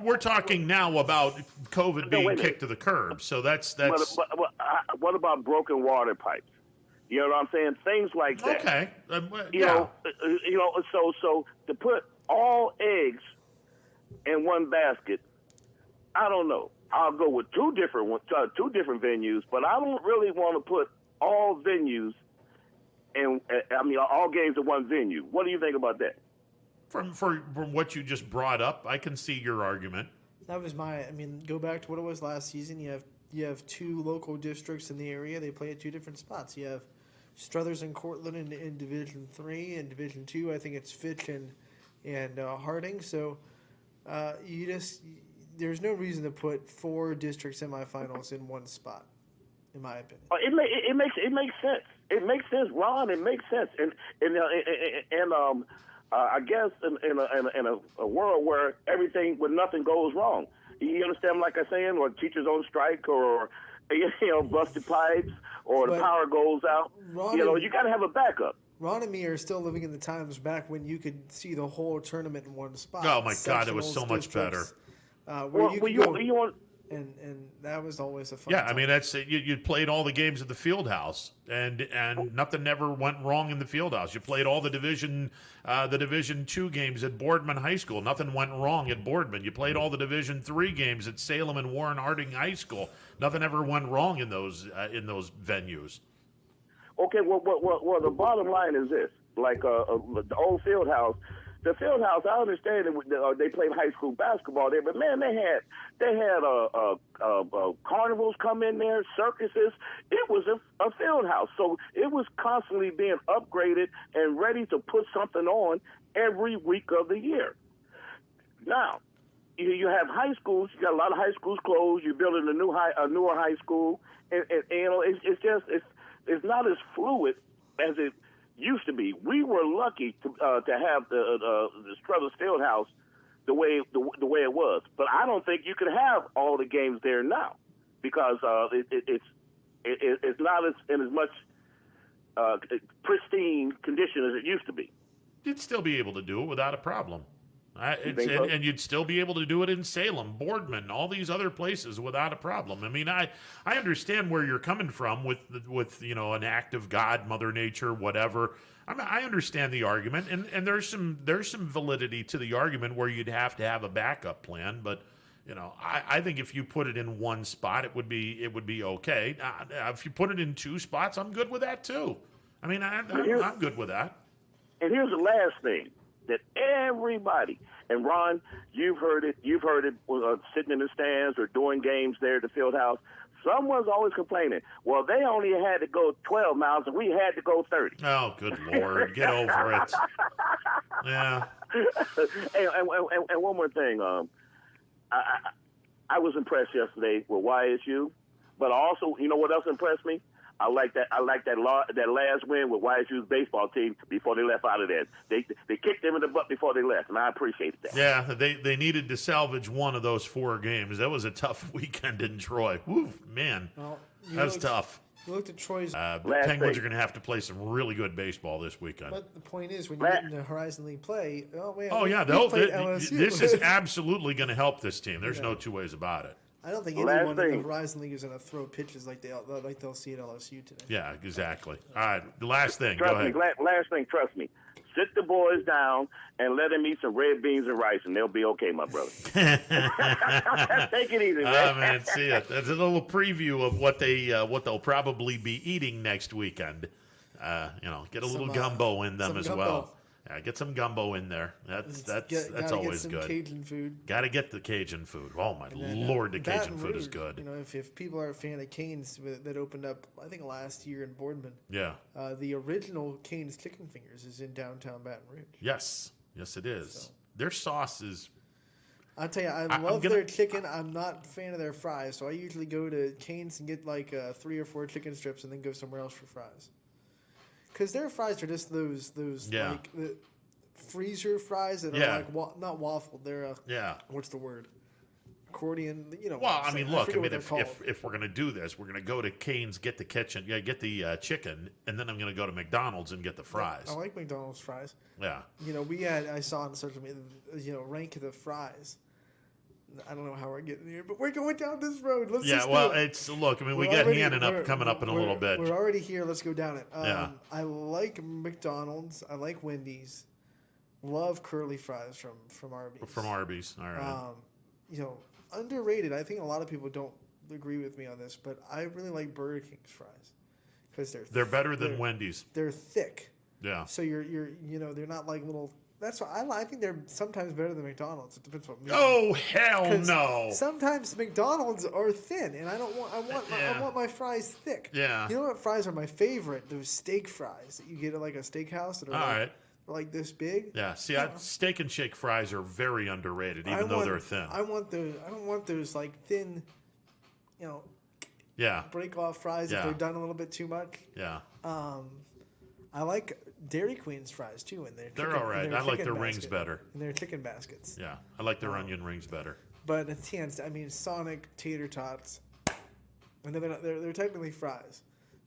We're talking now about COVID being kicked to the curb. So that's. What about broken water pipes? You know what I'm saying? Things like that. Okay. So to put all eggs in one basket, I don't know. I'll go with two different venues, but I don't really want to put all venues all games in one venue. What do you think about that? From what you just brought up, I can see your argument. That was go back to what it was last season. You have two local districts in the area. They play at two different spots. You have Struthers and Cortland in Division 3 and Division 2. I think it's Fitch and Harding. So there's no reason to put four district semifinals in one spot, in my opinion. It makes sense. It makes sense, Ron. It makes sense, and I guess in a world where nothing goes wrong, you understand? Like I'm saying, or teachers on strike, or busted pipes, or the power goes out. You got to have a backup. Ron and me are still living in the times back when you could see the whole tournament in one spot. Oh my God, it was so much better. And and that was always a fun. Yeah, time. I mean that's you played all the games at the field house, and nothing ever went wrong in the field house. You played all the Division II games at Boardman High School. Nothing went wrong at Boardman. You played all the Division III games at Salem and Warren Harding High School. Nothing ever went wrong in those venues. Okay, well, the bottom line is this: like the old field house. The field house, I understand that they played high school basketball there, but man, they had carnivals come in there, circuses. It was a field house, so it was constantly being upgraded and ready to put something on every week of the year. Now, you have high schools. You got a lot of high schools closed. You're building a newer high school, and you know it's not as fluid as it used to be. We were lucky to have the Struthers Fieldhouse the way it was, but I don't think you could have all the games there now because it's not in as much pristine condition as it used to be. You'd still be able to do it without a problem. So? And you'd still be able to do it in Salem, Boardman, all these other places without a problem. I mean, I understand where you're coming from with an act of God, Mother Nature, whatever. I understand the argument, and there's some validity to the argument where you'd have to have a backup plan. But I think if you put it in one spot, it would be okay. If you put it in two spots, I'm good with that too. I mean, I'm good with that. And here's the last thing that everybody, and Ron, you've heard it sitting in the stands or doing games there at the field house. Someone's always complaining, well, they only had to go 12 miles and we had to go 30. Oh, good Lord. Get over it. Yeah. And one more thing. I was impressed yesterday with YSU, but also, you know what else impressed me? I like that last win with YSU's baseball team before they left out of there. They kicked them in the butt before they left, and I appreciated that. Yeah, they needed to salvage one of those 4 games. That was a tough weekend in Troy. Woo, man, that was tough. You looked at Troy's. The Penguins are going to have to play some really good baseball this weekend. But the point is, when you get into Horizon League play, this is absolutely going to help this team. There's no two ways about it. I don't think anyone in the Horizon League is going to throw pitches like they'll see at LSU today. Yeah, exactly. All right, the last thing. Trust go ahead. me, last thing, trust me. Sit the boys down and let them eat some red beans and rice, and they'll be okay, my brother. Take it easy, man. Man, see it. That's a little preview of what they'll probably be eating next weekend. Get a little gumbo in them as well. Yeah, get some gumbo in there. That's always good. Cajun food. Got to get the Cajun food. Oh my Lord, the Cajun food is good. If people are a fan of Cane's that opened up, I think last year in Boardman. Yeah. The original Cane's Chicken Fingers is in downtown Baton Rouge. Yes, it is. So. Their sauce is. I'll tell you, I love their chicken. I'm not a fan of their fries, so I usually go to Cane's and get like 3 or 4 chicken strips, and then go somewhere else for fries. Because their fries are just those like the freezer fries that are like not waffled. They're what's the word? Accordion. Well, I mean, look. I mean, if we're gonna do this, we're gonna go to Cane's, get the kitchen, get the chicken, and then I'm gonna go to McDonald's and get the fries. I like McDonald's fries. Yeah. I saw on social media, rank the fries. I don't know how we're getting here, but we're going down this road. Let's just do it. Look. I mean, we got Hannon coming up in a little bit. We're already here. Let's go down it. I like McDonald's. I like Wendy's. Love curly fries from Arby's. From Arby's, all right. Underrated. I think a lot of people don't agree with me on this, but I really like Burger King's fries because they're better than Wendy's. They're thick. Yeah. So you're they're not like little. That's why I think they're sometimes better than McDonald's. It depends what. Oh hell no! Sometimes McDonald's are thin, and I want my fries thick. Yeah. You know what fries are my favorite? Those steak fries that you get at like a steakhouse that are like this big. Yeah. See, Steak and Shake fries are very underrated, even though they're thin. I want those. I don't want those like thin. Break off fries if they're done a little bit too much. Yeah. I like Dairy Queen's fries too, and they're all right. I like their rings better. And their chicken baskets. Yeah, I like their onion rings better. But Sonic tater tots. And they're technically fries.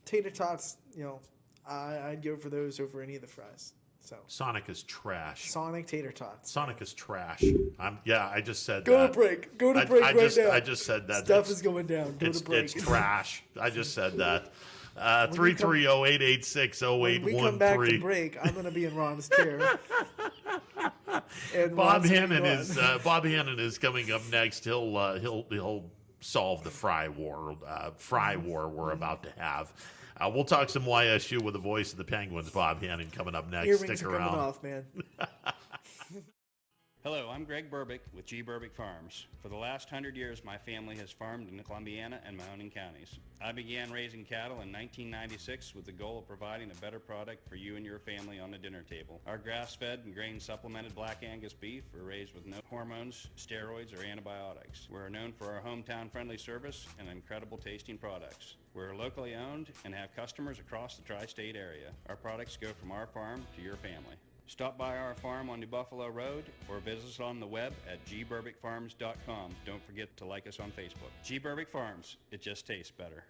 Tater tots, I'd go for those over any of the fries. So Sonic is trash. Sonic tater tots. Sonic is trash. I just said Go that. to break. Go to break right now. I just said that. Stuff is going down. Go to break. It's trash. I just said that. 330-886-0813. When we come back to break, I'm going to be in Ron's chair. And Bob Hannon is coming up next. He'll solve the fry war we're about to have. We'll talk some YSU with the voice of the Penguins, Bob Hannon, coming up next. Earrings Stick are around. coming off, man. Hello, I'm Greg Burbick with G. Burbick Farms. For the last 100 years, my family has farmed in the Columbiana and Mahoning counties. I began raising cattle in 1996 with the goal of providing a better product for you and your family on the dinner table. Our grass-fed and grain-supplemented Black Angus beef are raised with no hormones, steroids, or antibiotics. We're known for our hometown-friendly service and incredible tasting products. We're locally owned and have customers across the tri-state area. Our products go from our farm to your family. Stop by our farm on New Buffalo Road or visit us on the web at gburbickfarms.com. Don't forget to like us on Facebook. G. Burbick Farms, it just tastes better.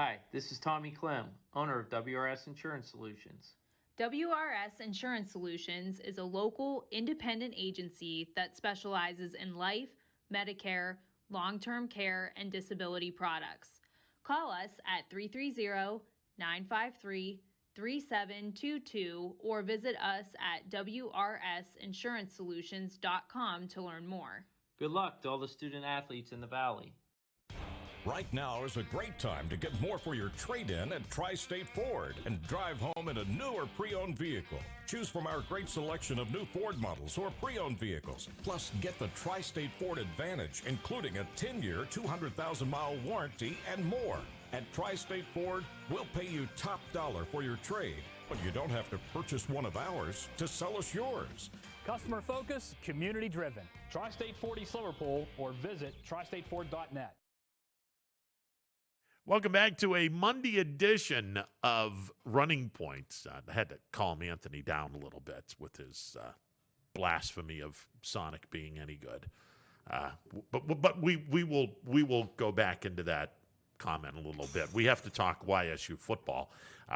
Hi, this is Tommy Clem, owner of WRS Insurance Solutions. WRS Insurance Solutions is a local independent agency that specializes in life, Medicare, long-term care, and disability products. Call us at 330-953-3722 or visit us at wrsinsurancesolutions.com to learn more. Good luck to all the student athletes in the Valley. Right now is a great time to get more for your trade-in at Tri-State Ford and drive home in a new or pre-owned vehicle. Choose from our great selection of new Ford models or pre-owned vehicles. Plus, get the Tri-State Ford Advantage, including a 10-year, 200,000-mile warranty and more. At Tri-State Ford, we'll pay you top dollar for your trade, but you don't have to purchase one of ours to sell us yours. Customer focused, community driven. Tri-State Ford East Liverpool or visit tristateford.net. Welcome back to a Monday edition of Running Points. I had to calm Anthony down a little bit with his blasphemy of Sonic being any good. But we will go back into that comment a little bit. We have to talk YSU football.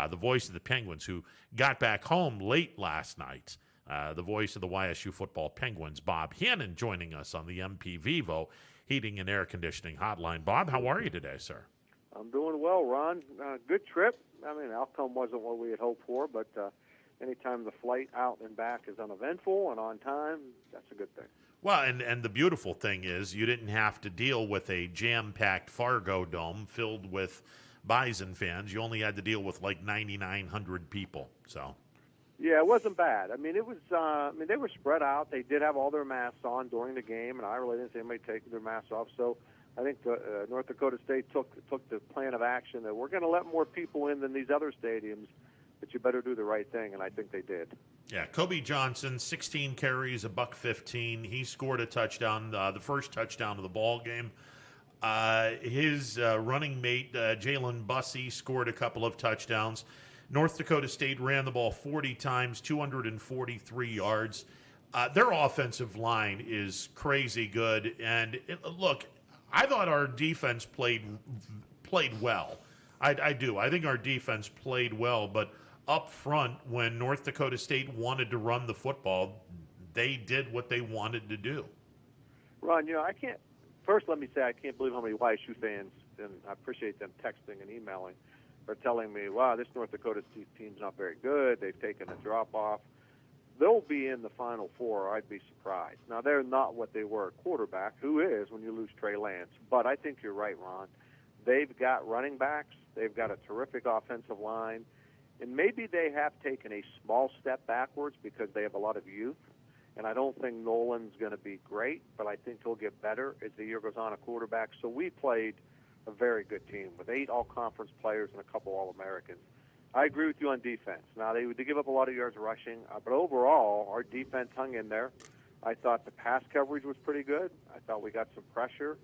The voice of the Penguins, who got back home late last night. The voice of the YSU football Penguins, Bob Hannon, joining us on the MP Vivo Heating and Air Conditioning Hotline. Bob, how are you today, sir? I'm doing well, Ron. Good trip. I mean, the outcome wasn't what we had hoped for, but anytime the flight out and back is uneventful and on time, that's a good thing. Well, and the beautiful thing is you didn't have to deal with a jam-packed Fargo Dome filled with Bison fans. You only had to deal with like 9,900 people. So. Yeah, it wasn't bad. I mean, it was. They were spread out. They did have all their masks on during the game, and I really didn't see anybody taking their masks off. So I think North Dakota State took the plan of action that we're going to let more people in than these other stadiums, but you better do the right thing, and I think they did. Yeah, Kobe Johnson, 16 carries, $115. He scored a touchdown, the first touchdown of the ball game. His running mate, Jalen Bussey, scored a couple of touchdowns. North Dakota State ran the ball 40 times, 243 yards. Their offensive line is crazy good. And look, I thought our defense played well. I do. I think our defense played well. But up front, when North Dakota State wanted to run the football, they did what they wanted to do. Ron, I can't. First, let me say I can't believe how many YSU fans, and I appreciate them texting and emailing, are telling me, wow, this North Dakota team's not very good. They've taken a drop-off. They'll be in the Final Four. I'd be surprised. Now, they're not what they were at quarterback, who is when you lose Trey Lance. But I think you're right, Ron. They've got running backs. They've got a terrific offensive line. And maybe they have taken a small step backwards because they have a lot of youth. And I don't think Nolan's going to be great, but I think he'll get better as the year goes on at quarterback. So we played a very good team with 8 all-conference players and a couple All-Americans. I agree with you on defense. Now, they give up a lot of yards rushing, but overall, our defense hung in there. I thought the pass coverage was pretty good. I thought we got some pressure.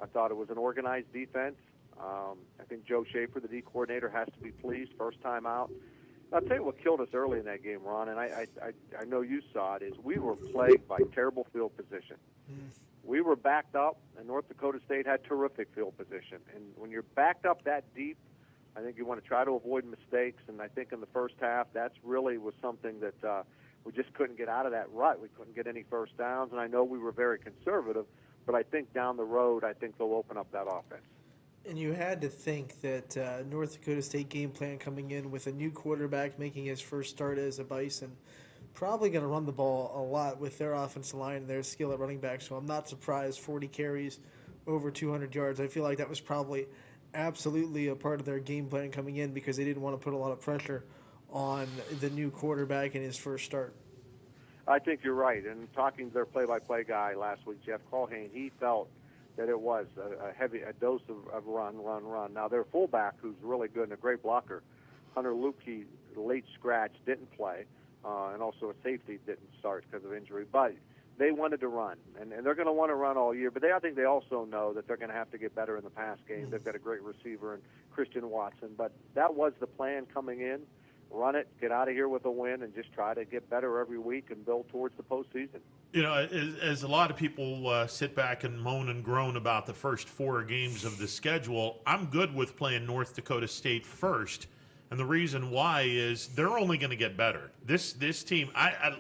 I thought it was an organized defense. I think Joe Schaefer, the D coordinator, has to be pleased. First time out. I'll tell you what killed us early in that game, Ron, and I know you saw it, is we were plagued by terrible field position. We were backed up, and North Dakota State had terrific field position. And when you're backed up that deep, I think you want to try to avoid mistakes. And I think in the first half, that's really was something that we just couldn't get out of that rut. We couldn't get any first downs, and I know we were very conservative, but I think down the road, I think they'll open up that offense. And you had to think that North Dakota State game plan coming in with a new quarterback making his first start as a Bison, probably going to run the ball a lot with their offensive line and their skill at running back. So I'm not surprised 40 carries, over 200 yards. I feel like that was probably absolutely a part of their game plan coming in because they didn't want to put a lot of pressure on the new quarterback in his first start. I think you're right. And talking to their play-by-play guy last week, Jeff Colhane, he felt that it was a dose of run. Now, their fullback, who's really good and a great blocker, Hunter Lukey, late scratch, didn't play, and also a safety didn't start because of injury. But they wanted to run, and they're going to want to run all year. But I think they also know that they're going to have to get better in the pass game. They've got a great receiver in Christian Watson. But that was the plan coming in. Run it, get out of here with a win, and just try to get better every week and build towards the postseason. You know, as a lot of people sit back and moan and groan about the first 4 games of the schedule, I'm good with playing North Dakota State first. And the reason why is they're only going to get better. This team,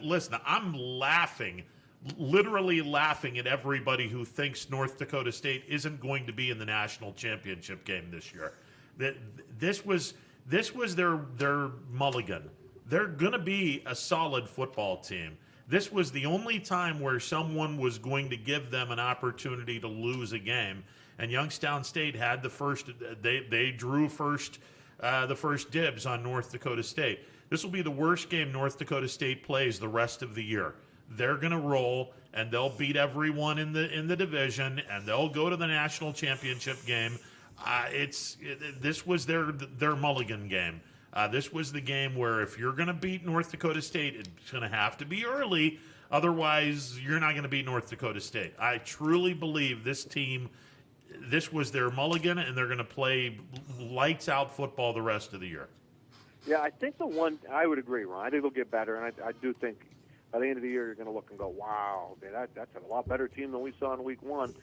listen, I'm laughing, literally laughing at everybody who thinks North Dakota State isn't going to be in the national championship game this year. This was their mulligan. They're going to be a solid football team. This was the only time where someone was going to give them an opportunity to lose a game. And Youngstown State had the first. They drew the first dibs on North Dakota State. This will be the worst game North Dakota State plays the rest of the year. They're going to roll, and they'll beat everyone in the division, and they'll go to the national championship game. This was their mulligan game. This was the game where if you're going to beat North Dakota State, it's going to have to be early. Otherwise, you're not going to beat North Dakota State. I truly believe this team, this was their mulligan, and they're going to play lights-out football the rest of the year. Yeah, I think I would agree, Ron. I think they'll get better, and I do think by the end of the year you're going to look and go, wow, man, that's a lot better team than we saw in week 1.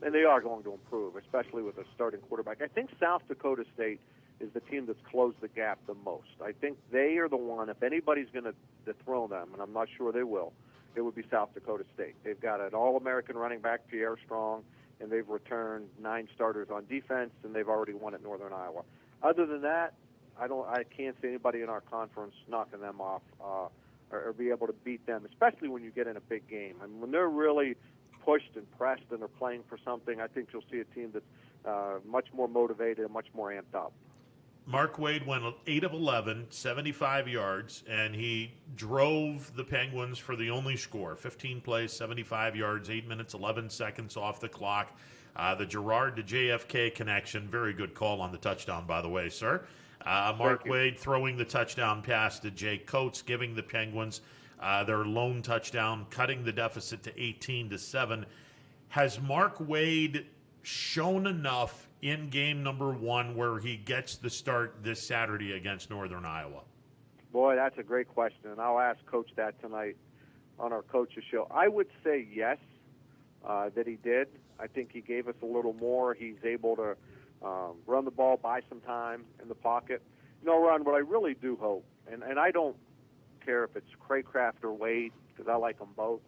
And they are going to improve, especially with a starting quarterback. I think South Dakota State is the team that's closed the gap the most. I think they are the one, if anybody's going to dethrone them, and I'm not sure they will, it would be South Dakota State. They've got an All-American running back, Pierre Strong, and they've returned 9 starters on defense, and they've already won at Northern Iowa. Other than that, I can't see anybody in our conference knocking them off or be able to beat them, especially when you get in a big game. I mean, when they're really pushed and pressed and they're playing for something, I think you'll see a team that's much more motivated and much more amped up. Mark Wade went 8 of 11, 75 yards, and he drove the Penguins for the only score. 15 plays, 75 yards, 8 minutes, 11 seconds off the clock. The Girard to JFK connection, very good call on the touchdown, by the way, sir. Mark Wade throwing the touchdown pass to Jake Coates, giving the Penguins their lone touchdown, cutting the deficit to 18-7. Has Mark Wade shown enough in game number 1 where he gets the start this Saturday against Northern Iowa? Boy, that's a great question, and I'll ask Coach that tonight on our coaches show. I would say yes, that he did. I think he gave us a little more. He's able to run the ball, buy some time in the pocket. You know, Ron, what I really do hope, and I don't care if it's Craycraft or Wade, because I like them both,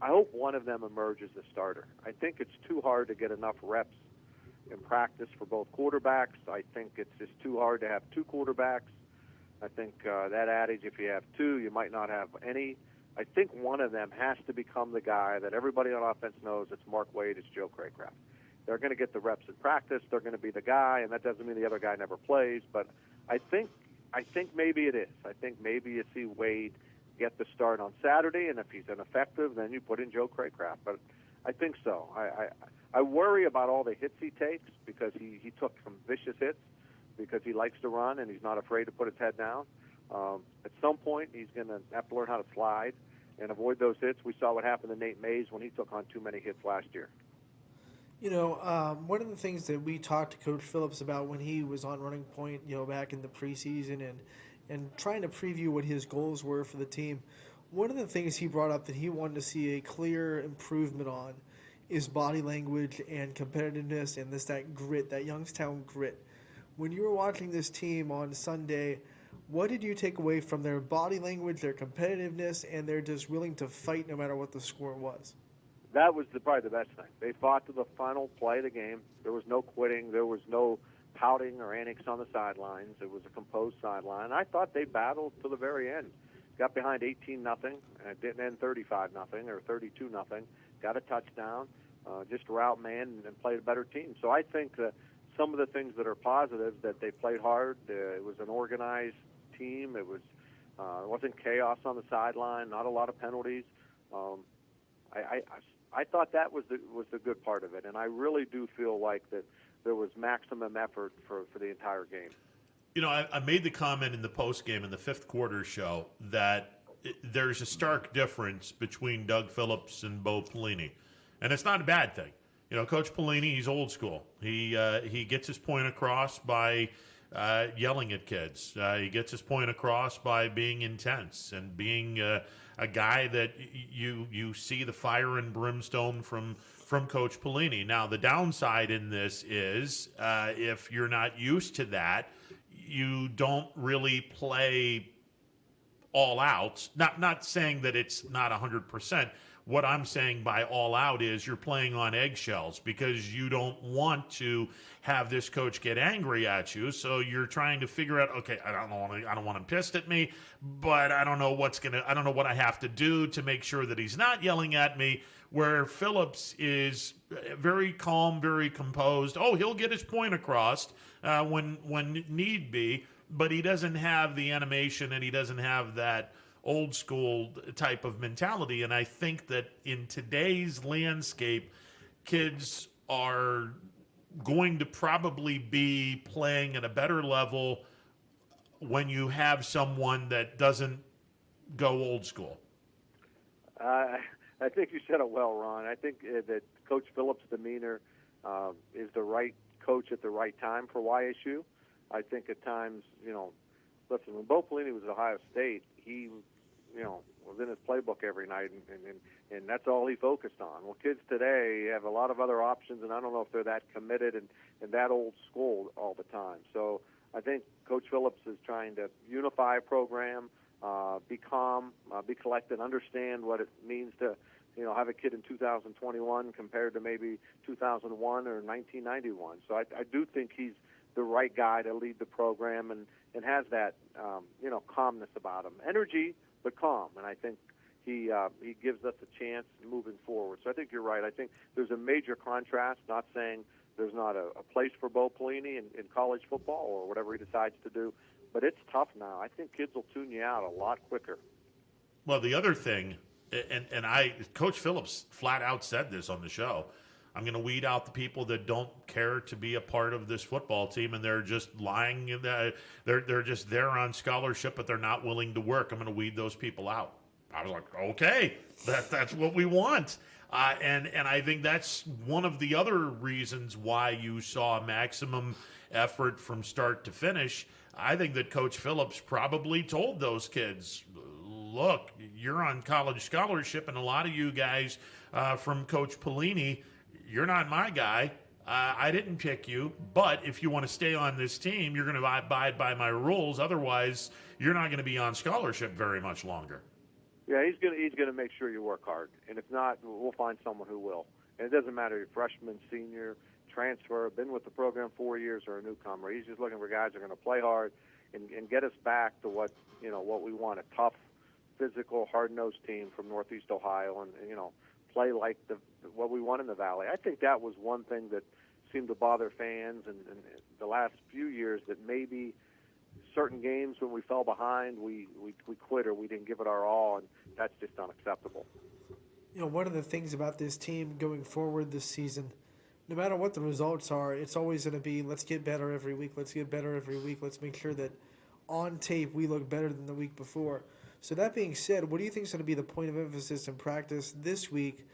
I hope one of them emerges as starter. I think it's too hard to get enough reps in practice for both quarterbacks. I think it's just too hard to have 2 quarterbacks. I think that adage, if you have 2, you might not have any. I think one of them has to become the guy that everybody on offense knows. It's Mark Wade, it's Joe Craycraft. They're going to get the reps in practice. They're going to be the guy, and that doesn't mean the other guy never plays. But I think maybe it is. I think maybe you see Wade get the start on Saturday, and if he's ineffective, then you put in Joe Craycraft. But I think so. I worry about all the hits he takes because he took some vicious hits. because he likes to run and he's not afraid to put his head down. At some point, he's going to have to learn how to slide and avoid those hits. We saw what happened to Nate Mays when he took on too many hits last year. You know, one of the things that we talked to Coach Phillips about when he was on Running Point, you know, back in the preseason and trying to preview what his goals were for the team, one of the things he brought up that he wanted to see a clear improvement on is body language and competitiveness and that grit, that Youngstown grit. When you were watching this team on Sunday, what did you take away from their body language, their competitiveness, and their just willing to fight no matter what the score was? That was probably the best thing. They fought to the final play of the game. There was no quitting. There was no pouting or antics on the sidelines. It was a composed sideline. I thought they battled to the very end. Got behind 18-0, and it didn't end 35-0 or 32-0. Got a touchdown, just route man and played a better team. So I think that some of the things that are positive, that they played hard. It was an organized team. It wasn't chaos on the sideline. Not a lot of penalties. I thought that was the good part of it, and I really do feel like that there was maximum effort for the entire game. You know, I made the comment in the postgame in the fifth quarter show that there's a stark difference between Doug Phillips and Bo Pelini, and it's not a bad thing. You know, Coach Pelini, he's old school. He gets his point across by yelling at kids. He gets his point across by being intense and being a guy that you see the fire and brimstone from Coach Pelini. Now, the downside in this is if you're not used to that, you don't really play all out. Not saying that it's not 100%. What I'm saying by all out is you're playing on eggshells because you don't want to have this coach get angry at you. So you're trying to figure out, okay, I don't want him pissed at me, but I don't know what I have to do to make sure that he's not yelling at me. Where Phillips is very calm, very composed. Oh, he'll get his point across when need be, but he doesn't have the animation and he doesn't have that old school type of mentality. And I think that in today's landscape, kids are going to probably be playing at a better level when you have someone that doesn't go old school. I think you said it well, Ron. I think that Coach Phillips' demeanor is the right coach at the right time for YSU. I think at times, listen, when Bo Pelini was at Ohio State, he, was in his playbook every night, and that's all he focused on. Well, kids today have a lot of other options, and I don't know if they're that committed and that old school all the time. So I think Coach Phillips is trying to unify a program, be calm, be collected, understand what it means to, have a kid in 2021 compared to maybe 2001 or 1991. So I do think he's the right guy to lead the program and has that, calmness about him. Energy, but calm. And I think he gives us a chance moving forward. So I think you're right. I think there's a major contrast, not saying there's not a place for Bo Pelini in college football or whatever he decides to do, but it's tough now. I think kids will tune you out a lot quicker. Well, the other thing, and Coach Phillips flat out said this on the show, I'm going to weed out the people that don't care to be a part of this football team, and they're just lying. They're just there on scholarship, but they're not willing to work. I'm going to weed those people out. I was like, okay, that's what we want. And I think that's one of the other reasons why you saw maximum effort from start to finish. I think that Coach Phillips probably told those kids, look, you're on college scholarship, and a lot of you guys from Coach Pelini, you're not my guy. I didn't pick you, but if you want to stay on this team, you're going to abide by my rules. Otherwise, you're not going to be on scholarship very much longer. Yeah, he's going to make sure you work hard, and if not, we'll find someone who will. And it doesn't matter if you're freshman, senior, transfer, been with the program 4 years, or a newcomer. He's just looking for guys who are going to play hard and get us back to what we want, a tough, physical, hard-nosed team from Northeast Ohio, and play like what we want in the Valley. I think that was one thing that seemed to bother fans and the last few years, that maybe certain games when we fell behind, we quit or we didn't give it our all, and that's just unacceptable. One of the things about this team going forward this season, no matter what the results are, it's always going to be, let's get better every week. Let's get better every week. Let's make sure that on tape we look better than the week before. So that being said, what do you think is going to be the point of emphasis in practice this week?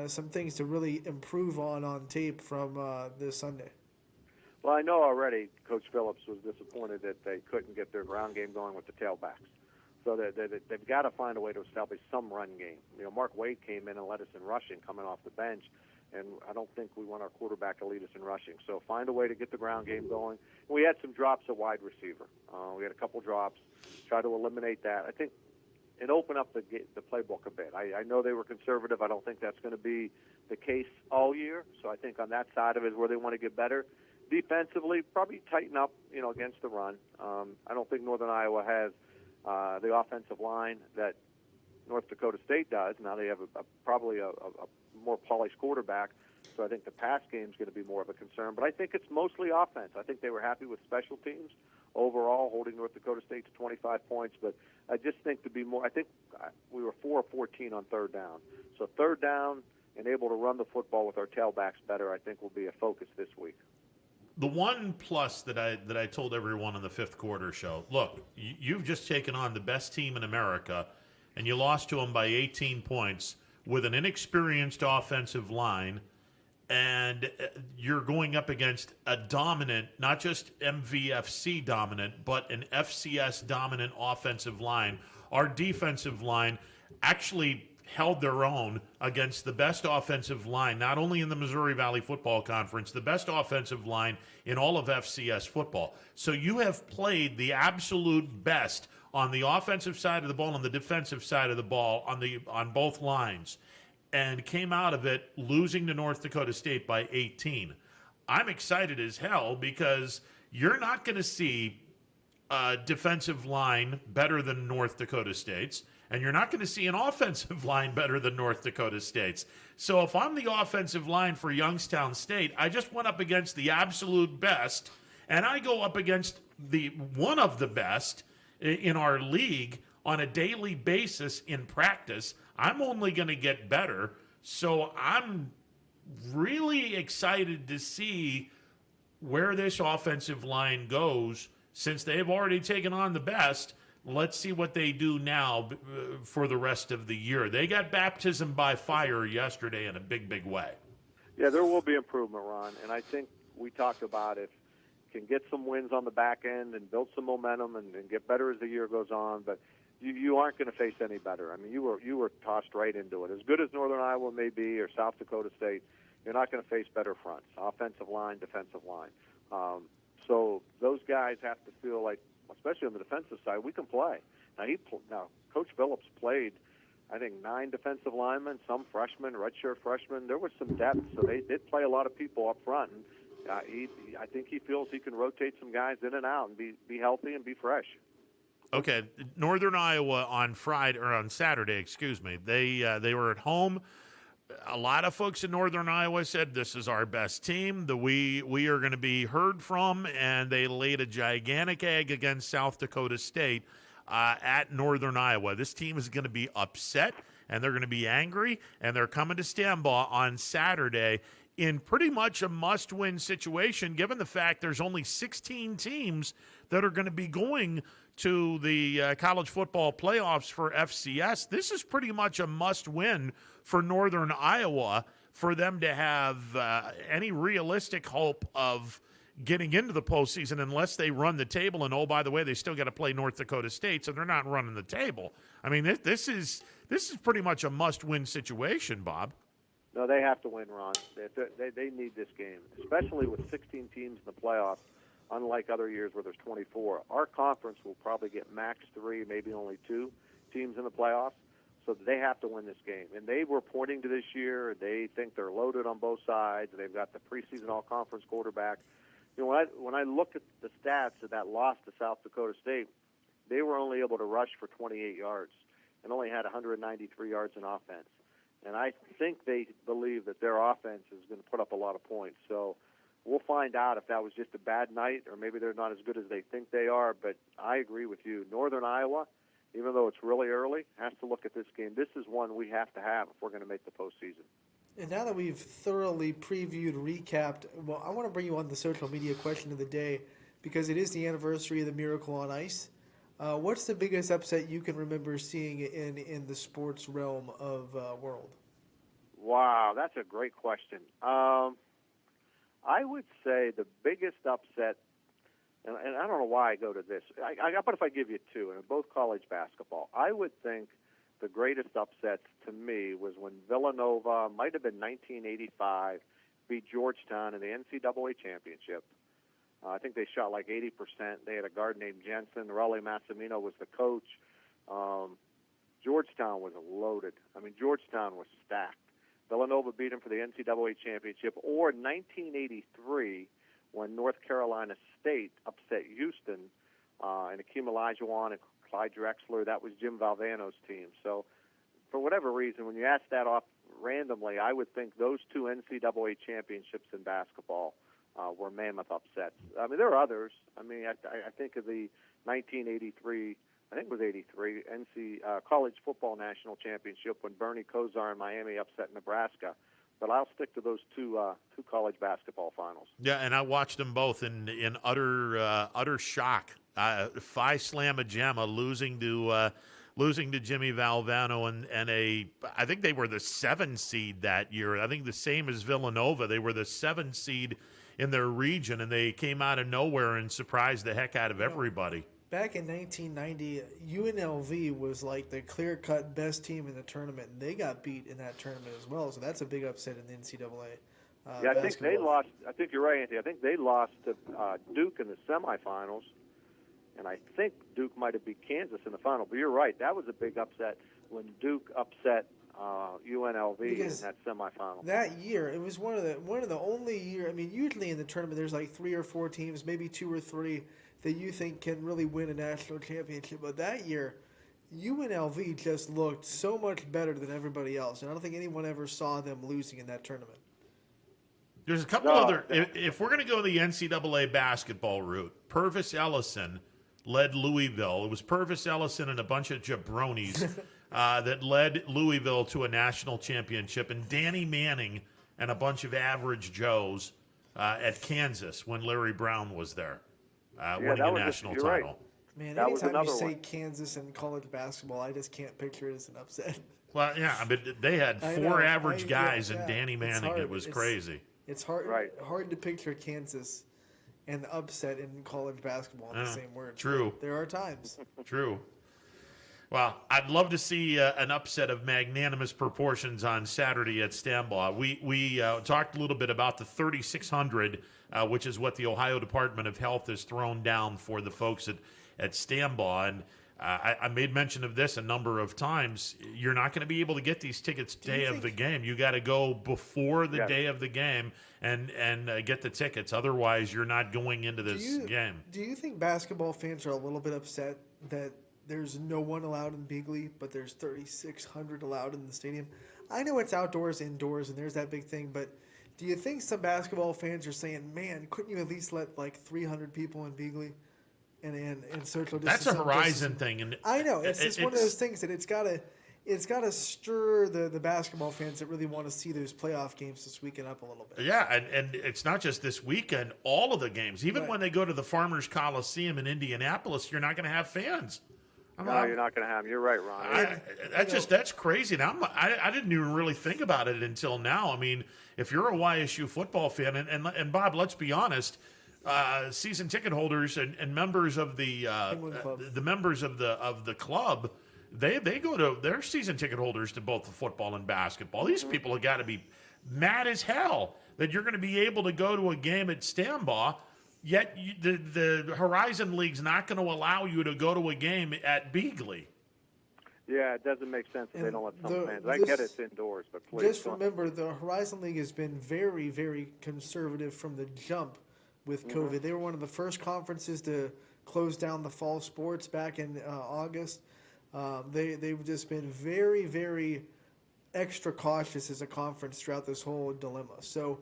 Some things to really improve on tape from this Sunday. Well, I know already Coach Phillips was disappointed that they couldn't get their ground game going with the tailbacks. So they've got to find a way to establish some run game. You know, Mark Wade came in and led us in rushing coming off the bench, and I don't think we want our quarterback to lead us in rushing. So find a way to get the ground game going. We had some drops at wide receiver. We had a couple drops. Try to eliminate that. I think it opened up the playbook a bit. I know they were conservative. I don't think that's going to be the case all year. So I think on that side of it is where they want to get better. Defensively, probably tighten up, against the run. I don't think Northern Iowa has the offensive line that North Dakota State does. Now they have probably a more polished quarterback, so I think the pass game is going to be more of a concern. But I think it's mostly offense. I think they were happy with special teams overall, holding North Dakota State to 25 points. But I just think to be more, I think we were 4 of 14 on third down. So third down and able to run the football with our tailbacks better, I think will be a focus this week. The one plus that I told everyone on the fifth quarter show, look, you've just taken on the best team in America, and you lost to them by 18 points with an inexperienced offensive line, and you're going up against a dominant, not just MVFC dominant, but an FCS dominant offensive line. Our defensive line actually held their own against the best offensive line, not only in the Missouri Valley Football Conference, the best offensive line in all of FCS football. So you have played the absolute best on the offensive side of the ball and the defensive side of the ball on both lines, and came out of it losing to North Dakota State by 18. I'm excited as hell because you're not going to see a defensive line better than North Dakota State's, and you're not going to see an offensive line better than North Dakota State's. So if I'm the offensive line for Youngstown State, I just went up against the absolute best, and I go up against one of the best in our league on a daily basis in practice. I'm only going to get better. So I'm really excited to see where this offensive line goes since they've already taken on the best. Let's see what they do now for the rest of the year. They got baptism by fire yesterday in a big, big way. Yeah, there will be improvement, Ron, and I think we talked about if can get some wins on the back end and build some momentum and get better as the year goes on, but you aren't going to face any better. I mean, you were tossed right into it. As good as Northern Iowa may be or South Dakota State, you're not going to face better fronts, offensive line, defensive line. So those guys have to feel like, especially on the defensive side, we can play. Now Coach Phillips played, I think, 9 defensive linemen, some freshmen, redshirt freshmen. There was some depth, so they did play a lot of people up front. And I think he feels he can rotate some guys in and out and be healthy and be fresh. Okay, Northern Iowa on Saturday, they were at home. A lot of folks in Northern Iowa said this is our best team, that we are going to be heard from, and they laid a gigantic egg against South Dakota State at Northern Iowa. This team is going to be upset, and they're going to be angry, and they're coming to Stambaugh on Saturday in pretty much a must-win situation, given the fact there's only 16 teams that are going to be going to the college football playoffs for FCS. This is pretty much a must-win for Northern Iowa for them to have any realistic hope of getting into the postseason, unless they run the table. And, oh, by the way, they still got to play North Dakota State, so they're not running the table. I mean, this is pretty much a must-win situation, Bob. No, they have to win, Ron. They need this game, especially with 16 teams in the playoffs, unlike other years where there's 24. Our conference will probably get max 3, maybe only 2 teams in the playoffs, so they have to win this game. And they were pointing to this year. They think they're loaded on both sides. They've got the preseason all-conference quarterback. You know, when I look at the stats of that loss to South Dakota State, they were only able to rush for 28 yards and only had 193 yards in offense. And I think they believe that their offense is going to put up a lot of points. So we'll find out if that was just a bad night or maybe they're not as good as they think they are. But I agree with you. Northern Iowa, even though it's really early, has to look at this game. This is one we have to have if we're going to make the postseason. And now that we've thoroughly previewed, recapped, well, I want to bring you on the social media question of the day because it is the anniversary of the Miracle on Ice. What's the biggest upset you can remember seeing in the sports realm of world? Wow, that's a great question. I would say the biggest upset, and I don't know why I go to this, but if I give you two, and both college basketball, I would think the greatest upsets to me was when Villanova, might have been 1985, beat Georgetown in the NCAA championship. I think they shot like 80%. They had a guard named Jensen. Raleigh Massimino was the coach. Georgetown was loaded. I mean, Georgetown was stacked. Villanova beat them for the NCAA championship. Or 1983, when North Carolina State upset Houston, and Akeem Olajuwon and Clyde Drexler, that was Jim Valvano's team. So for whatever reason, when you ask that off randomly, I would think those two NCAA championships in basketball were mammoth upsets. I mean, there are others. I mean, I think of the 1983, I think it was 83, College Football National Championship when Bernie Kosar and Miami upset Nebraska. But I'll stick to those two college basketball finals. Yeah, and I watched them both in utter shock. Phi Slamma Jamma losing to Jimmy Valvano and I think they were the 7 seed that year. I think the same as Villanova. They were the 7 seed in their region, and they came out of nowhere and surprised the heck out of everybody. Back in 1990, UNLV was like the clear-cut best team in the tournament, and they got beat in that tournament as well. So that's a big upset in the NCAA. Yeah, I think they lost. I think you're right, Anthony. I think they lost to Duke in the semifinals, and I think Duke might have beat Kansas in the final. But you're right, that was a big upset when Duke upset UNLV because in that semifinal. That year, it was one of the only year. I mean, usually in the tournament, there's like 3 or 4 teams, maybe 2 or 3 that you think can really win a national championship. But that year, UNLV just looked so much better than everybody else, and I don't think anyone ever saw them losing in that tournament. There's a couple other. If we're going to go the NCAA basketball route, Purvis Ellison led Louisville. It was Purvis Ellison and a bunch of jabronis that led Louisville to a national championship, and Danny Manning and a bunch of average Joes at Kansas when Larry Brown was there, winning a national title. Right. Man, that was anytime you another say one. Kansas in college basketball, I just can't picture it as an upset. Well, yeah, I mean, they had 4 average guys and Danny Manning. It was crazy. It's hard to picture Kansas and the upset in college basketball in the same words. True. There are times. True. Well, I'd love to see an upset of magnanimous proportions on Saturday at Stambaugh. We talked a little bit about the 3,600, which is what the Ohio Department of Health has thrown down for the folks at Stambaugh. And I made mention of this a number of times. You're not going to be able to get these tickets day of the game. You got to go before the day of the game and get the tickets. Otherwise, you're not going into this game. Do you think basketball fans are a little bit upset that there's no one allowed in Bigley, but there's 3,600 allowed in the stadium? I know it's outdoors, indoors, and there's that big thing, but do you think some basketball fans are saying, man, couldn't you at least let like 300 people in Bigley and social distance? That's a Horizon thing. And I know. It's just one of those things that it's got to stir the basketball fans that really want to see those playoff games this weekend up a little bit. Yeah, and it's not just this weekend. All of the games, even when they go to the Farmers Coliseum in Indianapolis, you're not going to have fans. No, you're not going to have them. You're right, Ron. That's crazy. Now, I didn't even really think about it until now. I mean, if you're a YSU football fan, and Bob, let's be honest, season ticket holders and members of the members of the club, they go to their season ticket holders to both the football and basketball. These people have got to be mad as hell that you're going to be able to go to a game at Stambaugh. Yet the Horizon League's not going to allow you to go to a game at Bigley. Yeah, it doesn't make sense if they don't let some fans. I get it's indoors, but please. Just remember, the Horizon League has been very, very conservative from the jump with COVID. They were one of the first conferences to close down the fall sports back in August. They've just been very, very extra cautious as a conference throughout this whole dilemma. So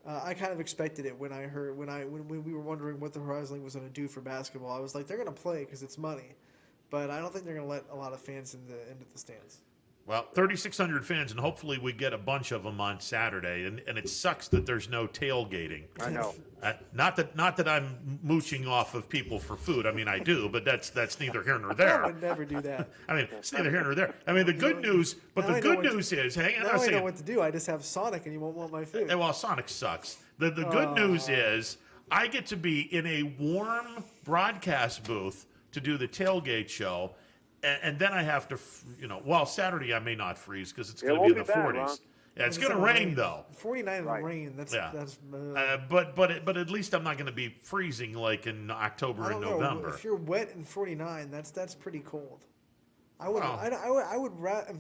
I kind of expected it when we were wondering what the Horizon League was going to do for basketball. I was like, they're going to play because it's money, but I don't think they're going to let a lot of fans into the stands. Well, 3,600 fans, and hopefully we get a bunch of them on Saturday. And it sucks that there's no tailgating. I know. Not that I'm mooching off of people for food. I mean, I do, but that's neither here nor there. I would never do that. I mean, it's neither here nor there. I mean, the good news, now the good news is, hang on a I second. know what to do. I just have Sonic, and you won't want my food. Well, Sonic sucks. The good news is I get to be in a warm broadcast booth to do the tailgate show. And then I have to, Saturday I may not freeze because it's going to be in the 40s. Yeah, it's going to rain though. 49 in rain. That's. But at least I'm not going to be freezing like in October and November. If you're wet in 49, that's pretty cold. I would rather.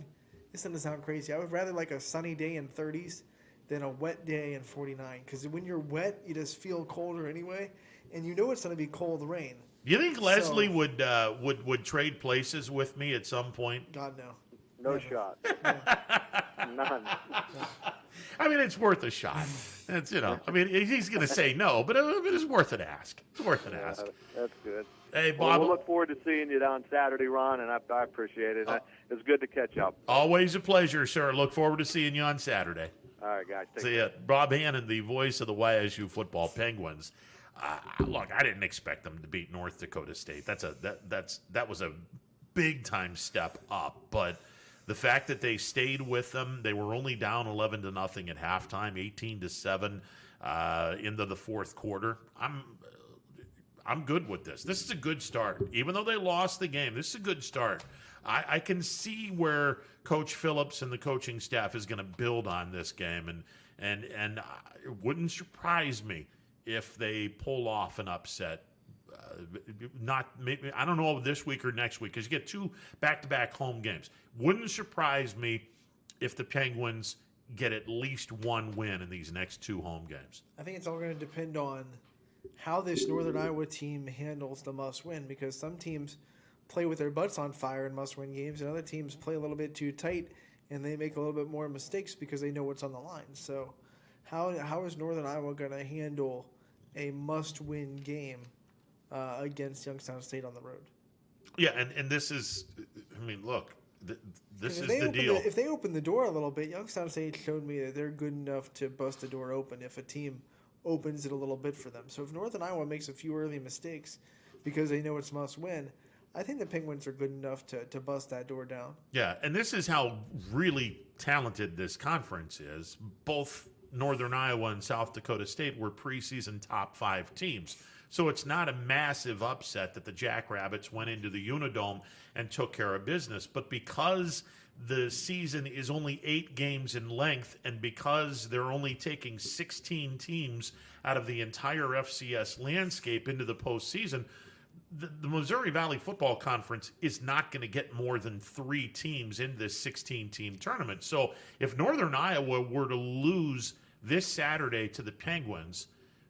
This doesn't sound crazy. I would rather like a sunny day in 30s than a wet day in 49. Because when you're wet, you just feel colder anyway, and you know it's going to be cold rain. You think Leslie would trade places with me at some point? God, no. No shot. None. I mean, it's worth a shot. It's I mean, he's going to say no, but it's worth an ask. It's worth an ask. That's good. Hey, Bob. Well, we'll look forward to seeing you on Saturday, Ron, and I appreciate it. It's good to catch up. Always a pleasure, sir. Look forward to seeing you on Saturday. All right, guys. See ya. Bob Hannon, the voice of the YSU football Penguins. Look, I didn't expect them to beat North Dakota State. That was a big time step up. But the fact that they stayed with them, they were only down 11-0 at halftime, 18-7 into the fourth quarter. I'm good with this. This is a good start, even though they lost the game. This is a good start. I can see where Coach Phillips and the coaching staff is going to build on this game, and it wouldn't surprise me if they pull off an upset. I don't know this week or next week because you get 2 back-to-back home games. Wouldn't surprise me if the Penguins get at least 1 win in these next 2 home games. I think it's all going to depend on how this Northern Iowa team handles the must-win, because some teams play with their butts on fire in must-win games, and other teams play a little bit too tight, and they make a little bit more mistakes because they know what's on the line. So how is Northern Iowa going to handle a must-win game against Youngstown State on the road? Yeah, and this is, I mean, look, this is the deal. If they open the door a little bit, Youngstown State showed me that they're good enough to bust the door open if a team opens it a little bit for them. So if Northern Iowa makes a few early mistakes because they know it's must-win, I think the Penguins are good enough to bust that door down. Yeah, and this is how really talented this conference is. Both Northern Iowa and South Dakota State were preseason top 5 teams. So it's not a massive upset that the Jackrabbits went into the Unidome and took care of business. But because the season is only 8 games in length, and because they're only taking 16 teams out of the entire FCS landscape into the postseason, the Missouri Valley Football Conference is not going to get more than 3 teams in this 16-team tournament. So if Northern Iowa were to lose this Saturday to the Penguins,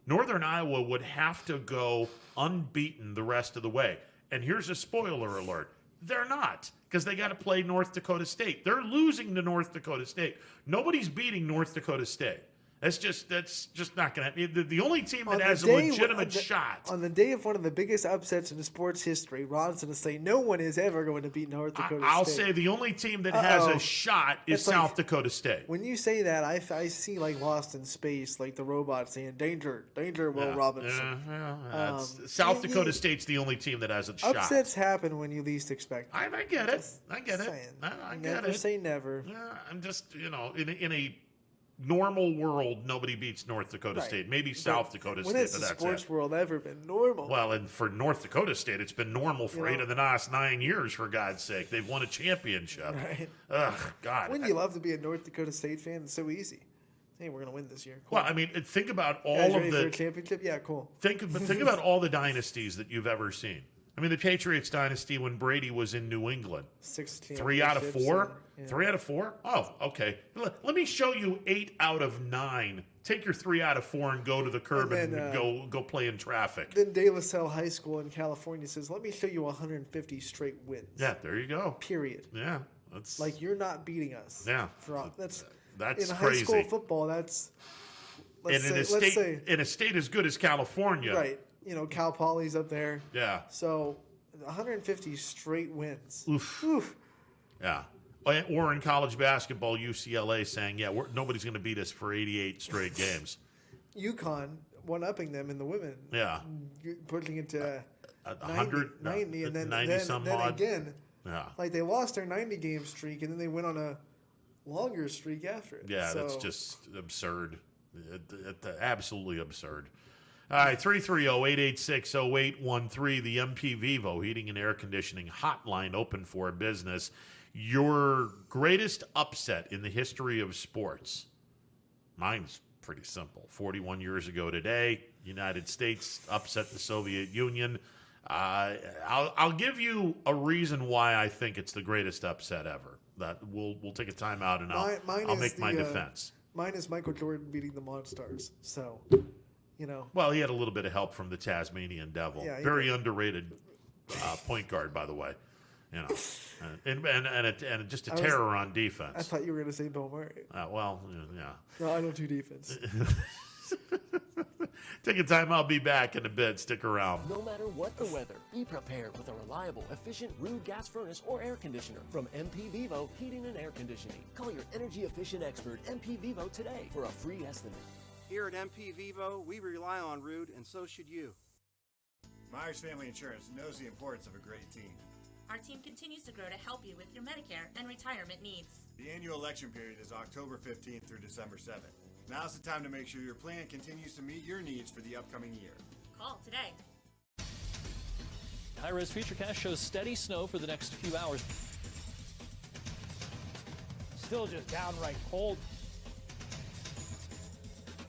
Northern Iowa would have to go unbeaten the rest of the way. And here's a spoiler alert. They're not, because they got to play North Dakota State. They're losing to North Dakota State. Nobody's beating North Dakota State. That's just not going to happen. The only team that has a legitimate shot. On the day of one of the biggest upsets in sports history, Ron's going to say no one is ever going to beat North Dakota State. I'll say the only team that has a shot is South Dakota State. When you say that, I see like Lost in Space, like the robot saying, danger, danger, Will Robinson. South Dakota State's the only team that has a shot. Upsets happen when you least expect them. I get it. I get it. I get it. Never say never. Yeah, I'm just, in a normal world, nobody beats North Dakota State. Maybe South Dakota State, but that's it. When has the sports world ever been normal? Well, and for North Dakota State, it's been normal for 8 of the last 9 years, for God's sake. They've won a championship. Right. Ugh, God. Wouldn't you love to be a North Dakota State fan? It's so easy. Hey, we're going to win this year. Cool. Well, I mean, think about all Guys of ready the... for a championship? Yeah, cool. Think about all the dynasties that you've ever seen. I mean, the Patriots dynasty when Brady was in New England. 6 3 out of 4? 3 out of 4? Oh, okay. Let me show you 8 out of 9. Take your 3 out of 4 and go to the curb and go play in traffic. Then De La Salle High School in California says, let me show you 150 straight wins. Yeah, there you go. Period. Yeah. That's like, you're not beating us. Yeah. That's crazy. In high school football, that's... in a state as good as California. Right. Cal Poly's up there. Yeah. So 150 straight wins. Oof. Oof. Yeah. Or in college basketball, UCLA saying, yeah, nobody's going to beat us for 88 straight games. UConn one-upping them in the women. Yeah. Pushing it to 100, 90 and then 90 some then odd. again, Yeah. like they lost their 90-game streak and then they went on a longer streak after it. Yeah, so, that's just absurd. Absolutely absurd. All right, 330-886-0813, the MP Vivo Heating and Air Conditioning Hotline open for business. Your greatest upset in the history of sports? Mine's pretty simple. 41 years ago today, United States upset the Soviet Union. I'll give you a reason why I think it's the greatest upset ever. That we'll take a timeout and I'll make my defense. Mine is Michael Jordan beating the Monstars. So, Well, he had a little bit of help from the Tasmanian Devil. Yeah, very underrated point guard, by the way. And just a terror on defense. I thought you were going to say Bill Murray. Well, yeah. No, I don't do defense. Take a time. I'll be back in a bit. Stick around. No matter what the weather, be prepared with a reliable, efficient Rude gas furnace or air conditioner from MP Vivo Heating and Air Conditioning. Call your energy efficient expert MP Vivo today for a free estimate. Here at MP Vivo, we rely on Rude, and so should you. Myers Family Insurance knows the importance of a great team. Our team continues to grow to help you with your Medicare and retirement needs. The annual election period is October 15th through December 7th. Now's the time to make sure your plan continues to meet your needs for the upcoming year. Call today. High-res Futurecast shows steady snow for the next few hours. Still just downright cold.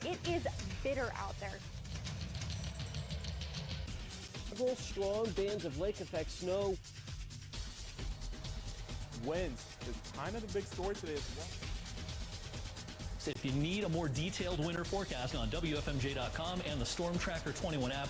It is bitter out there. Several strong bands of lake effect snow. Winds is kind of the big story today as well. So if you need a more detailed winter forecast on WFMJ.com and the Storm Tracker 21 app.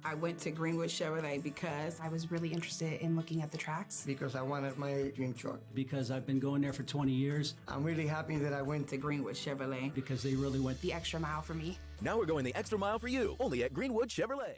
I went to Greenwood Chevrolet because I was really interested in looking at the tracks. Because I wanted my dream truck. Because I've been going there for 20 years. I'm really happy that I went to Greenwood Chevrolet. Because they really went the extra mile for me. Now we're going the extra mile for you, only at Greenwood Chevrolet.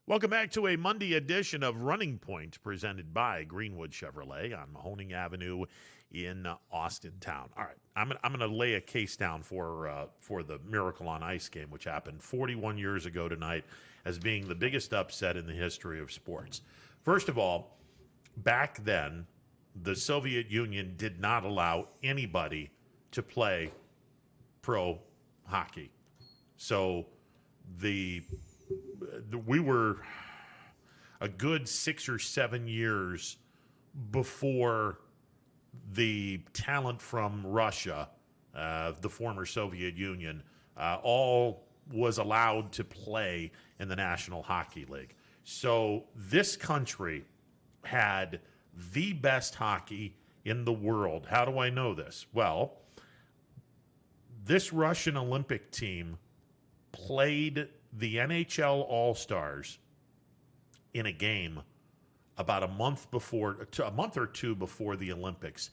Welcome back to a Monday edition of Running Point, presented by Greenwood Chevrolet on Mahoning Avenue in Austintown. All right, I'm going to lay a case down for the Miracle on Ice game, which happened 41 years ago tonight, as being the biggest upset in the history of sports. First of all, back then, the Soviet Union did not allow anybody to play pro hockey. So we were a good 6 or 7 years before the talent from Russia, the former Soviet Union, all was allowed to play in the National Hockey League. So this country had the best hockey in the world. How do I know this? Well, this Russian Olympic team played the NHL All-Stars in a game about a month or two before the Olympics,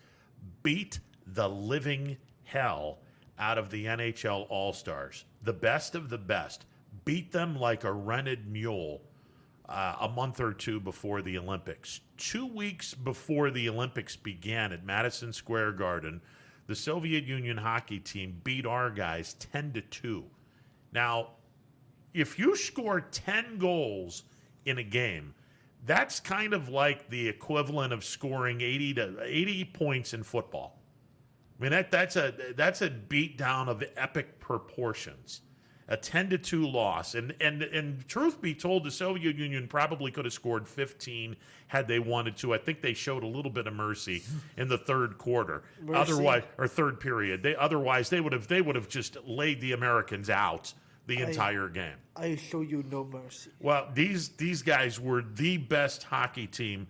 beat the living hell out of the NHL All-Stars, the best of the best, beat them like a rented mule a month or two before the Olympics. 2 weeks before the Olympics began at Madison Square Garden, the Soviet Union hockey team beat our guys 10-2. Now, if you score 10 goals in a game, that's kind of like the equivalent of scoring 80 points in football. I mean, that's a beatdown of epic proportions. A 10-2 loss. And truth be told, the Soviet Union probably could have scored 15 had they wanted to. I think they showed a little bit of mercy in the third quarter. Otherwise, or third period. They would have just laid the Americans out the entire game. I show you no mercy. Well, these guys were the best hockey team,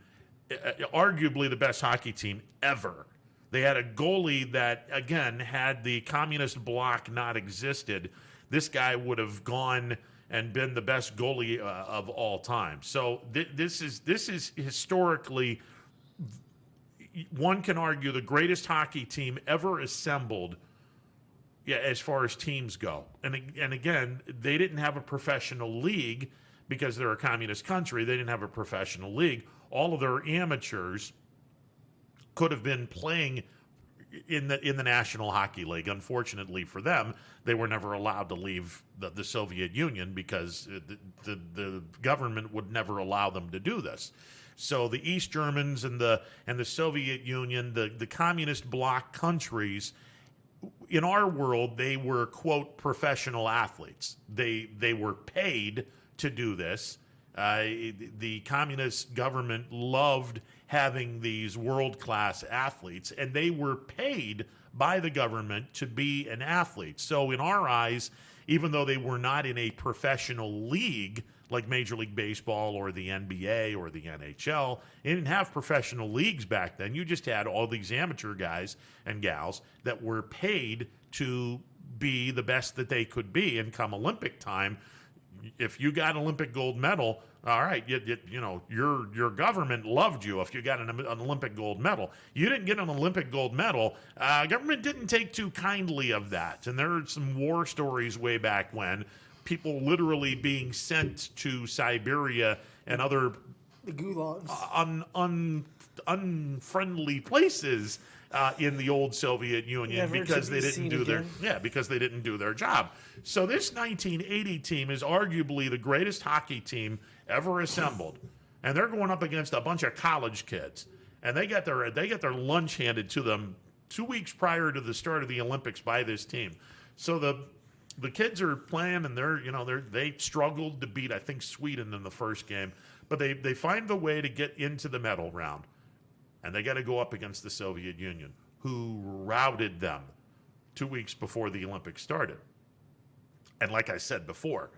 arguably the best hockey team ever. They had a goalie that, again, had the communist bloc not existed, this guy would have gone and been the best goalie of all time. So this is historically, one can argue, the greatest hockey team ever assembled. Yeah, as far as teams go. And again, they didn't have a professional league because they're a communist country. They didn't have a professional league. All of their amateurs could have been playing in the National Hockey League. Unfortunately for them, they were never allowed to leave the Soviet Union because the government would never allow them to do this. So the East Germans and the Soviet Union, the communist bloc countries, in our world, they were, quote, professional athletes. They were paid to do this. The communist government loved having these world-class athletes, and they were paid by the government to be an athlete. So in our eyes, even though they were not in a professional league like Major League Baseball or the NBA or the NHL, they didn't have professional leagues back then. You just had all these amateur guys and gals that were paid to be the best that they could be. And come Olympic time, if you got an Olympic gold medal, all right, you know, your government loved you if you got an Olympic gold medal. You didn't get an Olympic gold medal, government didn't take too kindly of that. And there are some war stories way back when, people literally being sent to Siberia and other the gulags, unfriendly places in the old Soviet Union because they didn't do their job. So this 1980 team is arguably the greatest hockey team ever assembled, and they're going up against a bunch of college kids, and they get their lunch handed to them 2 weeks prior to the start of the Olympics by this team. So the kids are playing, and they struggled to beat, I think, Sweden in the first game, but they find the way to get into the medal round. And they got to go up against the Soviet Union, who routed them 2 weeks before the Olympics started. And like I said before,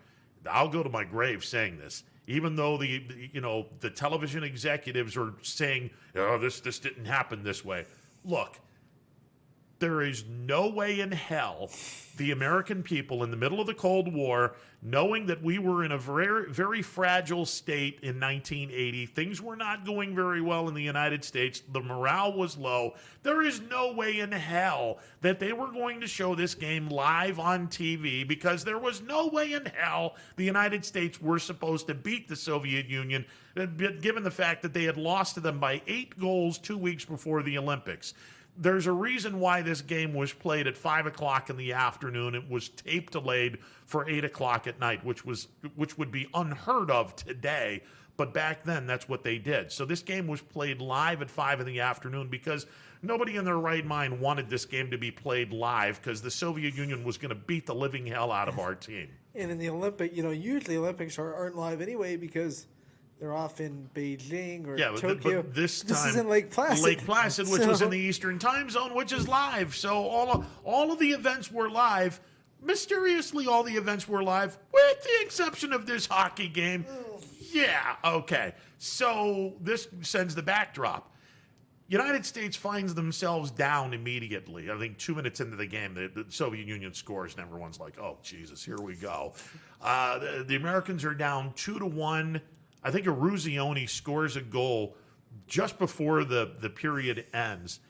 I'll go to my grave saying this, even though the television executives are saying, oh, this didn't happen this way. Look, there is no way in hell the American people in the middle of the Cold War, knowing that we were in a very, very fragile state in 1980, things were not going very well in the United States, the morale was low, there is no way in hell that they were going to show this game live on TV, because there was no way in hell the United States were supposed to beat the Soviet Union, given the fact that they had lost to them by 8 goals 2 weeks before the Olympics. There's a reason why this game was played at 5 o'clock in the afternoon. It was tape delayed for 8 o'clock at night, which would be unheard of today. But back then, that's what they did. So this game was played live at 5 in the afternoon because nobody in their right mind wanted this game to be played live because the Soviet Union was going to beat the living hell out of our team. And in the Olympic, usually Olympics aren't live anyway because they're off in Beijing or Tokyo. But this time, this is in Lake Placid. Lake Placid, which was in the Eastern Time Zone, which is live. So all of the events were live. Mysteriously, all the events were live, with the exception of this hockey game. Yeah, okay. So this sends the backdrop. United States finds themselves down immediately. I think 2 minutes into the game, the Soviet Union scores, and everyone's like, oh, Jesus, here we go. The Americans are down 2-1. I think Eruzione scores a goal just before the period ends.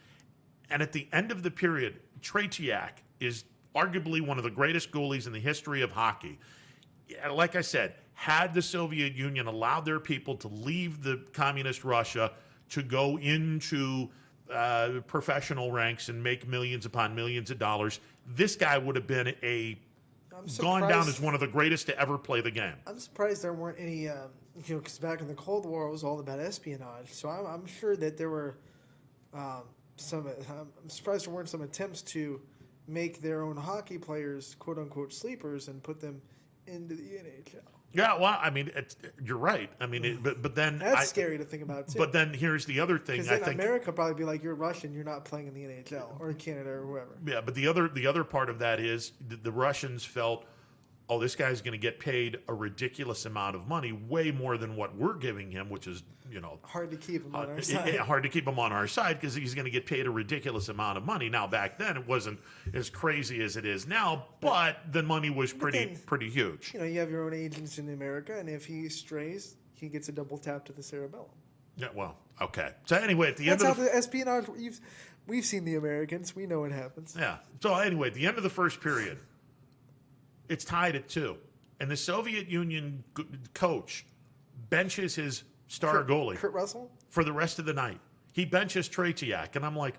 And at the end of the period, Tretiak is arguably one of the greatest goalies in the history of hockey. Like I said, had the Soviet Union allowed their people to leave the communist Russia to go into professional ranks and make millions upon millions of dollars, this guy would have been gone down as one of the greatest to ever play the game. I'm surprised there weren't any, because back in the Cold War, it was all about espionage. So I'm sure that there were I'm surprised there weren't some attempts to make their own hockey players quote unquote sleepers and put them into the NHL. Yeah, well, I mean, you're right. I mean, but then that's scary to think about too. But then here's the other thing. I think America would probably be like, you're Russian, you're not playing in the NHL or Canada or whoever. Yeah, but the other part of that is the Russians felt, oh, this guy's going to get paid a ridiculous amount of money, way more than what we're giving him, which is, hard to keep him on our side. Hard to keep him on our side because he's going to get paid a ridiculous amount of money. Now, back then, it wasn't as crazy as it is now, but the money was pretty huge. You have your own agents in America, and if he strays, he gets a double tap to the cerebellum. Yeah, well, okay. So anyway, at the end of the espionage, we've seen the Americans. We know what happens. Yeah. So anyway, at the end of the first period, it's tied at 2. And the Soviet Union coach benches his star goalie, Kurt Russell, for the rest of the night. He benches Tretiak, and I'm like,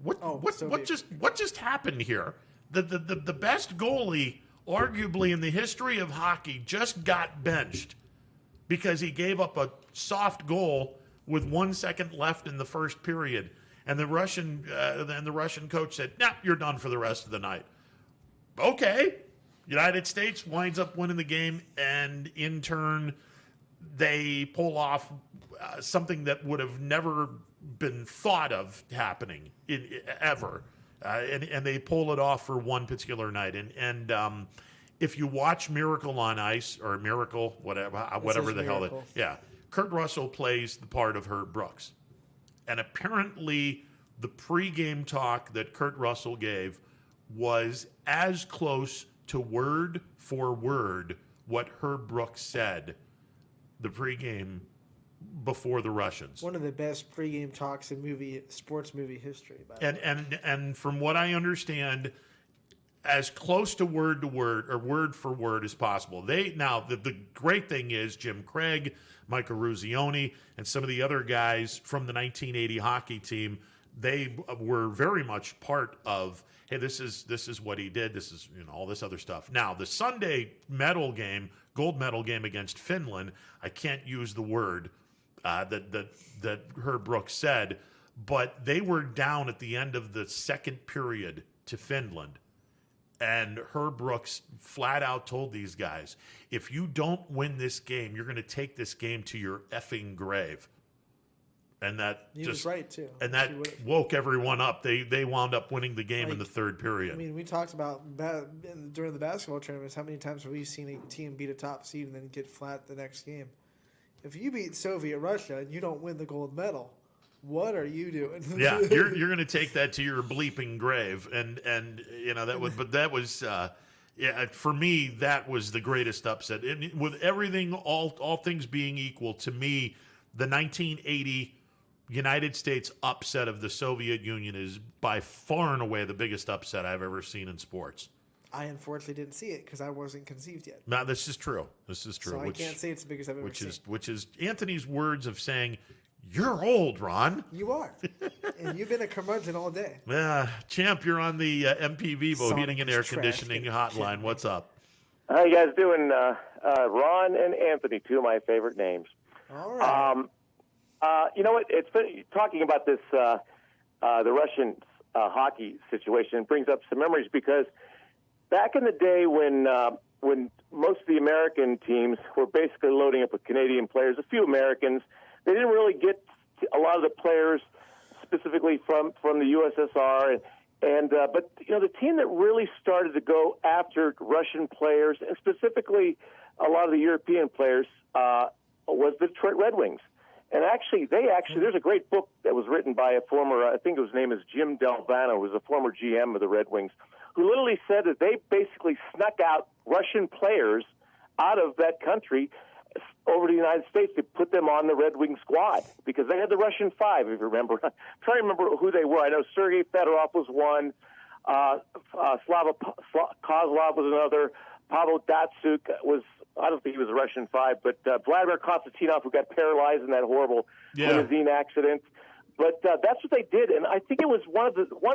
what just happened here? The best goalie, arguably in the history of hockey, just got benched because he gave up a soft goal with 1 second left in the first period. And the Russian coach said, "Nah, you're done for the rest of the night." Okay. United States winds up winning the game, and in turn, they pull off something that would have never been thought of happening ever. And they pull it off for one particular night. And if you watch Miracle on Ice, or Miracle, whatever the hell Kurt Russell plays the part of Herb Brooks. And apparently the pregame talk that Kurt Russell gave was as close to word for word what Herb Brooks said the pregame before the Russians. One of the best pregame talks in sports movie history. And from what I understand, as close to word or word for word as possible. The great thing is Jim Craig, Michael Ruzioni, and some of the other guys from the 1980 hockey team, they were very much part of, hey, this is what he did. This is all this other stuff. Now, the Sunday gold medal game against Finland, I can't use the word that Herb Brooks said, but they were down at the end of the second period to Finland. And Herb Brooks flat out told these guys, if you don't win this game, you're going to take this game to your effing grave. And he was right too. And that woke everyone up. They wound up winning the game in the third period. I mean, we talked about during the basketball tournaments, how many times have we seen a team beat a top seed and then get flat the next game? If you beat Soviet Russia and you don't win the gold medal, what are you doing? Yeah, you're going to take that to your bleeping grave, and that was for me, that was the greatest upset. And with everything, all things being equal, to me, the 1980 United States upset of the Soviet Union is by far and away the biggest upset I've ever seen in sports. I unfortunately didn't see it because I wasn't conceived yet. No, this is true. So I can't say it's the biggest I've ever seen. Which is Anthony's words of saying, "You're old, Ron." You are. And you've been a curmudgeon all day. Champ, you're on the MP Vivo Heating and Air Conditioning Hotline. What's up? How you guys doing? Ron and Anthony, two of my favorite names. All right. You know what? It's been talking about this, the Russian hockey situation brings up some memories because back in the day when most of the American teams were basically loading up with Canadian players, a few Americans, they didn't really get a lot of the players specifically from the USSR, but the team that really started to go after Russian players and specifically a lot of the European players was the Detroit Red Wings. And there's a great book that was written by a former, I think his name is Jim Delvano, who was a former GM of the Red Wings, who literally said that they basically snuck out Russian players out of that country over to the United States to put them on the Red Wing squad because they had the Russian Five, if you remember. I'm trying to remember who they were. I know Sergei Fedorov was one, Slava Kozlov was another, Pavel Datsuk was, I don't think he was a Russian Five, but Vladimir Konstantinov, who got paralyzed in that horrible limousine accident. But that's what they did, and I think it was one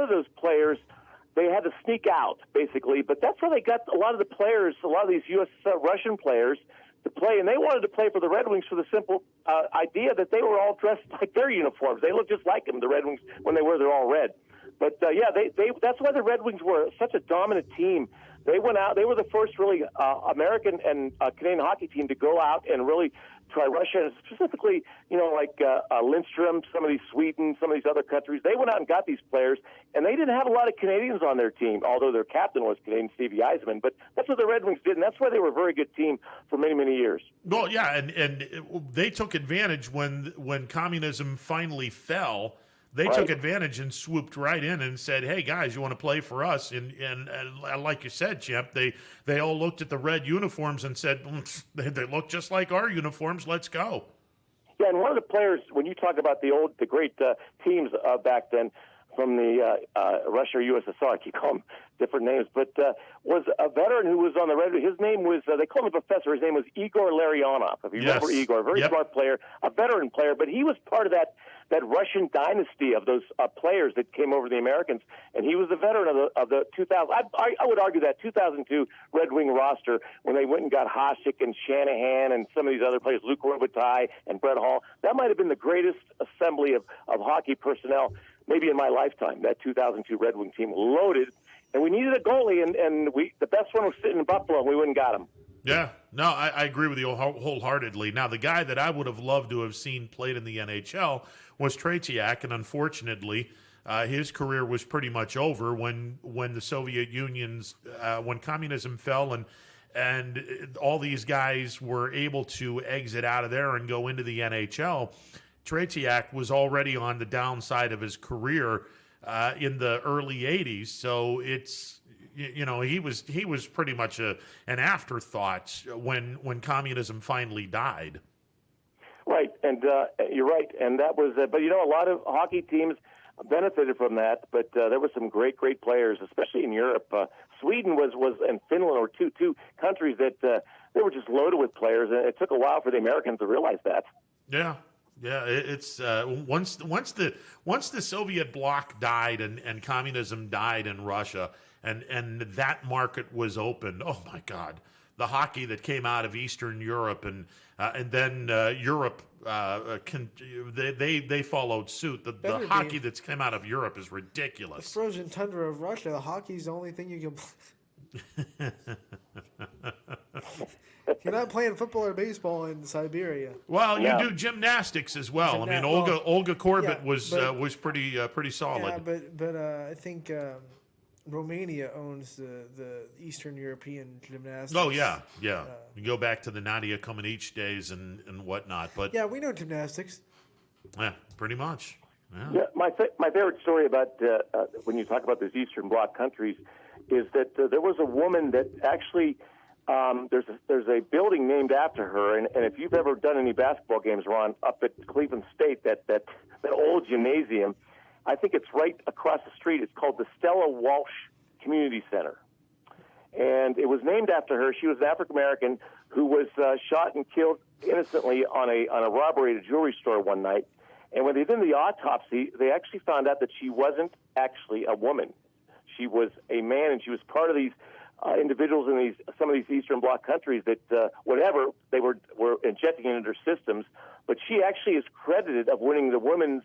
of those players. They had to sneak out, basically, but that's where they got a lot of the players, a lot of these U.S. Russian players, to play, and they wanted to play for the Red Wings for the simple idea that they were all dressed like their uniforms. They looked just like them, the Red Wings, when they were. They're all red. But yeah, that's why the Red Wings were such a dominant team. They went out. They were the first really American and Canadian hockey team to go out and really try Russia, and specifically, like Lindstrom, some of these Sweden, some of these other countries. They went out and got these players, and they didn't have a lot of Canadians on their team, although their captain was Canadian, Stevie Yzerman. But that's what the Red Wings did, and that's why they were a very good team for many, many years. Well, yeah, and they took advantage when communism finally fell. They took advantage and swooped right in and said, "Hey guys, you want to play for us?" And like you said, Chip, they all looked at the red uniforms and said, "They look just like our uniforms. Let's go." Yeah, and one of the players, when you talk about the great teams back then, from the Russia or USSR, I keep calling them different names, but was a veteran who was on the Red Wings. His name was, they called him a professor, his name was Igor Larionov. If you remember Igor, very smart player, a veteran player, but he was part of that Russian dynasty of those players that came over the Americans, and he was a veteran of the 2000. I would argue that 2002 Red Wing roster, when they went and got Hasek and Shanahan and some of these other players, Luke Robitaille and Brett Hall, that might have been the greatest assembly of hockey personnel maybe in my lifetime. That 2002 Red Wing team, loaded, and we needed a goalie, and the best one was sitting in Buffalo, and we went and got him. Yeah, no, I agree with you wholeheartedly. Now, the guy that I would have loved to have seen played in the NHL was Tretiak, and unfortunately, his career was pretty much over when the Soviet Union's when communism fell, and all these guys were able to exit out of there and go into the NHL. Tretiak was already on the downside of his career in the early 80s, so it's he was pretty much an afterthought when communism finally died. Right, and you're right, and that was. But a lot of hockey teams benefited from that. But there were some great players, especially in Europe. Sweden was and Finland were two countries that they were just loaded with players, and it took a while for the Americans to realize that. Yeah. Yeah, it's once the Soviet bloc died and communism died in Russia and that market was opened. Oh my God, the hockey that came out of Eastern Europe and then Europe they followed suit. The hockey that's come out of Europe is ridiculous. The frozen tundra of Russia, the hockey's the only thing you can. You're not playing football or baseball in Siberia. Well, you do gymnastics as well. I mean, Olga Korbut was pretty solid. Yeah, but I think Romania owns the Eastern European gymnastics. Oh yeah. You go back to the Nadia Comaneci days and whatnot. But yeah, we know gymnastics. Yeah, pretty much. Yeah, my favorite story about when you talk about these Eastern Bloc countries is that there was a woman that actually. There's a building named after her, and if you've ever done any basketball games, Ron, up at Cleveland State, that old gymnasium, I think it's right across the street. It's called the Stella Walsh Community Center, and it was named after her. She was an African American who was shot and killed innocently on a robbery at a jewelry store one night. And when they did the autopsy, they actually found out that she wasn't actually a woman. She was a man, and she was part of these individuals in some of these Eastern Bloc countries that whatever they were injecting into their systems. But she actually is credited of winning the women's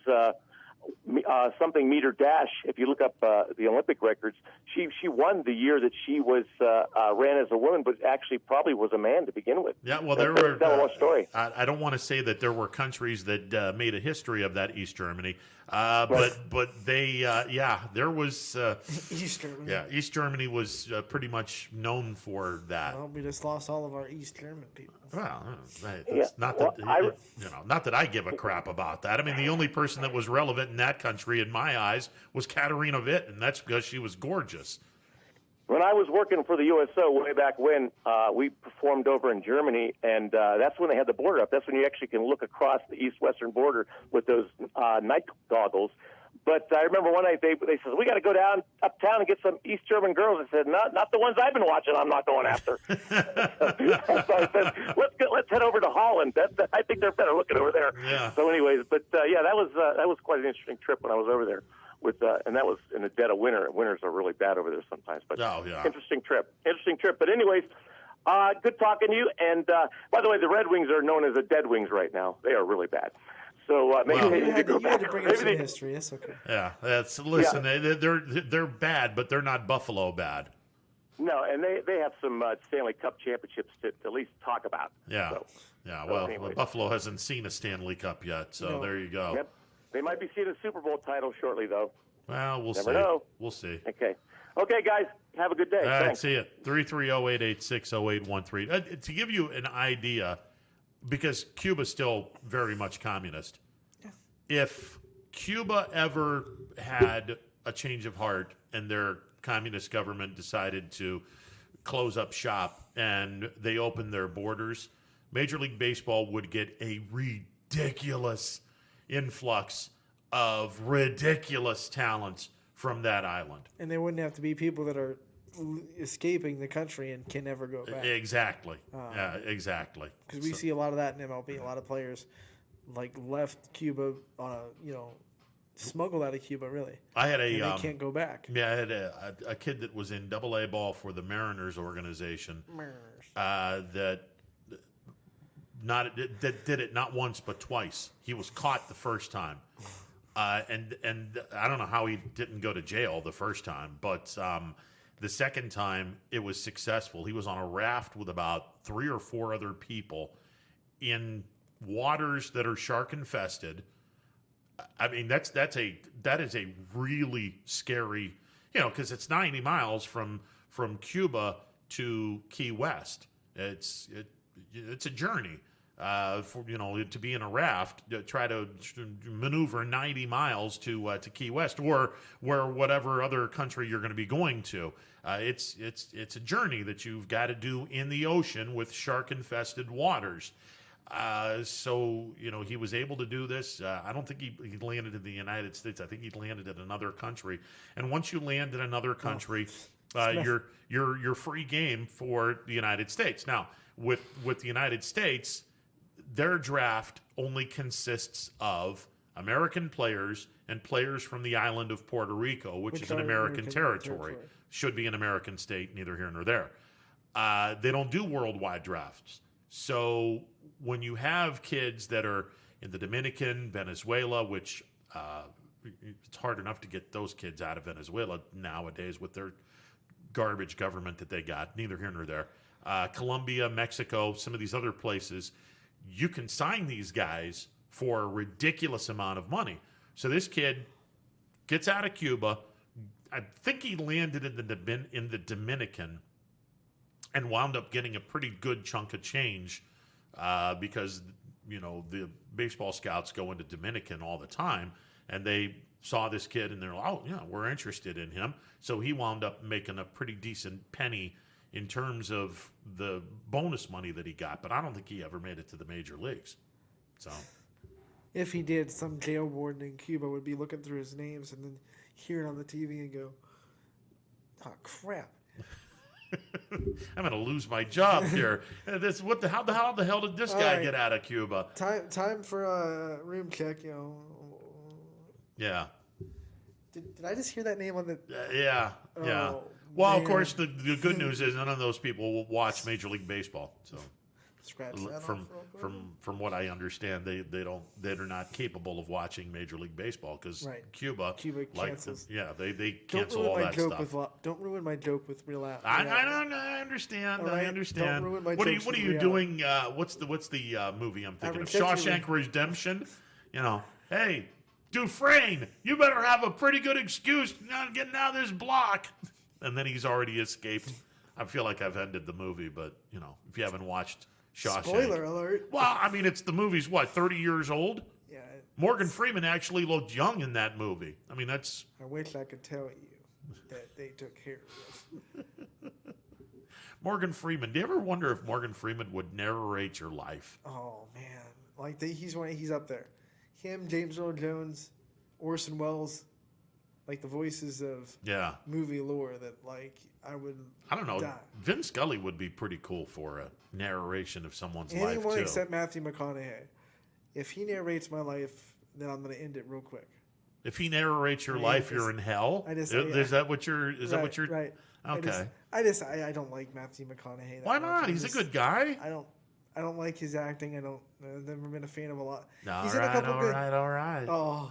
something meter dash. If you look up the Olympic records, she won the year that she was ran as a woman, but actually probably was a man to begin with. Yeah, well, there were. Story. I don't want to say that there were countries that made a history of that East Germany, but they there was East Germany. Yeah, East Germany was pretty much known for that. Well, we just lost all of our East German people. Well, not that I give a crap about that. I mean, the only person that was relevant in that country, in my eyes, was Katarina Witt, and that's because she was gorgeous. When I was working for the USO way back when, we performed over in Germany, and that's when they had the border up. That's when you actually can look across the east-western border with those night goggles. But I remember one night they said, we got to go down uptown and get some East German girls. I said, not the ones I've been watching. I'm not going after. So I said, let's head over to Holland. I think they're better looking over there. Yeah. So, anyways, but that was quite an interesting trip when I was over there. And that was in the dead of winter. Winters are really bad over there sometimes. But interesting trip. But anyways, Good talking to you. And by the way, the Red Wings are known as the Dead Wings right now. They are really bad. So maybe they need to go back. You had to bring up some history. That's okay. Yeah, they're bad, but they're not Buffalo bad. No, and they have some Stanley Cup championships to at least talk about. Yeah, So anyway. Buffalo hasn't seen a Stanley Cup yet, so there you go. Yep. They might be seeing a Super Bowl title shortly, though. Well, we'll Never see. know. We'll see. Okay, guys. Have a good day. All right, Thanks. see you. 330-886-0813. To give you an idea, because Cuba's still very much communist, if Cuba ever had a change of heart and their communist government decided to close up shop and they opened their borders, Major League Baseball would get a ridiculous influx of ridiculous talents from that island. And there wouldn't have to be people that are escaping the country and can never go back. Exactly. Exactly. Because we see a lot of that in MLB. A lot of players left Cuba on smuggled out of Cuba, really. I had and they can't go back. Yeah, I had a kid that was in AA ball for the Mariners organization that did it not once but twice. He was caught the first time, and I don't know how he didn't go to jail the first time, but the second time it was successful. He was on a raft with about 3 or 4 other people in waters that are shark infested. I mean, that is a really scary, because it's 90 miles from Cuba to Key West. It's a journey. To be in a raft, to try to maneuver 90 miles to Key West or whatever other country you're going to be going to. It's a journey that you've got to do in the ocean with shark-infested waters. So he was able to do this. I don't think he landed in the United States. I think he landed in another country. And once you land in another country, you're free game for the United States. Now, with the United States, their draft only consists of American players and players from the island of Puerto Rico, which is an American territory. Should be an American state, neither here nor there. They don't do worldwide drafts. So when you have kids that are in the Dominican, Venezuela, which it's hard enough to get those kids out of Venezuela nowadays with their garbage government that they got, neither here nor there. Colombia, Mexico, some of these other places, you can sign these guys for a ridiculous amount of money. So this kid gets out of Cuba. I think he landed in the Dominican and wound up getting a pretty good chunk of change because, the baseball scouts go into Dominican all the time, and they saw this kid and they're like, oh, yeah, we're interested in him. So he wound up making a pretty decent penny in terms of the bonus money that he got, but I don't think he ever made it to the major leagues. So, if he did, some jail warden in Cuba would be looking through his names and then hear it on the TV and go, "Oh crap! I'm going to lose my job here." How the hell did this guy get out of Cuba? Time for a room check. Yeah. Did I just hear that name on the? Yeah. Well, of course, the good news is none of those people will watch Major League Baseball. So, from what I understand, they're not capable of watching Major League Baseball because Cuba cancels. They cancel all that stuff. Don't ruin my joke with real out. I understand. Right? I understand. Don't ruin my what are you doing? What's the movie I'm thinking of? Shawshank Redemption. Hey, Dufresne, you better have a pretty good excuse not getting out of this block. And then he's already escaped. I feel like I've ended the movie, but, if you haven't watched Shawshank. Spoiler alert. Well, I mean, the movie's, 30 years old? Yeah. Morgan Freeman actually looked young in that movie. I mean, that's... I wish I could tell you that they took care of it. Morgan Freeman. Do you ever wonder if Morgan Freeman would narrate your life? Oh, man. He's up there. Him, James Earl Jones, Orson Welles... the voices of movie lore that I don't know. Die. Vin Scully would be pretty cool for a narration of someone's life too. Anyone except Matthew McConaughey. If he narrates my life, then I'm going to end it real quick. If he narrates your life, you're in hell. Is that what you're? Right. Okay. I don't like Matthew McConaughey. Why not? He's a good guy. I don't like his acting. I've never been a fan of a lot. All He's right. Oh,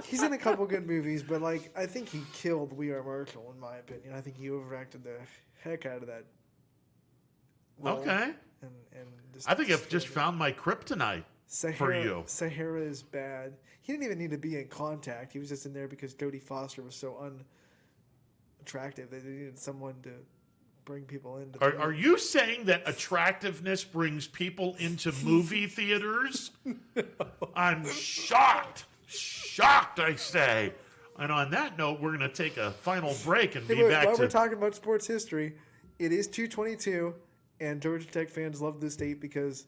he's in a couple good movies, but like I think he killed We Are Marshall in my opinion. I think he overacted the heck out of that role. Okay. And I think I've just found my kryptonite for you. Sahara is bad. He didn't even need to be in Contact. He was just in there because Jodie Foster was so unattractive that they needed someone to bring people in. Are you saying that attractiveness brings people into movie theaters? I'm shocked. Shocked, I say. And on that note, we're going to take a final break and be back while to... we're talking about sports history, it is 2:22, and Georgia Tech fans love this date because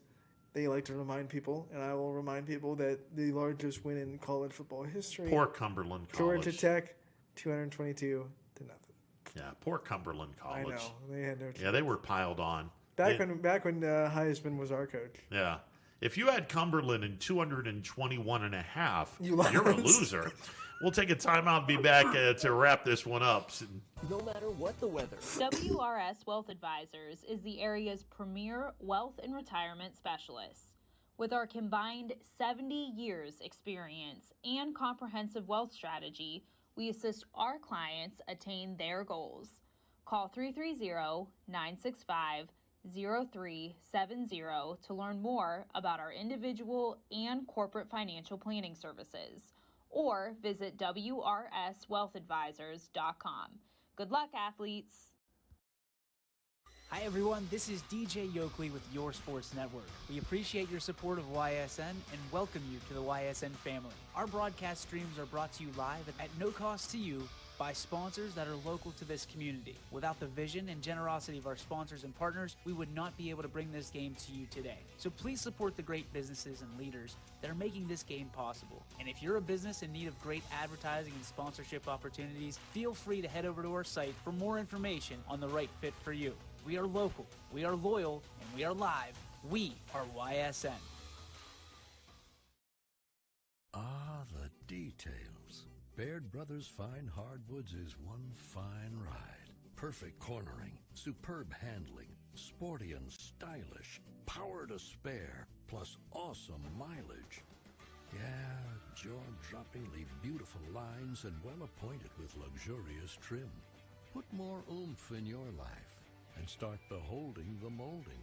they like to remind people, and I will remind people that the largest win in college football history. Poor Cumberland College. Georgia Tech, 222 to nothing. Yeah, poor Cumberland College. I know. They had no chance. Yeah, they were piled on. Back when Heisman was our coach. Yeah. If you had Cumberland in 221 and a half, you're a loser. We'll take a timeout and be back to wrap this one up. No matter what the weather. WRS Wealth Advisors is the area's premier wealth and retirement specialist. With our combined 70 years experience and comprehensive wealth strategy, we assist our clients attain their goals. Call 330-965-0370 to learn more about our individual and corporate financial planning services, or visit wrswealthadvisors.com. Good luck, athletes. Hi everyone, this is DJ Yoakley with Your Sports Network. We appreciate your support of YSN and welcome you to the YSN family. Our broadcast streams are brought to you live at no cost to you by sponsors that are local to this community. Without the vision and generosity of our sponsors and partners, we would not be able to bring this game to you today. So please support the great businesses and leaders that are making this game possible. And if you're a business in need of great advertising and sponsorship opportunities, feel free to head over to our site for more information on the right fit for you. We are local, we are loyal, and we are live. We are YSN. Ah, the details. Baird Brothers Fine Hardwoods is one fine ride. Perfect cornering, superb handling, sporty and stylish, power to spare, plus awesome mileage. Yeah, jaw-droppingly beautiful lines and well appointed with luxurious trim. Put more oomph in your life and start beholding the molding.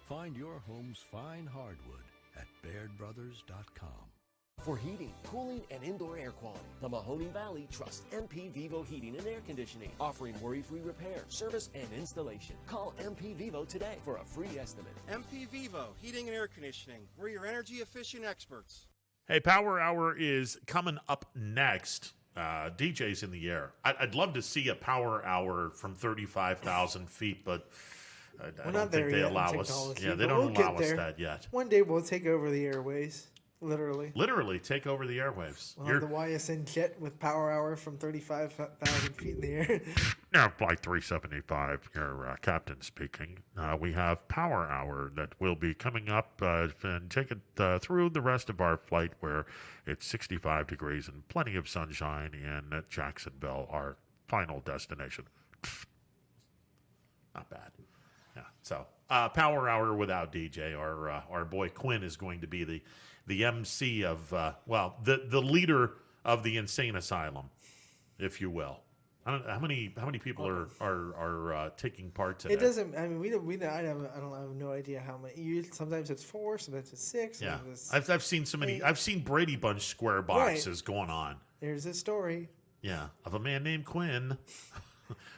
Find your home's fine hardwood at BairdBrothers.com. For heating, cooling, and indoor air quality, the Mahoning Valley trusts MP Vivo Heating and Air Conditioning, offering worry-free repair, service, and installation. Call MP Vivo today for a free estimate. MP Vivo Heating and Air Conditioning. We're your energy-efficient experts. Hey, Power Hour is coming up next. DJ's in the air. I'd love to see a Power Hour from 35,000 feet, but I don't think they allow us. Yeah, they don't allow us that yet. One day we'll take over the airways. Literally take over the airwaves. We'll have the YSN jet with Power Hour from 35,000 feet in the air. Now, Flight 375, your captain speaking. We have Power Hour that will be coming up and take it through the rest of our flight where it's 65 degrees and plenty of sunshine in Jacksonville, our final destination. Not bad. Yeah. So Power Hour without DJ. Our boy Quinn is going to be the MC of the leader of the insane asylum, if you will. I don't know how many people are taking part today. It doesn't. I mean, I have no idea how many. Sometimes it's 4, sometimes it's 6. Yeah, I've seen so many. I've seen Brady Bunch square boxes going on. There's a story. Yeah, of a man named Quinn.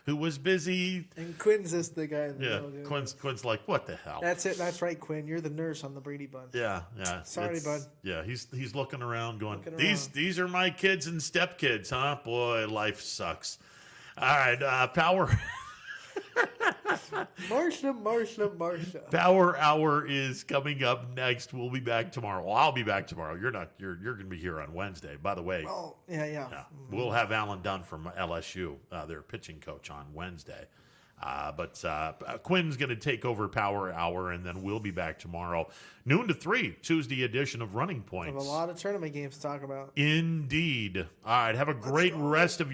Who was busy. And Quinn's just the guy. Quinn's like, what the hell? That's it. That's right, Quinn. You're the nurse on the Brady Bunch. Yeah. Sorry, bud. Yeah, he's looking around going, these are my kids and stepkids, huh? Boy, life sucks. All right, Power. Marsha. Power Hour is coming up next. We'll be back tomorrow. Well, I'll be back tomorrow. You're not. You're going to be here on Wednesday. By the way. Oh, yeah. Mm-hmm. We'll have Alan Dunn from LSU, their pitching coach, on Wednesday. But Quinn's going to take over Power Hour, and then we'll be back tomorrow, noon to 3, Tuesday edition of Running Points. We have a lot of tournament games to talk about. Indeed. All right. Have a great rest of your